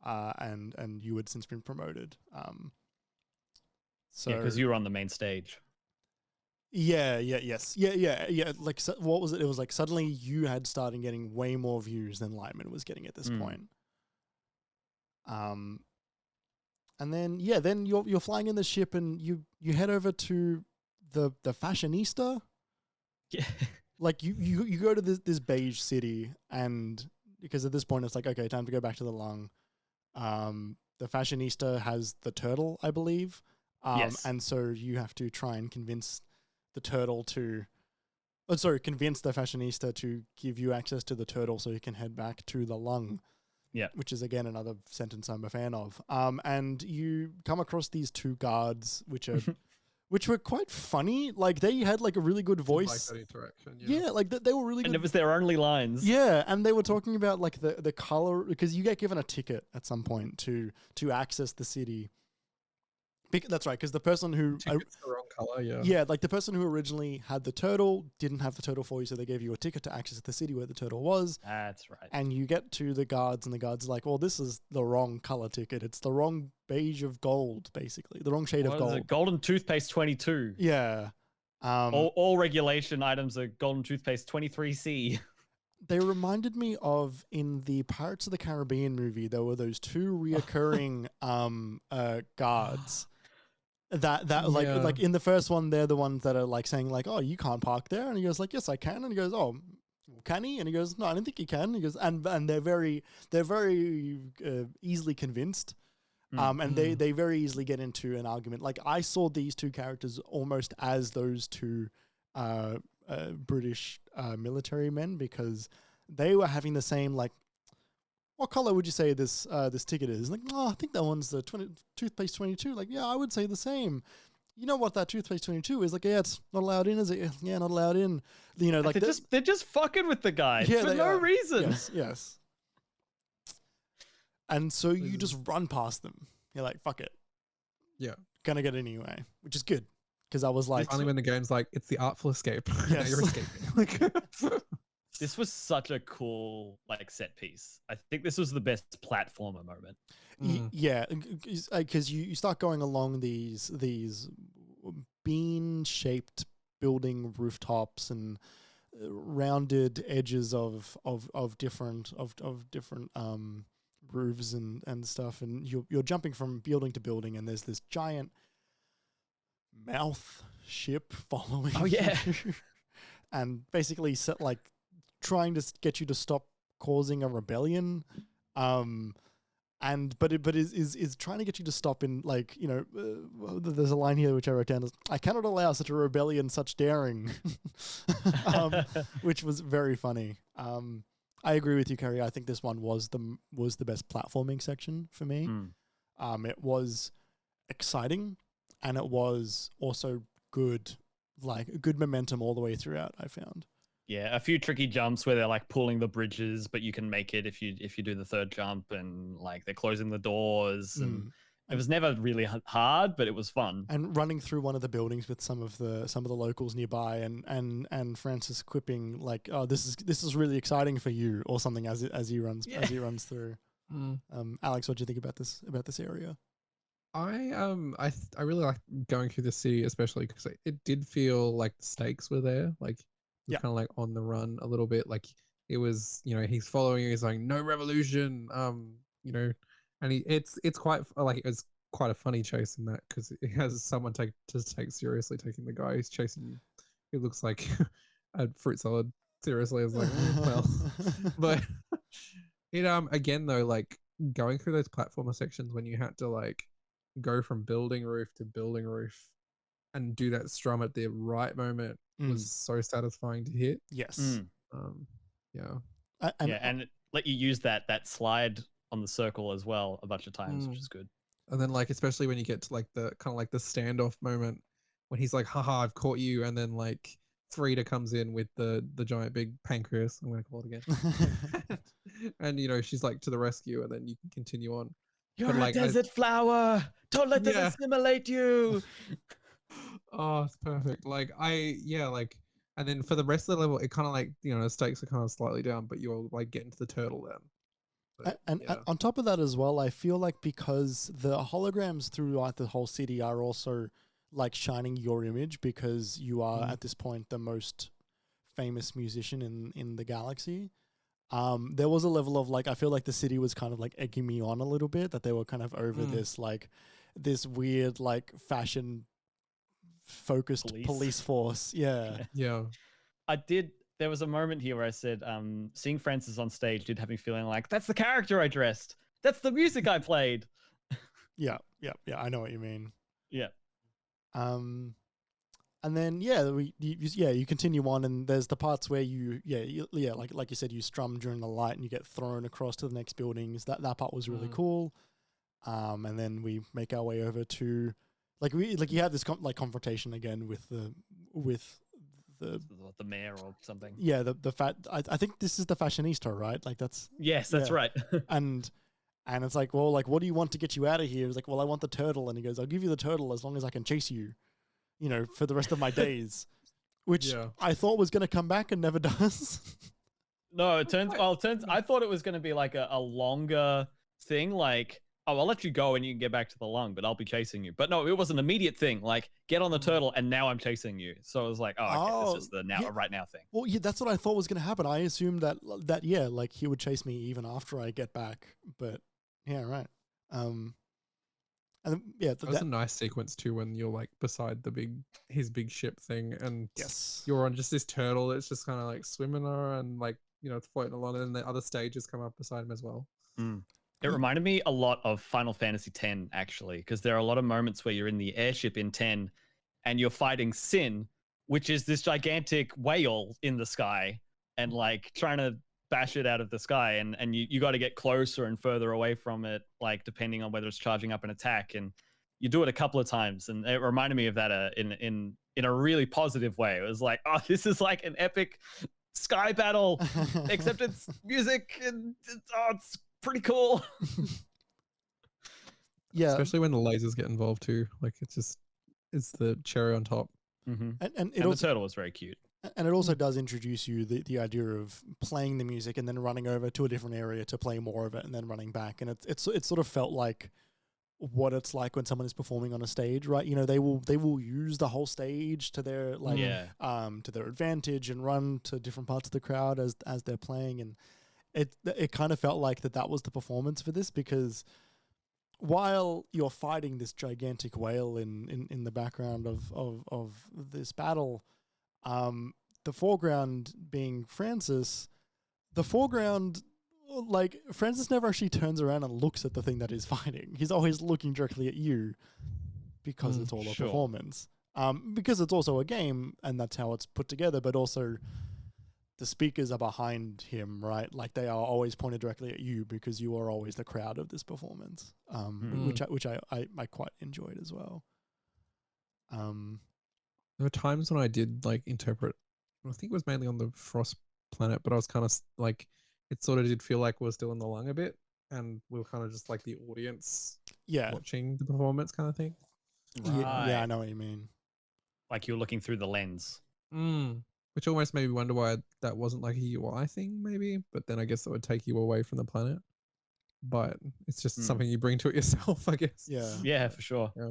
and you had since been promoted. So because you were on the main stage. Yeah. Like, what was it? It was like suddenly you had started getting way more views than Lightman was getting at this point. And then you're flying in the ship and you head over to the fashionista. Yeah. Like you go to this beige city, and because at this point it's like, okay, time to go back to the lung. The fashionista has the turtle, I believe. Yes. And so you have to try and convince the turtle to, convince the fashionista to give you access to the turtle so you can head back to the lung. Yeah. Which is again another sentence I'm a fan of. And you come across these two guards, which were quite funny. Like they had like a really good voice. Like that interaction. Yeah, like they were really good. And it was their only lines. Yeah, and they were talking about like the color, because you get given a ticket at some point to access the city. That's right, because the person who Ticket's the wrong color. Yeah. yeah, like the person who originally had the turtle didn't have the turtle for you, so they gave you a ticket to access the city where the turtle was. That's right. And you get to the guards, and the guards are like, "Well, this is the wrong color ticket. It's the wrong beige of gold, basically, the wrong shade of gold." What is it? Golden toothpaste 22. Yeah. All regulation items are golden toothpaste 23C. They reminded me of, in the Pirates of the Caribbean movie, there were those two reoccurring guards. That like in the first one, they're the ones that are like saying like, "Oh, you can't park there," and he goes like, "Yes, I can," and he goes, "Oh, can he?" And he goes, "No, I don't think he can." And he goes, and they're very easily convinced, and they very easily get into an argument. Like I saw these two characters almost as those two British military men, because they were having the same like, "What color would you say this ticket is?" Like, "Oh, I think that one's the toothpaste 22. Like, "Yeah, I would say the same." "You know what that toothpaste 22 is?" Like, "Yeah, it's not allowed in, is it?" "Yeah, not allowed in." You know, like they're just fucking with the guy for no reason. Yes. And so you just run past them. You're like, "Fuck it." Yeah. Gonna get it anyway, which is good, because I was like, finally when the game's like, it's the Artful Escape. Now Yes. you're escaping. Like, This was such a cool like set piece. I think this was the best platformer moment. Yeah, because you start going along these bean-shaped building rooftops and rounded edges of different roofs and stuff, and you're jumping from building to building, and there's this giant mouth ship following. Oh yeah. you, and basically like trying to get you to stop causing a rebellion. But it is trying to get you to stop in, like, you know, there's a line here which I wrote down as, "I cannot allow such a rebellion, such daring," which was very funny. I agree with you, Kerry. I think this one was the best platforming section for me. It was exciting, and it was also good, like good momentum all the way throughout, I found. Yeah, a few tricky jumps where they're like pulling the bridges, but you can make it if you do the third jump, and like they're closing the doors, and it was never really hard, but it was fun. And running through one of the buildings with some of the locals nearby, and Francis quipping like, "Oh, this is really exciting for you," or something as he runs through. Alex, what do you think about this area? I really like going through the city, especially because it did feel like the stakes were there. Like, kind of like on the run a little bit. Like it was, you know, he's following you. He's like, "No revolution," you know, and it's quite like, it was quite a funny chase in that, because it has someone take seriously taking the guy who's chasing you. It looks like a fruit salad. Seriously, I was like, well, but it again though, like going through those platformer sections when you had to like go from building roof to building roof and do that strum at the right moment was so satisfying to hit. Yes. And let you use that slide on the circle as well a bunch of times, which is good. And then like, especially when you get to like the kind of like the standoff moment when he's like, "Haha, I've caught you," and then like Frida comes in with the giant big pancreas, I'm gonna call it again. And you know, she's like to the rescue, and then you can continue on. "You're a desert flower. Don't let them assimilate you." Oh, it's perfect. Like and then for the rest of the level, it kind of like, you know, the stakes are kind of slightly down, but you're like getting to the turtle then. But, and on top of that as well, I feel like because the holograms throughout the whole city are also like shining your image, because you are at this point the most famous musician in the galaxy. There was a level of like, I feel like the city was kind of like egging me on a little bit, that they were kind of over this weird like fashion focused police force. Yeah. Yeah. There was a moment here where I said, seeing Francis on stage did have me feeling like, that's the character I dressed. That's the music I played. Yeah. I know what you mean. Yeah. And then you continue on, and there's the parts where like you said, you strum during the light and you get thrown across to the next buildings. That part was really cool. And then we make our way over to you have this confrontation again with the mayor or something. Yeah, I think this is the fashionista, right? Like that's right. and it's like, well, like, what do you want to get you out of here? It's like, well, I want the turtle, and he goes, I'll give you the turtle as long as I can chase you, for the rest of my days, which I thought was going to come back and never does. No, it turns. I thought it was going to be like a longer thing, like, oh, I'll let you go and you can get back to the lung, but I'll be chasing you. But no, it was an immediate thing. Like, get on the turtle, and now I'm chasing you. So it was like, okay, this is the right now thing. Well, yeah, that's what I thought was going to happen. I assumed that like he would chase me even after I get back. But yeah, right. And that was a nice sequence too, when you're like beside his big ship thing, and you're on just this turtle that's just kind of like swimming around, like, floating along, and then the other stages come up beside him as well. It reminded me a lot of Final Fantasy X, actually, because there are a lot of moments where you're in the airship in 10 and you're fighting Sin, which is this gigantic whale in the sky, and like trying to bash it out of the sky, and you got to get closer and further away from it, like depending on whether it's charging up an attack, and you do it a couple of times, and it reminded me of that in a really positive way. It was like, oh, this is like an epic sky battle, except it's music, and it's pretty cool. Yeah, especially when the lasers get involved too. Like, it's the cherry on top. Mm-hmm. And the turtle was very cute. And it also does introduce you the idea of playing the music and then running over to a different area to play more of it, and then running back. And it sort of felt like what it's like when someone is performing on a stage, right? They will use the whole stage to their to their advantage and run to different parts of the crowd as they're playing. And it kind of felt like that was the performance for this, because while you're fighting this gigantic whale in the background of this battle, the foreground being Francis, Francis never actually turns around and looks at the thing that he's fighting. He's always looking directly at you, because it's all a performance. Because it's also a game, and that's how it's put together, but also the speakers are behind him, right? Like, they are always pointed directly at you, because you are always the crowd of this performance, which I quite enjoyed as well. There were times when I did like interpret, I think it was mainly on the Frost planet, but I was kind of like, it sort of did feel like we're still in the lung a bit, and we were kind of just like the audience watching the performance kind of thing. Right. Yeah, I know what you mean. Like, you're looking through the lens. Which almost made me wonder why that wasn't like a UI thing, maybe. But then I guess that would take you away from the planet. But it's just something you bring to it yourself, I guess. Yeah, for sure. Yeah.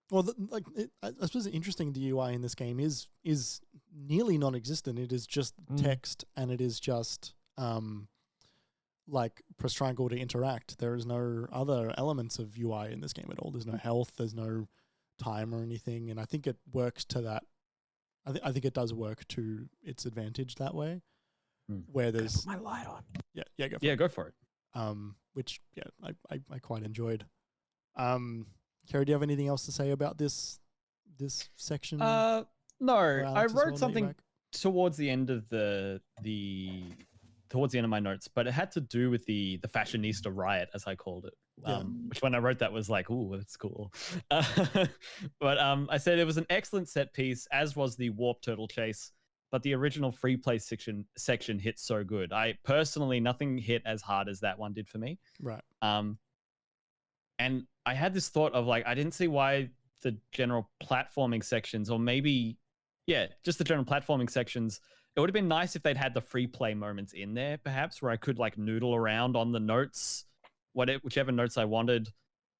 Well, I suppose the interesting the UI in this game is nearly non-existent. It is just text, and it is just like press triangle to interact. There is no other elements of UI in this game at all. There's no health. There's no time or anything. And I think it works to that. I think it does work to its advantage that way. Where there's my light on. Go for it. Which I quite enjoyed. Carrie, do you have anything else to say about this section? No, I wrote something towards the end of towards the end of my notes, but it had to do with the fashionista riot, as I called it. Which, when I wrote that, was like, ooh, that's cool. But I said it was an excellent set piece, as was the warp turtle chase, but the original free play section hit so good. I personally, nothing hit as hard as that one did for me. Right. And I had this thought of like, I didn't see why the general platforming sections, or maybe, just the general platforming sections, it would have been nice if they'd had the free play moments in there, perhaps, where I could like noodle around on the notes, whichever notes I wanted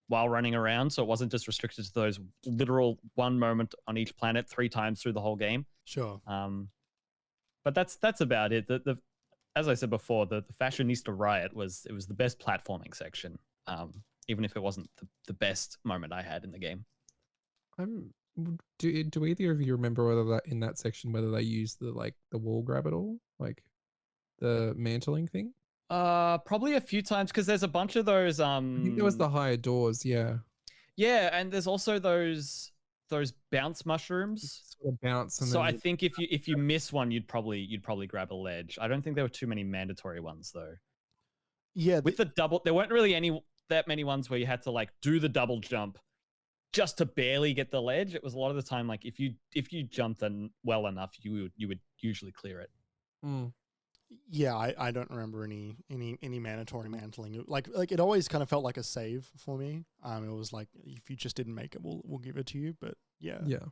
while running around. So it wasn't just restricted to those literal one moment on each planet 3 times through the whole game. Sure. But that's about it. As I said before, the fashionista riot was the best platforming section. Even if it wasn't the best moment I had in the game. I'm Do either of you remember whether that in that section whether they used the wall grab at all, like the mantling thing? Probably a few times because there's a bunch of those. I think there was the higher doors. Yeah, Yeah, and there's also those bounce mushrooms. sort of bounce. And So then I think if you miss one, you'd probably grab a ledge. I don't think there were too many mandatory ones though. Yeah, With the double, there weren't really that many ones where you had to like do the double jump just to barely get the ledge. It was a lot of the time like if you jumped well enough, you would usually clear it. Mm. yeah, I don't remember any mandatory mantling. Like it always kind of felt like a save for me. It was like if you just didn't make it, we'll give it to you. But yeah, yeah.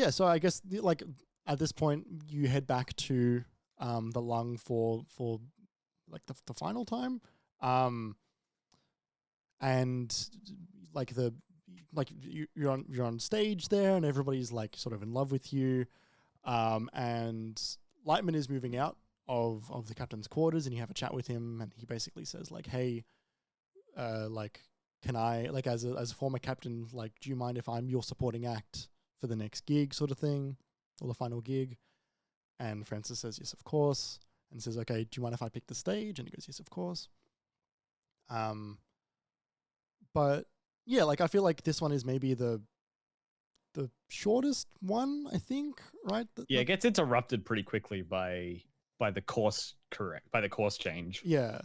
So I guess like at this point you head back to the lung for like the final time. And like you're on stage there and everybody's like sort of in love with you. And Lightman is moving out of the captain's quarters and you have a chat with him and he basically says like, hey, like, can I, like as a former captain, like, do you mind if I'm your supporting act for the next gig sort of thing or the final gig? And Francis says, yes, of course. And says, okay, do you mind if I pick the stage? And he goes, yes, of course. But yeah, like I feel like this one is maybe the shortest one, I think, right? It gets interrupted pretty quickly by the course change. Yeah.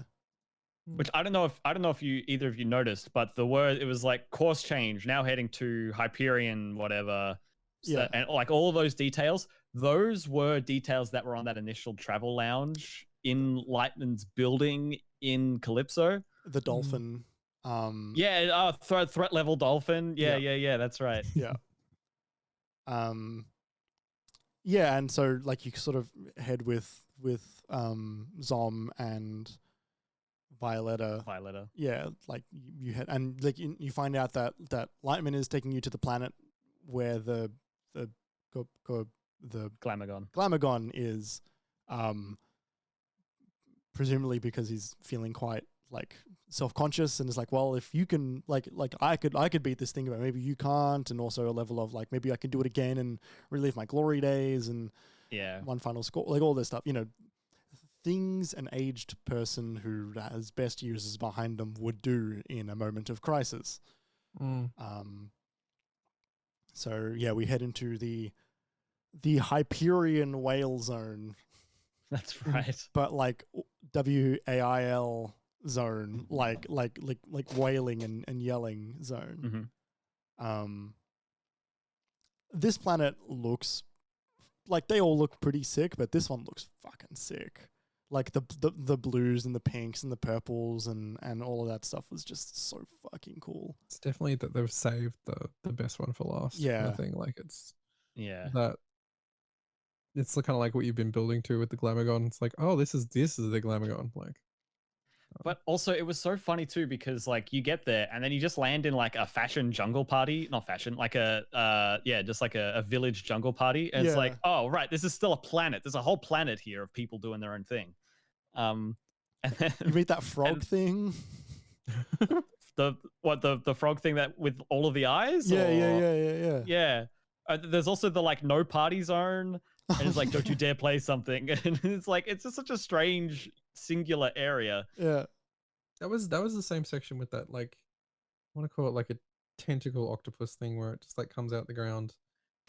Which I don't know if you either of you noticed, but the word, it was like course change, now heading to Hyperion, whatever. So, Yeah. and like all of those details, those were details that were on that initial travel lounge in Lightman's building in Calypso. The dolphin. Threat level dolphin. Yeah, that's right. Yeah. Yeah, and so like you sort of head with Zom and Violetta. Yeah, like you head and like you find out that Lightman is taking you to the planet where the Glamagon is, presumably because he's feeling quite like self-conscious and is like, well, if you can like I could beat this thing, but maybe you can't, and also a level of like maybe I can do it again and relive my glory days and one final score, like all this stuff, you know, things an aged person who has best years behind them would do in a moment of crisis. So yeah, we head into the Hyperion whale zone. That's right. But like WAIL zone, like wailing and yelling zone. This planet looks like they all look pretty sick, but this one looks fucking sick. Like the blues and the pinks and the purples and all of that stuff was just so fucking cool. It's definitely that they've saved the best one for last. Yeah, I think like it's that it's kind of like what you've been building to with the Glamagon. It's like, oh, this is the Glamagon. Like, but also it was so funny too because like you get there and then you just land in like a fashion jungle party, not fashion, like just like a village jungle party. And it's like, oh right, this is still a planet. There's a whole planet here of people doing their own thing. And then you read that frog thing. the frog thing that with all of the eyes? Yeah. There's also the like no party zone. And it's like, don't you dare play something. And it's like, it's just such a strange singular area. Yeah. That was the same section with that, like, I want to call it like a tentacle octopus thing where it just like comes out the ground.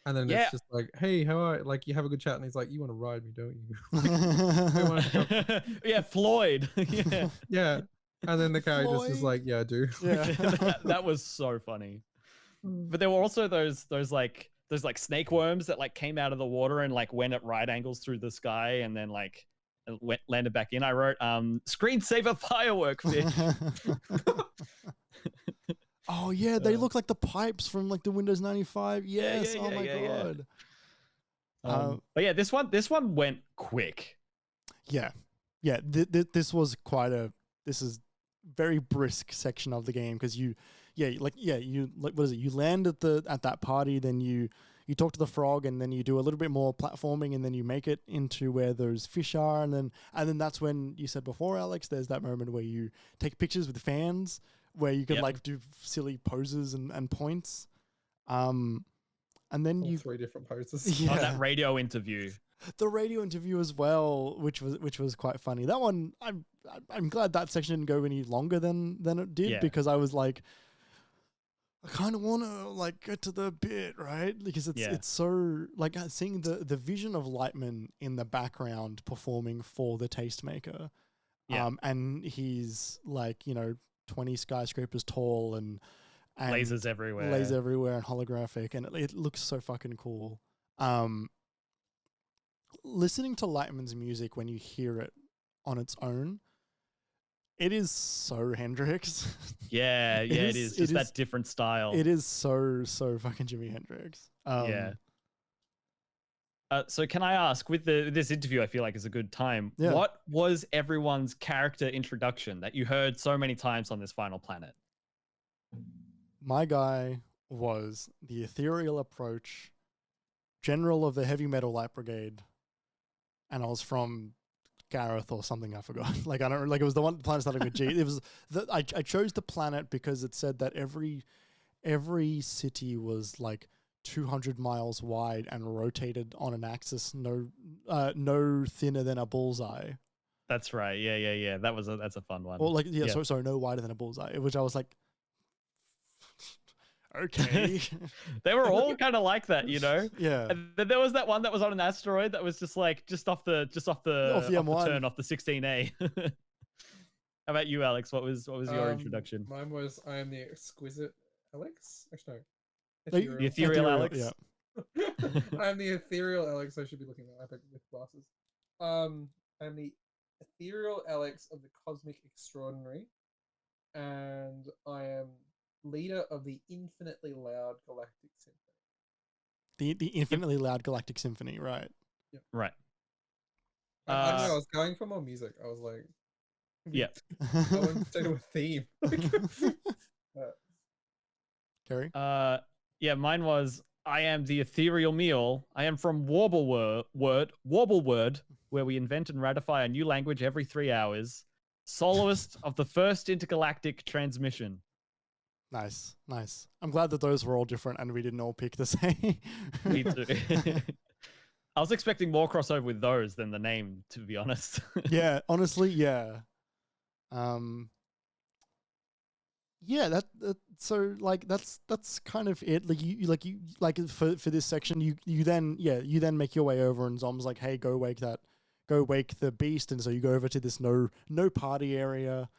And then it's just like, hey, how are you? Like you have a good chat and he's like, you want to ride me, don't you? Yeah, Floyd. Yeah. And then the guy just is like, yeah, I do. Yeah. that was so funny. But there were also those like snake worms that like came out of the water and like went at right angles through the sky and then like landed back in. I wrote screensaver firework fish. Oh yeah, they look like the pipes from like the Windows 95. Yes. Oh my god. But yeah, this one went quick. Yeah. This was this is very brisk section of the game because you land at that party, then you you talk to the frog, and then you do a little bit more platforming, and then you make it into where those fish are, and then that's when you said before, Alex, there's that moment where you take pictures with fans, where you can like do silly poses and points. And then All you 3 different poses. yeah. Oh, that radio interview. The radio interview as well, which was quite funny. That one, I'm glad that section didn't go any longer than it did, because I was like, I kind of want to like get to the bit, right? Because it's so like seeing the vision of Lightman in the background performing for the Tastemaker. And he's like, 20 skyscrapers tall and lasers everywhere. And holographic, and it looks so fucking cool. Listening to Lightman's music when you hear it on its own, it is so Hendrix. Yeah, it is. Just that different style. It is so fucking Jimi Hendrix. So can I ask, with this interview, I feel like is a good time. Yeah. What was everyone's character introduction that you heard so many times on this final planet? My guy was the ethereal approach, general of the heavy metal light brigade, and I was from Gareth or something, I forgot. Like, I don't like, it was the one planet starting with G. It was I chose the planet because it said that every city was like 200 miles wide and rotated on an axis no thinner than a bullseye. That's right. Yeah. That's a fun one. Or like sorry, no wider than a bullseye, which I was like, okay. They were all kind of like that, Yeah. And then there was that one that was on an asteroid that was just like off the M1. turn off the 16A. How about you, Alex? What was your introduction? Mine was I am the exquisite Alex. Actually, no. The ethereal Alex. Yeah. I am the ethereal Alex. I should be looking at Epic with glasses. I am the ethereal Alex of the Cosmic Extraordinary, and I am leader of the infinitely loud galactic symphony. The infinitely loud galactic symphony, right? Yep. Right. I don't know. I was going for more music. I was like, yeah. I wanted to do a theme. Kerry? Yeah, mine was I am the ethereal meal. I am from Warbleword, where we invent and ratify a new language every 3 hours. Soloist of the first intergalactic transmission. Nice. I'm glad that those were all different and we didn't all pick the same. Me too. I was expecting more crossover with those than the name, to be honest. Yeah, honestly, yeah. Yeah, so like that's kind of it. Like you for this section, you then make your way over, and Zom's like, hey, go wake the beast, and so you go over to this no party area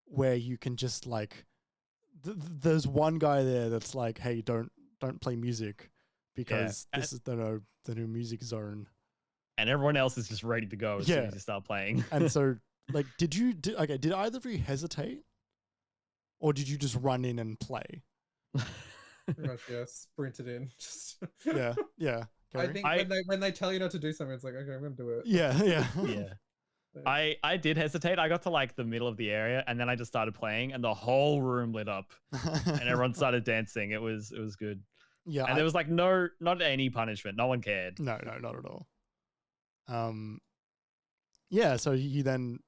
where you can just like there's one guy there that's like, hey, don't play music because this is the new music zone, and everyone else is just ready to go as soon as you start playing. And so like did either of you hesitate? Or did you just run in and play? Pretty much, yeah. Sprinted in. Just yeah. I think when they tell you not to do something, it's like, okay, I'm gonna do it. Yeah. I did hesitate. I got to like the middle of the area, and then I just started playing, and the whole room lit up, and everyone started dancing. It was good. Yeah, and there was like not any punishment. No one cared. No, not at all. Yeah. So you then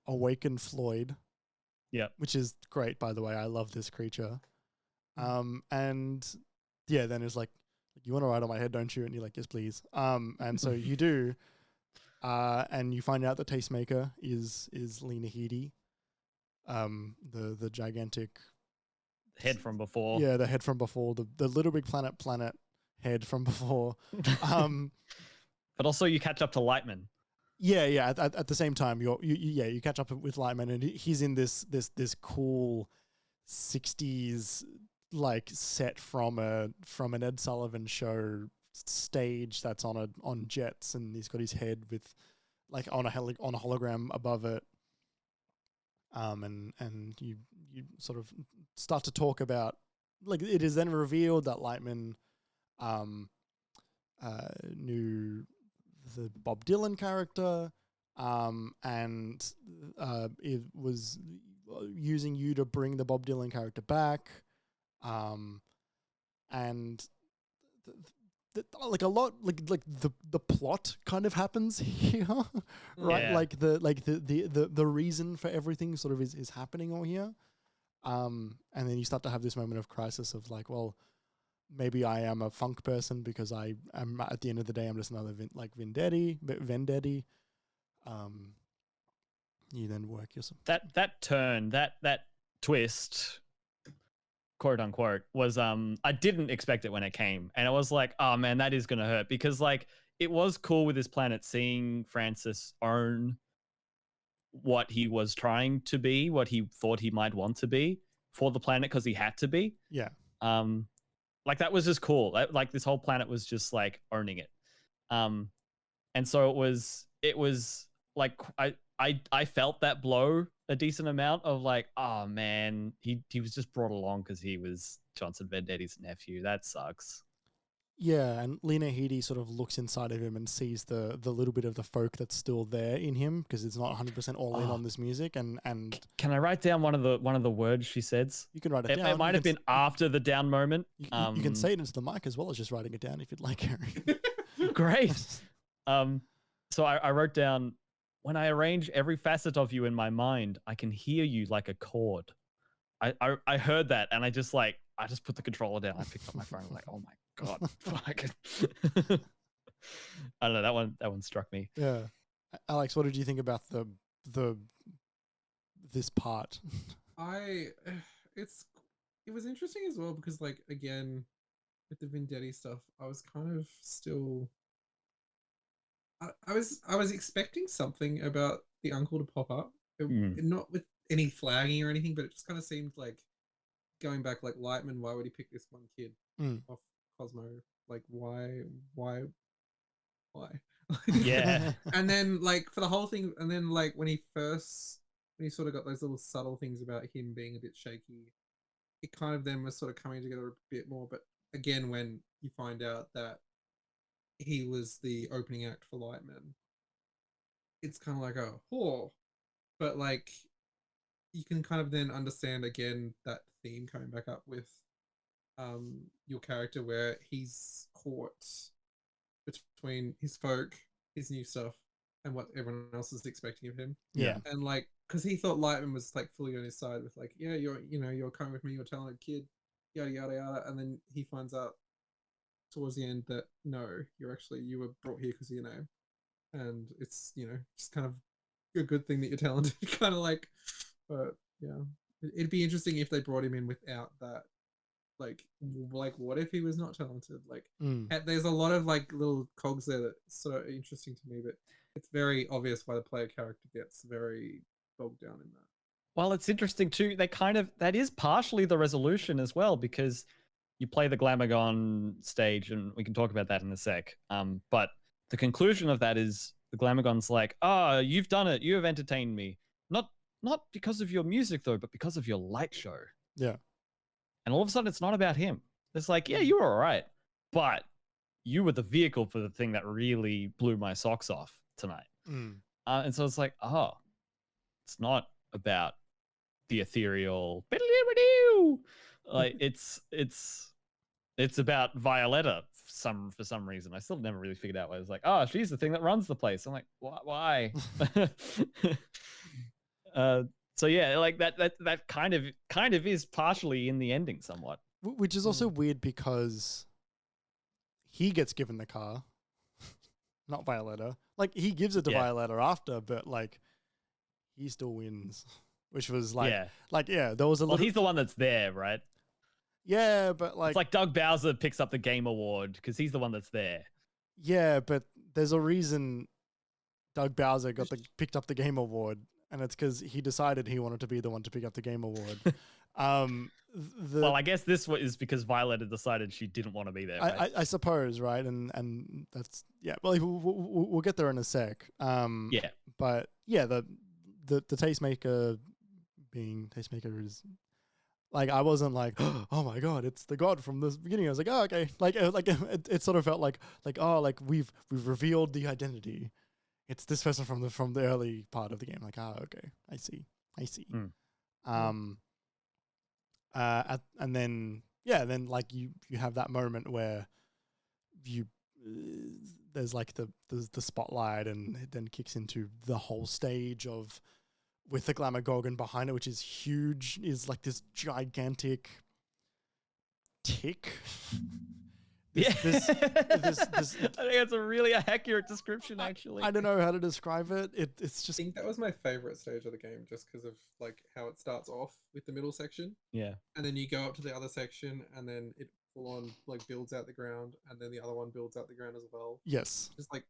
awaken Floyd. Yeah, which is great, by the way. I love this creature. And yeah, then it's like, you want to ride on my head, don't you? And you're like, yes, please. And so you do. And you find out the Tastemaker is Lena Headey, the gigantic head from before. Yeah, the head from before, the Little Big Planet head from before. But also you catch up to Lightman. Yeah. At the same time, you catch up with Lightman, and he's in this cool 60s like set from an Ed Sullivan show stage that's on jets, and he's got his head with like on a hologram above it. And you sort of start to talk about, like, it is then revealed that Lightman knew the Bob Dylan character, and it was using you to bring the Bob Dylan character back, and like a lot like the plot kind of happens here, right? Yeah. Like the reason for everything sort of is happening all here. And then you start to have this moment of crisis of like, well, maybe I am a funk person because I am, at the end of the day, I'm just another Vendetti. You then work yourself. That turn, that twist, quote unquote, was I didn't expect it when it came, and I was like, oh man, that is gonna hurt, because like it was cool with this planet seeing Francis own what he was trying to be, what he thought he might want to be for the planet because he had to be. Yeah. Like that was just cool. Like this whole planet was just like owning it. And so it was like I felt that blow a decent amount of like, oh man, he was just brought along because he was Johnson Vendetti's nephew. That sucks. Yeah, and Lena Headey sort of looks inside of him and sees the little bit of the folk that's still there in him, because it's not 100% all in on this music. And can I write down one of the words she says? You can write it down. It might have been after the down moment. You can say it into the mic as well as just writing it down if you'd like, Harry. Great. So I wrote down, when I arrange every facet of you in my mind, I can hear you like a chord. I heard that, and I just put the controller down. I picked up my phone. I was like, oh my God, fuck. I don't know. That one struck me. Yeah. Alex, what did you think about this part? It was interesting as well, because like, again, with the Vendetti stuff, I was kind of still I was expecting something about the uncle to pop up. Not with any flagging or anything, but it just kind of seemed like, going back, like, Lightman, why would he pick this one kid off Cosmo? Like, why? Yeah. And then, like, for the whole thing, and then, like, when he sort of got those little subtle things about him being a bit shaky, it kind of then was sort of coming together a bit more. But again, when you find out that he was the opening act for Lightman, it's kind of like, oh. But, like, you can kind of then understand, again, that theme coming back up with your character, where he's caught between his folk, his new stuff, and what everyone else is expecting of him. Yeah. And, like, because he thought Lightman was, like, fully on his side with, like, yeah, you're coming with me, you're a talented kid, yada, yada, yada. And then he finds out towards the end that, no, you were brought here because, and it's, just kind of a good thing that you're talented, kind of like. But yeah, it'd be interesting if they brought him in without that. Like what if he was not talented? Like, there's a lot of like little cogs there that's sort of interesting to me, but it's very obvious why the player character gets very bogged down in that. Well, it's interesting too. That is partially the resolution as well, because you play the Glamogon stage, and we can talk about that in a sec. But the conclusion of that is the Glamogon's like, you've done it. You have entertained me. Not because of your music, though, but because of your light show. Yeah. And all of a sudden, it's not about him. It's like, yeah, you were all right, but you were the vehicle for the thing that really blew my socks off tonight. And so it's like, it's not about the ethereal. Like it's about Violetta for some reason. I still never really figured out why. It's like, she's the thing that runs the place. I'm like, why? So yeah, like that kind of is partially in the ending somewhat. Which is also weird, because he gets given the car, not Violetta. Like, he gives it to Violetta after, but like he still wins, which was like, there was a little. Well, he's the one that's there, right? Yeah, but like, it's like Doug Bowser picks up the Game Award because he's the one that's there. Yeah, but there's a reason Doug Bowser picked up the Game Award, and it's because he decided he wanted to be the one to pick up the Game Award. Well, I guess this is because Violet had decided she didn't want to be there. Right? I suppose, right? And that's Well, we'll get there in a sec. But yeah, the tastemaker being tastemaker is. Like, I wasn't like, oh my God, it's the god from the beginning. I was like, oh, okay. It sort of felt like we've revealed the identity. It's this person from the early part of the game. Like, okay, I see. And then like you have that moment where you there's like the spotlight, and it then kicks into the whole stage of with the Glamour Gorgon behind it, which is huge, is like this gigantic tick. I think that's a really accurate description, actually. I don't know how to describe it. It's I just think that was my favorite stage of the game, just because of like how it starts off with the middle section, Yeah. and then you go up to the other section, and then it full on like builds out the ground, and then the other one builds out the ground as well. yes, Just like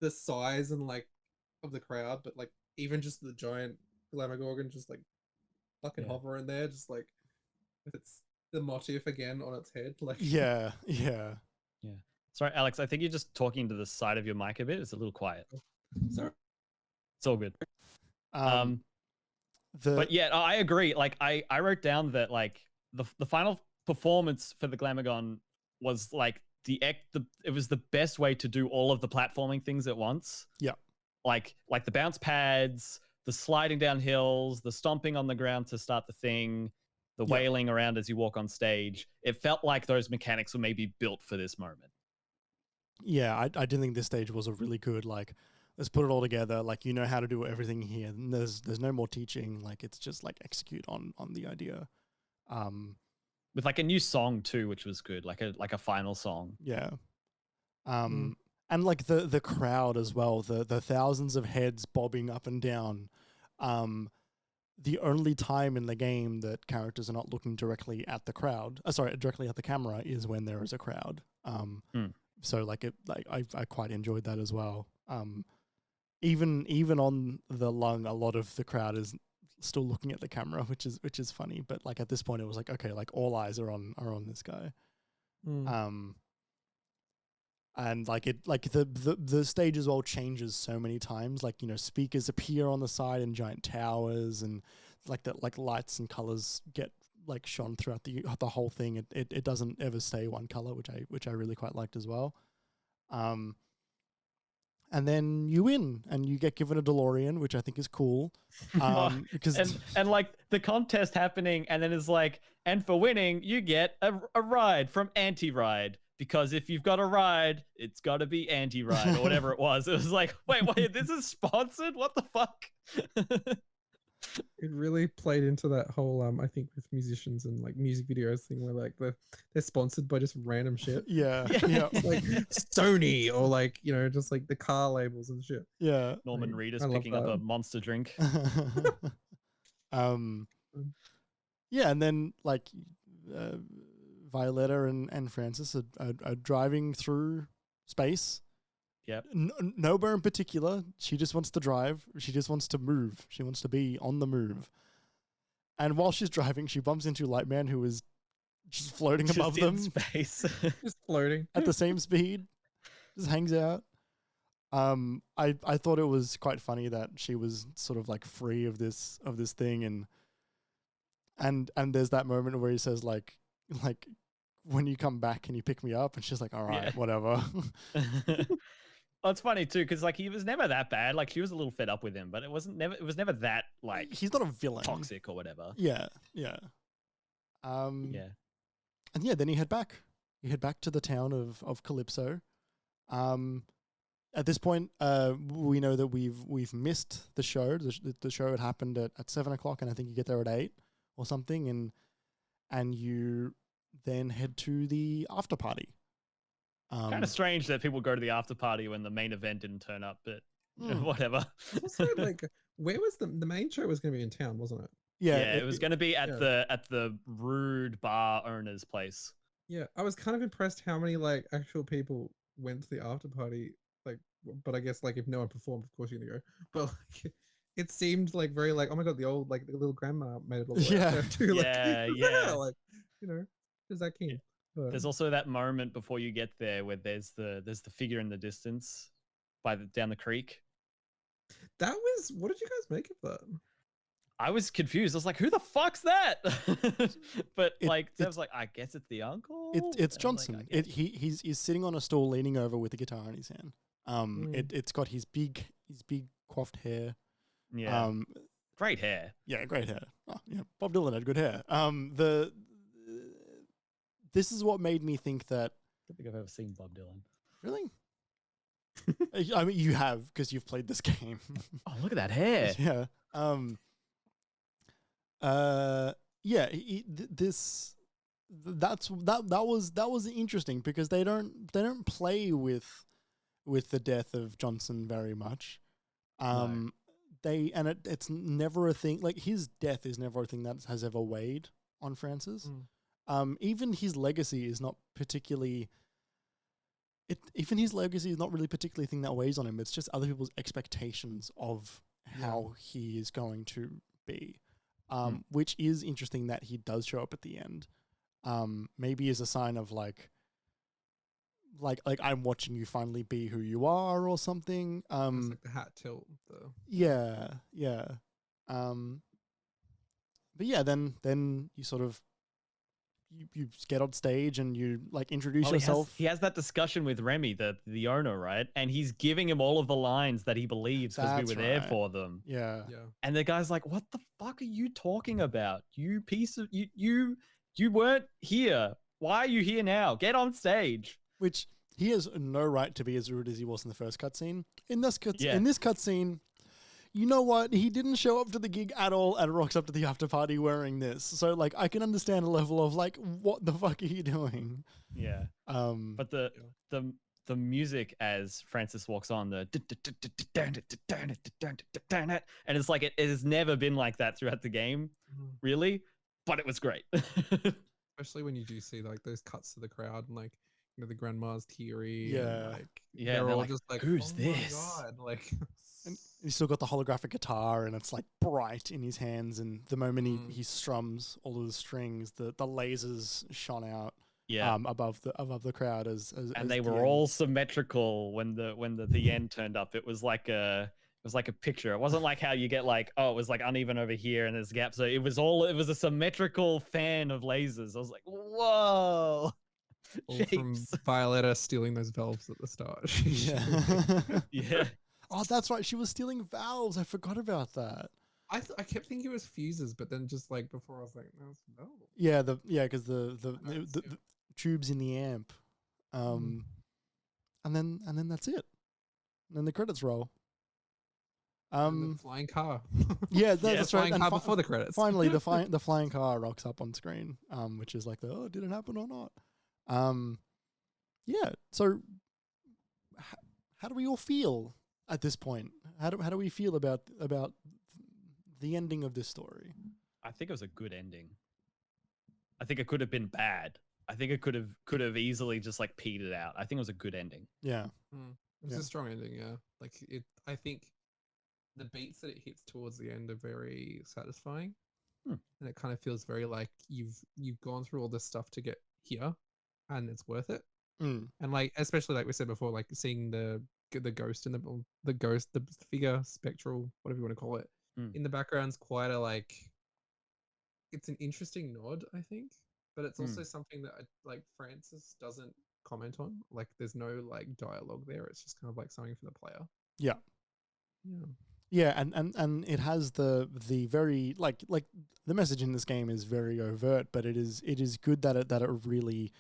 the size and like of the crowd, but like even just the giant Glamour Gorgon just like fucking Yeah. hovering there, just like with its the motif again on its head, like yeah. Sorry, Alex, I think you're just talking to the side of your mic a bit. It's a little quiet. Sorry. It's all good. The But yeah, I agree. Like I wrote down that like the final performance for the Glamogon was like it was the best way to do all of the platforming things at once. Yeah. Like the bounce pads, the sliding down hills, the stomping on the ground to start the thing, the Yeah. wailing around as you walk on stage. It felt like those mechanics were maybe built for this moment. yeah, I didn't think this stage was a really good, like, let's put it all together. Like, you know how to do everything here. And there's no more teaching. Like, it's just like execute on the idea. With like a new song too, which was good, like a final song. Yeah. And like the crowd as well, the thousands of heads bobbing up and down. The only time in the game that characters are not looking directly at the crowd, directly at the camera, is when there is a crowd. So like I quite enjoyed that as well. Even on the lung, a lot of the crowd is still looking at the camera, which is funny. But like at this point, it was like, okay, like all eyes are on this guy. And like the stage as well changes so many times. Like, you know, speakers appear on the side in giant towers, and like that, like lights and colors get like shone throughout the whole thing. It doesn't ever stay one color, which I really quite liked as well. And then you win, and you get given a DeLorean, which I think is cool. Because and like the contest happening, and then it's like, and for winning, you get a ride from Anti-Ride. Because if you've got a ride, it's got to be Anti-Ride or whatever it was. It was like, wait, this is sponsored? What the fuck? It really played into that whole I think with musicians and like music videos thing where like they're sponsored by just random shit. yeah. Like Sony, or like, you know, just like the car labels and shit. Yeah. Norman Reedus picking up a monster drink. Yeah, and then like Violetta and Francis are driving through space. Yep. Nowhere in particular. She just wants to drive. She just wants to move. She wants to be on the move. And while she's driving, she bumps into Lightman, who is just floating above them, space, just floating at the same speed. Just hangs out. I thought it was quite funny that she was sort of like free of this thing, and there's that moment where he says like when you come back, can you pick me up? And she's like, all right, whatever. Well, it's funny too, because like he was never that bad. Like she was a little fed up with him, but it was never that like he's not a villain, toxic or whatever. Yeah. Yeah. And yeah, then you head back. You head back to the town of Calypso. At this point, we know that we've missed the show. The show had happened at 7:00, and I think you get there at 8 or something, and you then head to the after party. Kind of strange that people go to the after party when the main event didn't turn up, but whatever. Also, like, where was the main show was going to be in town, wasn't it? Yeah, it was going to be at the Rude bar owner's place. Yeah, I was kind of impressed how many like actual people went to the after party. Like, but I guess like if no one performed, of course you're gonna go. But like, it seemed like very like, oh my god, the old like the little grandma made it all the way out there too. Yeah. Like, you know, is that keen? But There's also that moment before you get there where there's the figure in the distance down the creek. That was, what did you guys make of that? I was confused. I was like, who the fuck's that? But I was like, I guess it's the uncle. It's Johnson. Like, he's sitting on a stool leaning over with a guitar in his hand. It's got his big coiffed hair. Yeah. Great hair. Yeah, great hair. Oh, yeah, Bob Dylan had good hair. This is what made me think that don't think I've ever seen Bob Dylan. Really? I mean, you have because you've played this game. Oh, look at that hair. Yeah. Yeah. That was interesting because they don't play with the death of Johnson very much. No. It's never a thing. Like his death is never a thing that has ever weighed on Francis. Even his legacy is not particularly. Even his legacy is not really particularly a thing that weighs on him. It's just other people's expectations of how he is going to be, which is interesting that he does show up at the end. Maybe as a sign of like I'm watching you finally be who you are or something. It's like the hat tilt. Yeah. But yeah, then you sort of you get on stage and you like introduce yourself. He has that discussion with Remy, the owner, right? And he's giving him all of the lines that he believes because we were there for them. Yeah. And the guy's like, "What the fuck are you talking about? You piece of you weren't here. Why are you here now? Get on stage." Which he has no right to be as rude as he was in the first cutscene. In this cutscene, you know what? He didn't show up to the gig at all and rocks up to the after party wearing this. So like I can understand a level of like, what the fuck are you doing? Yeah. But the music as Francis walks on, and it's like it has never been like that throughout the game, really. But it was great. Especially when you do see like those cuts to the crowd and like the grandma's teary. Yeah. And, they're all like, just like, "Who's oh this?" my God. Like, and he's still got the holographic guitar and it's like bright in his hands. And the moment he strums all of the strings, the lasers shone out. Above the crowd as they were all symmetrical when the end turned up. It was like a picture. It wasn't like how you get like, oh, it was like uneven over here and there's gaps. So it was a symmetrical fan of lasers. I was like, whoa. All from Violetta stealing those valves at the start. Yeah. Oh, that's right. She was stealing valves. I forgot about that. I kept thinking it was fuses, but then just like before I was like, no, it's valve. Yeah, because the tubes in the amp, and then that's it. And then the credits roll. And the flying car. Yeah, that's right. And before the credits. Finally, the flying car rocks up on screen, which is like did it happen or not? Yeah. So, how do we all feel at this point? How do we feel about the ending of this story? I think it was a good ending. I think it could have been bad. I think it could have easily just like petered out. I think it was a good ending. Yeah. It was a strong ending, yeah. Like I think the beats that it hits towards the end are very satisfying. And it kind of feels very like you've gone through all this stuff to get here and it's worth it. And like especially like we said before, like seeing the ghost in the figure, spectral, whatever you want to call it, in the background's quite a like it's an interesting nod, I think. But it's also something that like Francis doesn't comment on. Like there's no like dialogue there. It's just kind of like something for the player. Yeah. Yeah, and it has the very like the message in this game is very overt, but it is good that it really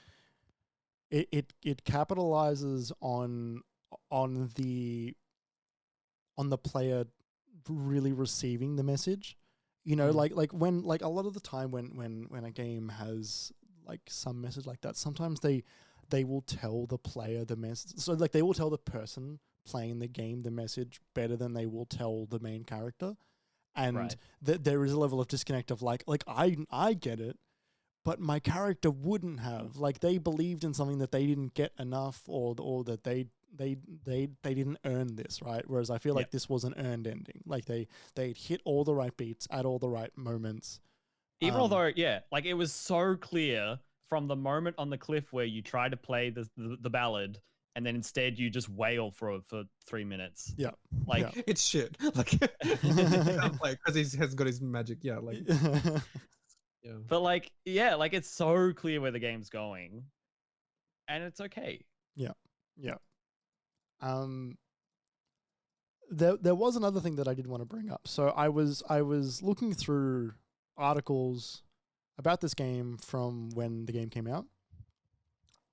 it capitalizes on the player really receiving the message. You know, like when like a lot of the time when a game has like some message like that, sometimes they will tell the player the message. So like they will tell the person playing the game the message better than they will tell the main character. And there is a level of disconnect of like I get it, but my character wouldn't have. Like they believed in something that they didn't get enough or that they didn't earn this, right? Whereas I feel like this was an earned ending. Like they'd hit all the right beats at all the right moments. Even although, like it was so clear from the moment on the cliff where you try to play the ballad and then instead you just wail for 3 minutes. Yeah. Like it's shit. Like because he has got his magic. Yeah. Like yeah. But like like it's so clear where the game's going, and it's okay. Yeah. There was another thing that I did want to bring up. So I was looking through articles about this game from when the game came out.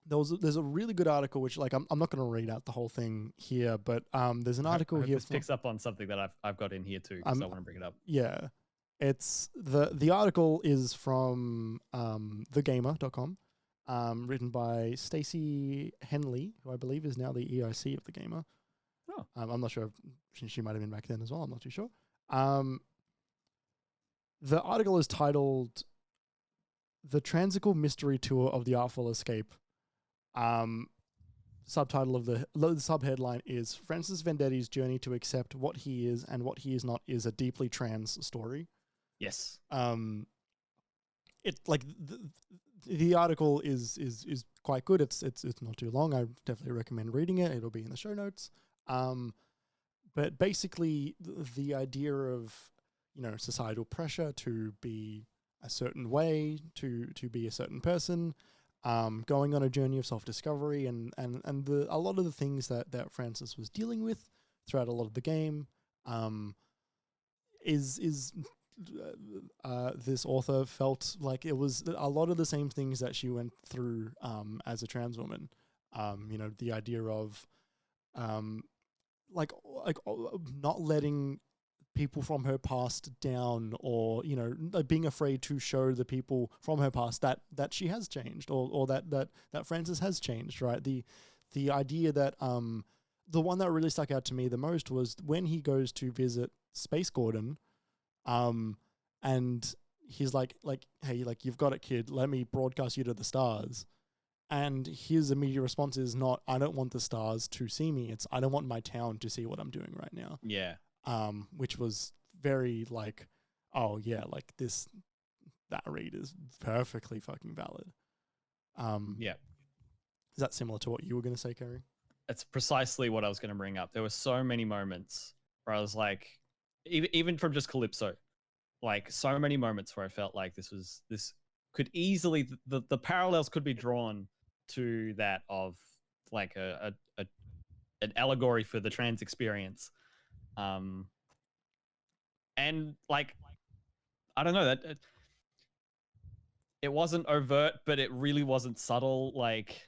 there's a really good article which like I'm not going to read out the whole thing here, but there's an article here. This picks up on something that I've got in here too, because I want to bring it up. Yeah, it's the article is from thegamer.com, written by Stacey Henley, who I believe is now the EIC of the Gamer. Oh. I'm not sure if she might have been back then as well. I'm not too sure. The article is titled "The Transical Mystery Tour of the Artful Escape." Subtitle of the subheadline is "Francis Vendetti's journey to accept what he is and what he is not is a deeply trans story." Yes. It like the article is quite good. It's not too long. I definitely recommend reading it. It'll be in the show notes. But basically the idea of, you know, societal pressure to be a certain way, to be a certain person, going on a journey of self-discovery, and a lot of the things that Francis was dealing with throughout a lot of the game, this author felt like it was a lot of the same things that she went through as a trans woman. You know, the idea of like not letting people from her past down, or, you know, like being afraid to show the people from her past that she has changed, or that Francis has changed, right? The idea that the one that really stuck out to me the most was when he goes to visit Space Gordon, and he's like, hey, like, you've got it, kid, let me broadcast you to the stars. And his immediate response is not, I don't want the stars to see me. It's, I don't want my town to see what I'm doing right now. Yeah. Which was very like, oh yeah, like that read is perfectly fucking valid. Yeah. Is that similar to what you were going to say, Kerry? It's precisely what I was going to bring up. There were so many moments where I was like, even from just Calypso, like so many moments where I felt like this could easily, the parallels could be drawn to that of like an allegory for the trans experience. And like, I don't know, that it wasn't overt, but it really wasn't subtle. Like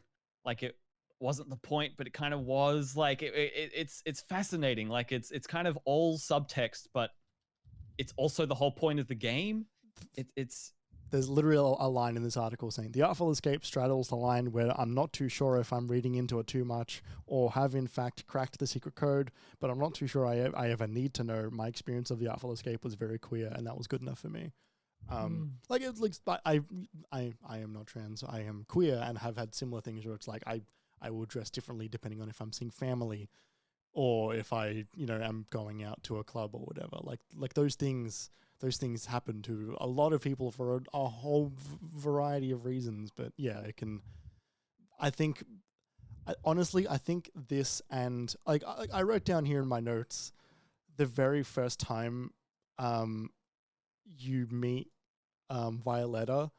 it wasn't the point, but it kind of was. Like it's fascinating. Like it's kind of all subtext, but it's also the whole point of the game. There's literally a line in this article saying, "The Artful Escape straddles the line where I'm not too sure if I'm reading into it too much or have in fact cracked the secret code, but I'm not too sure I ever need to know. My experience of The Artful Escape was very queer, and that was good enough for me." Like, it's like I am not trans. I am queer and have had similar things where it's like I will dress differently depending on if I'm seeing family or if I, you know, am going out to a club or whatever. Like those things happen to a lot of people for a whole variety of reasons. But yeah, it can. Honestly, I think this, and like I wrote down here in my notes, the very first time you meet Violetta,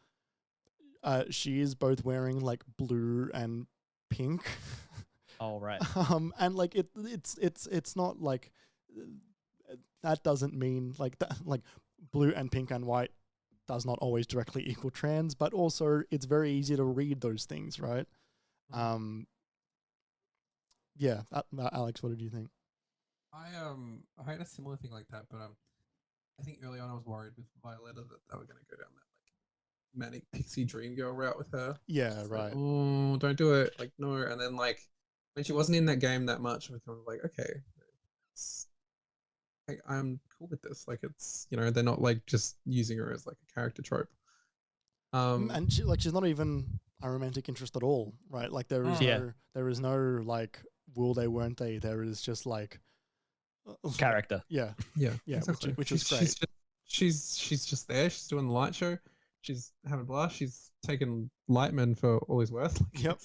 she is both wearing like blue and pink. Oh, right. And like it's not like that doesn't mean like that, like blue and pink and white does not always directly equal trans, but also it's very easy to read those things, right? Yeah, Alex, what did you think? I had a similar thing like that, but I think early on I was worried with Violetta that they were going to go down that like manic pixie dream girl route with her. Yeah, Just right. Like, oh, don't do it. Like, no. And then like when she wasn't in that game that much, I was kind of like, okay, like, I'm cool with this. Like, it's, you know, they're not like just using her as like a character trope. And she's not even a romantic interest at all, right? Like there is no like will they, weren't they? There is just like character. Yeah, exactly. which is great. She's just there. She's doing the light show. She's having a blast. She's taking Lightman for all he's worth. Yep.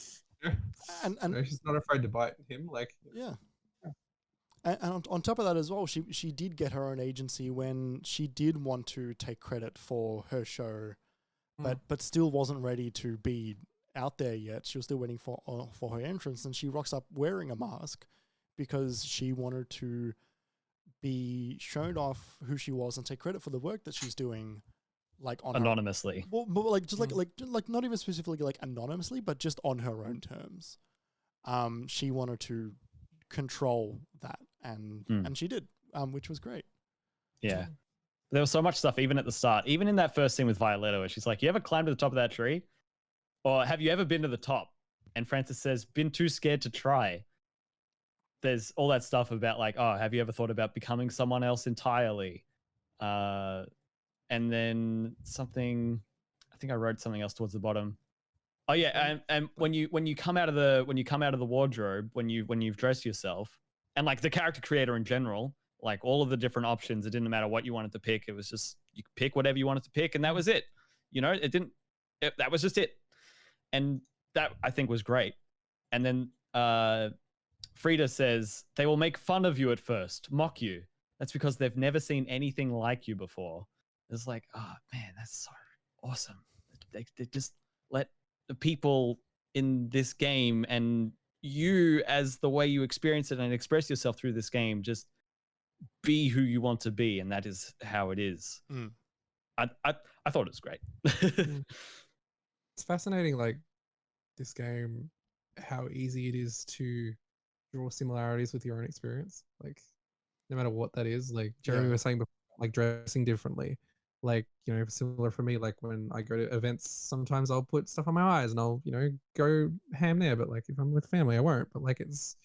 And you know, she's not afraid to bite him. Like, yeah. And on top of that as well, she did get her own agency when she did want to take credit for her show, but still wasn't ready to be out there yet. She was still waiting for her entrance, and she rocks up wearing a mask because she wanted to be shown off who she was and take credit for the work that she's doing, like on anonymously. well, like just like not even specifically like anonymously, but just on her own terms. She wanted to control that, and she did, which was great. Yeah. There was so much stuff even at the start, even in that first scene with Violetta, where she's like, "You ever climbed to the top of that tree? Or have you ever been to the top?" And Francis says, "Been too scared to try." There's all that stuff about like, "Oh, have you ever thought about becoming someone else entirely?" And then something, I think I wrote something else towards the bottom. Oh yeah, and when you come out of the wardrobe, when you've dressed yourself, and like the character creator in general, like all of the different options, it didn't matter what you wanted to pick. It was just you could pick whatever you wanted to pick, and that was it. That was just it. And that I think was great. And then Frida says, "They will make fun of you at first, mock you. That's because they've never seen anything like you before." It's like, oh man, that's so awesome. They just let the people in this game and you as the way you experience it and express yourself through this game just be who you want to be, and that is how it is. I thought it was great. It's fascinating, like this game, how easy it is to draw similarities with your own experience. Like no matter what that is, like Jeremy was saying before, like dressing differently. Like, you know, similar for me, like when I go to events, sometimes I'll put stuff on my eyes and I'll, you know, go ham there. But like if I'm with family, I won't. But like it's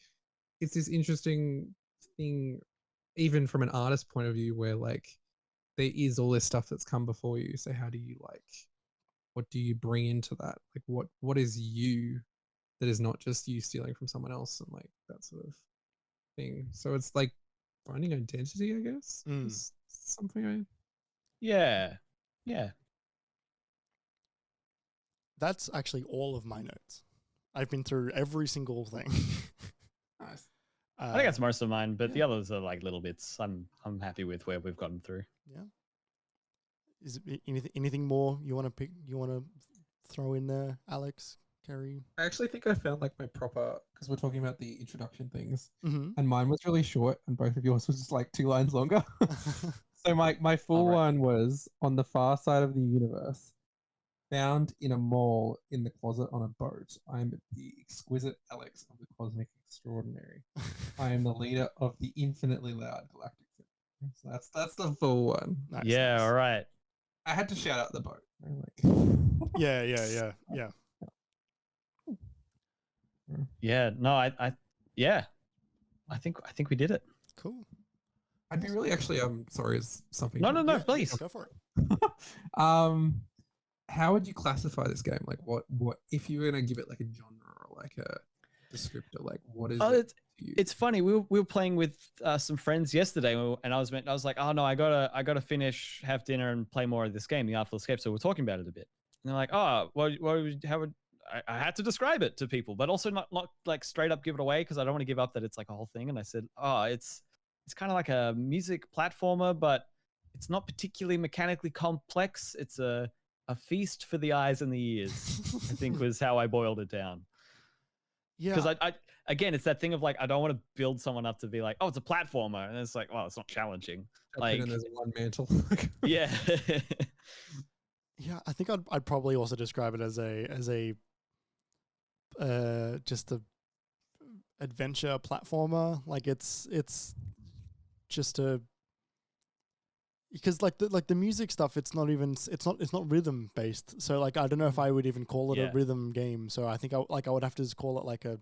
this interesting thing, even from an artist point of view, where like there is all this stuff that's come before you. So how do you like, what do you bring into that? Like what is you that is not just you stealing from someone else and like that sort of thing. So it's like finding identity, I guess. Is something Yeah. That's actually all of my notes. I've been through every single thing. Nice. I think that's most of mine, but the others are like little bits. I'm happy with where we've gotten through. Yeah. Is it anything more you want to pick? You want to throw in there, Alex, Kerry? I actually think I found like my proper, because we're talking about the introduction things, Mm-hmm. and mine was really short, and both of yours was just like 2 lines longer. So my full one was on the far side of the universe. Found in a mall in the closet on a boat. I am the exquisite Alex of the cosmic extraordinary. I am the leader of the infinitely loud galactic symphony. So that's the full one. Nice, yeah, nice. all right. I had to shout out the boat. Like, Yeah. Yeah, no, I think we did it. Cool. I'd be really actually sorry, is something. No, please go for it. How would you classify this game? Like what if you were gonna give it like a genre or like a descriptor, like what is it to you? It's funny. We were playing with some friends yesterday, and I was like, oh no, I gotta finish, have dinner, and play more of this game, the Artful Escape. So we're talking about it a bit, and they're like, oh, how would I had to describe it to people, but also not like straight up give it away because I don't want to give up that it's like a whole thing. And I said, oh, it's kind of like a music platformer, but it's not particularly mechanically complex. It's a feast for the eyes and the ears, I think was how I boiled it down. Yeah. Because I again, it's that thing of like, I don't want to build someone up to be like, oh, it's a platformer. And it's like, well, it's not challenging. Like, and there's one mantle. Yeah. Yeah, I think I'd probably also describe it as a just a adventure platformer. Like it's just a, because like the music stuff, it's not rhythm based. So like I don't know if I would even call it a rhythm game. So I think I would have to just call it like a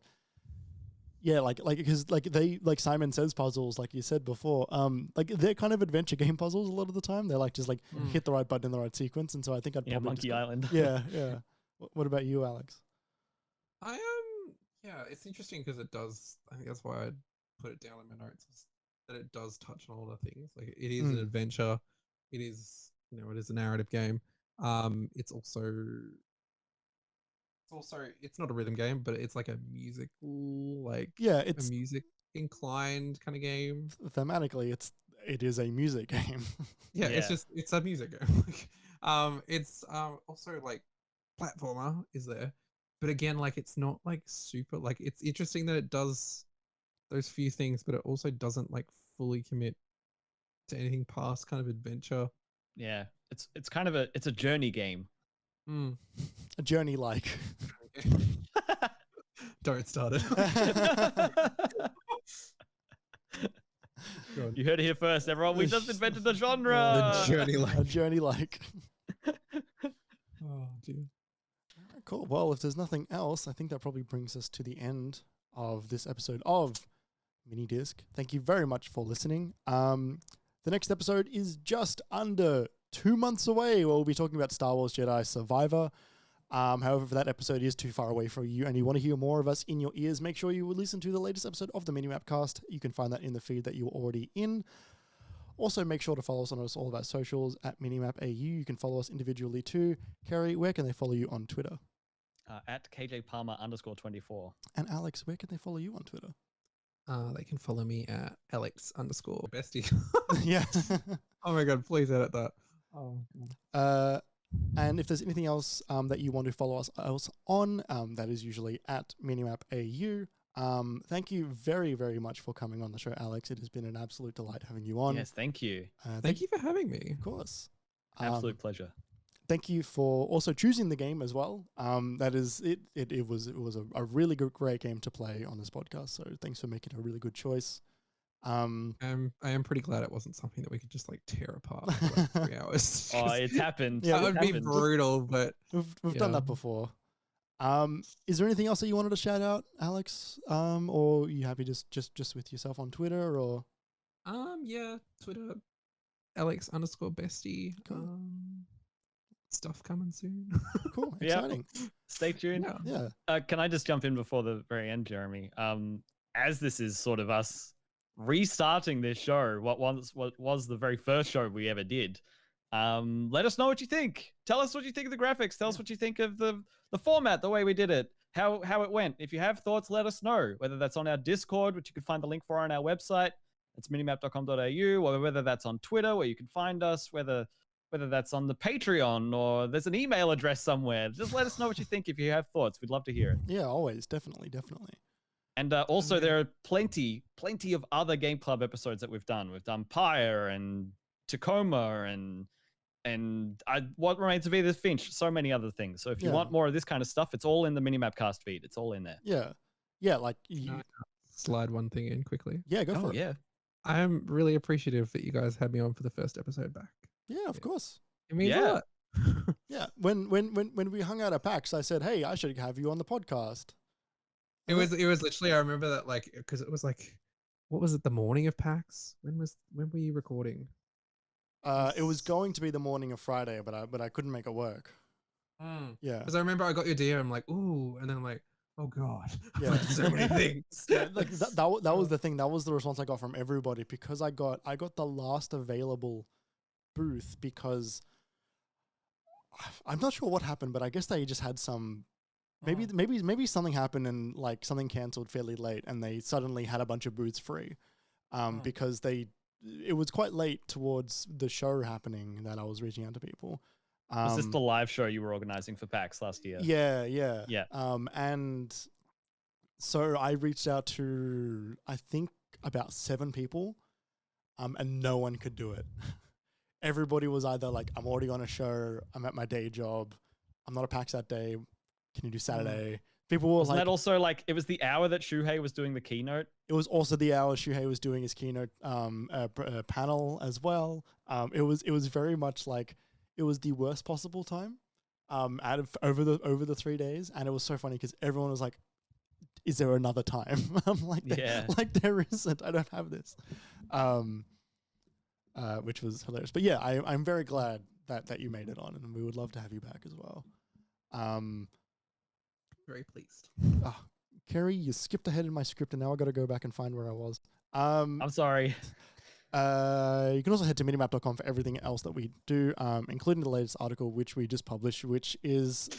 because like they, like Simon Says puzzles, like you said before, like they're kind of adventure game puzzles a lot of the time. They're like just like hit the right button in the right sequence, and so I think I'd probably Monkey Island. Yeah. What about you, Alex? I yeah, it's interesting because it does. I think that's why I put it down in my notes. Is that it does touch on all the things. Like it is an adventure. It is, it is a narrative game. It's not a rhythm game, but it's like a musical, like it's a music inclined kind of game. Thematically, it is a music game. Yeah, it's a music game. It's also like platformer is there, but again, like it's not like super, like it's interesting that it does those few things, but it also doesn't like fully commit to anything past kind of adventure. Yeah, it's kind of a journey game. Mm. A journey like. Don't start it. God. You heard it here first, everyone. We just invented the The genre. journey like. A journey like. Oh dear. Cool. Well, if there's nothing else, I think that probably brings us to the end of this episode of MiniDisc. Thank you very much for listening. The next episode is just under 2 months away. We'll be talking about Star Wars Jedi Survivor. However, if that episode is too far away from you and you want to hear more of us in your ears, make sure you listen to the latest episode of the MiniMapCast. You can find that in the feed that you're already in. Also, make sure to follow us on all of our socials at MiniMapAU. You can follow us individually too. Kerry, where can they follow you on Twitter? At KJPalmer_24. And Alex, where can they follow you on Twitter? They can follow me at Alex_Bestie. Yeah. Oh my god, please edit that. Oh god. And if there's anything else that you want to follow us on, that is usually at MiniMapAU. Thank you very, very much for coming on the show, Alex. It has been an absolute delight having you on. Yes, thank you. Thank you for having me. Of course. Absolute pleasure. Thank you for also choosing the game as well. That is it. It was a really great game to play on this podcast. So thanks for making a really good choice. I am pretty glad it wasn't something that we could just like tear apart for like 3 hours. Oh, it's happened. Yeah, That would be brutal, but We've done that before. Is there anything else that you wanted to shout out, Alex? Or are you happy just with yourself on Twitter or? Yeah, Twitter, Alex_Bestie. Cool. Stuff coming soon. Cool, Yeah. exciting. Stay tuned. Yeah. Can I just jump in before the very end, Jeremy? As this is sort of us restarting this show, what was the very first show we ever did, let us know what you think. Tell us what you think of the graphics. Tell us what you think of the format, the way we did it, how it went. If you have thoughts, let us know, whether that's on our Discord, which you can find the link for on our website. It's minimap.com.au, or whether that's on Twitter, where you can find us, whether that's on the Patreon, or there's an email address somewhere. Just let us know what you think if you have thoughts. We'd love to hear it. Yeah, always. Definitely. And also, there are plenty of other Game Club episodes that we've done. We've done Pyre and Tacoma and What Remains of Edith Finch. So many other things. So if you want more of this kind of stuff, it's all in the MiniMapCast feed. It's all in there. Yeah. Like you. Slide one thing in quickly. Yeah, go for it. Yeah. I am really appreciative that you guys had me on for the first episode back. Yeah, of course. It means a lot. Yeah. When we hung out at PAX, I said, "Hey, I should have you on the podcast." It was literally, I remember that, like, because it was like, what was it, the morning of PAX? When were you recording? It was going to be the morning of Friday, but I couldn't make it work. Yeah. Because I remember I got your DM, I'm like, ooh, and then I'm like, oh god, Yeah. so many things. Like that was the thing. That was the response I got from everybody, because I got the last available booth, because I'm not sure what happened, but I guess they just had some. Maybe something happened and like something cancelled fairly late, and they suddenly had a bunch of booths free, because it was quite late towards the show happening that I was reaching out to people. Was this the live show you were organizing for PAX last year? Yeah. And so I reached out to, I think, about 7 people, and no one could do it. Everybody was either like, I'm already on a show, I'm at my day job, I'm not at PAX that day. Can you do Saturday? People were Wasn't that also like, it was the hour that Shuhei was doing the keynote? It was also the hour Shuhei was doing his keynote panel as well. It was very much like, it was the worst possible time out of over the 3 days, and it was so funny because everyone was like, "Is there another time?" I'm like, like there isn't. I don't have this, which was hilarious. But yeah, I'm very glad that you made it on, and we would love to have you back as well. Very pleased. Kerry, you skipped ahead in my script, and now I got to go back and find where I was. I'm sorry. You can also head to minimap.com for everything else that we do, including the latest article, which we just published, which is,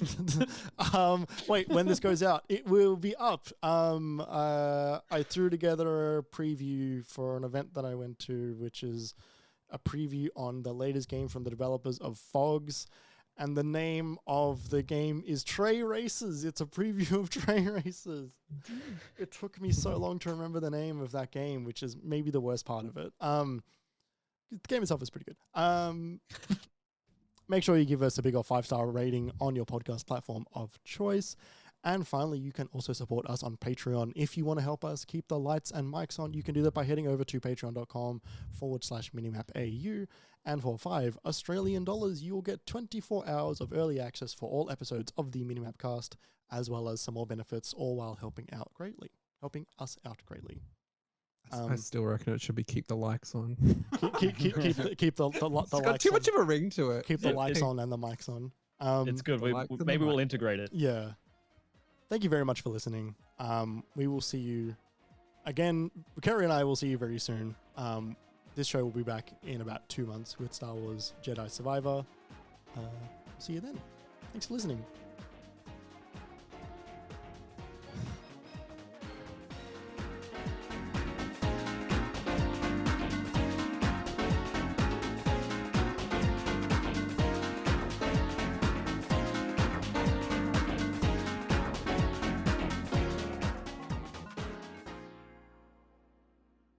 when this goes out, it will be up. I threw together a preview for an event that I went to, which is a preview on the latest game from the developers of Fogs. And the name of the game is Tray Races. It's a preview of Tray Races. It took me so long to remember the name of that game, which is maybe the worst part of it. the game itself is pretty good. Make sure you give us a big old 5-star rating on your podcast platform of choice. And finally, you can also support us on Patreon. If you want to help us keep the lights and mics on, you can do that by heading over to patreon.com/minimapau. And for $5 you will get 24 hours of early access for all episodes of the Minimapcast, as well as some more benefits, all while helping us out greatly. I still reckon it should be keep the likes on. Keep the It's likes got too much on. of a ring to it. Keep the likes on and the mics on. It's good. the Maybe we'll mic. integrate it. Yeah. Thank you very much for listening. We will see you again. Kerry and I will see you very soon. This show will be back in about 2 months with Star Wars Jedi Survivor. See you then. Thanks for listening.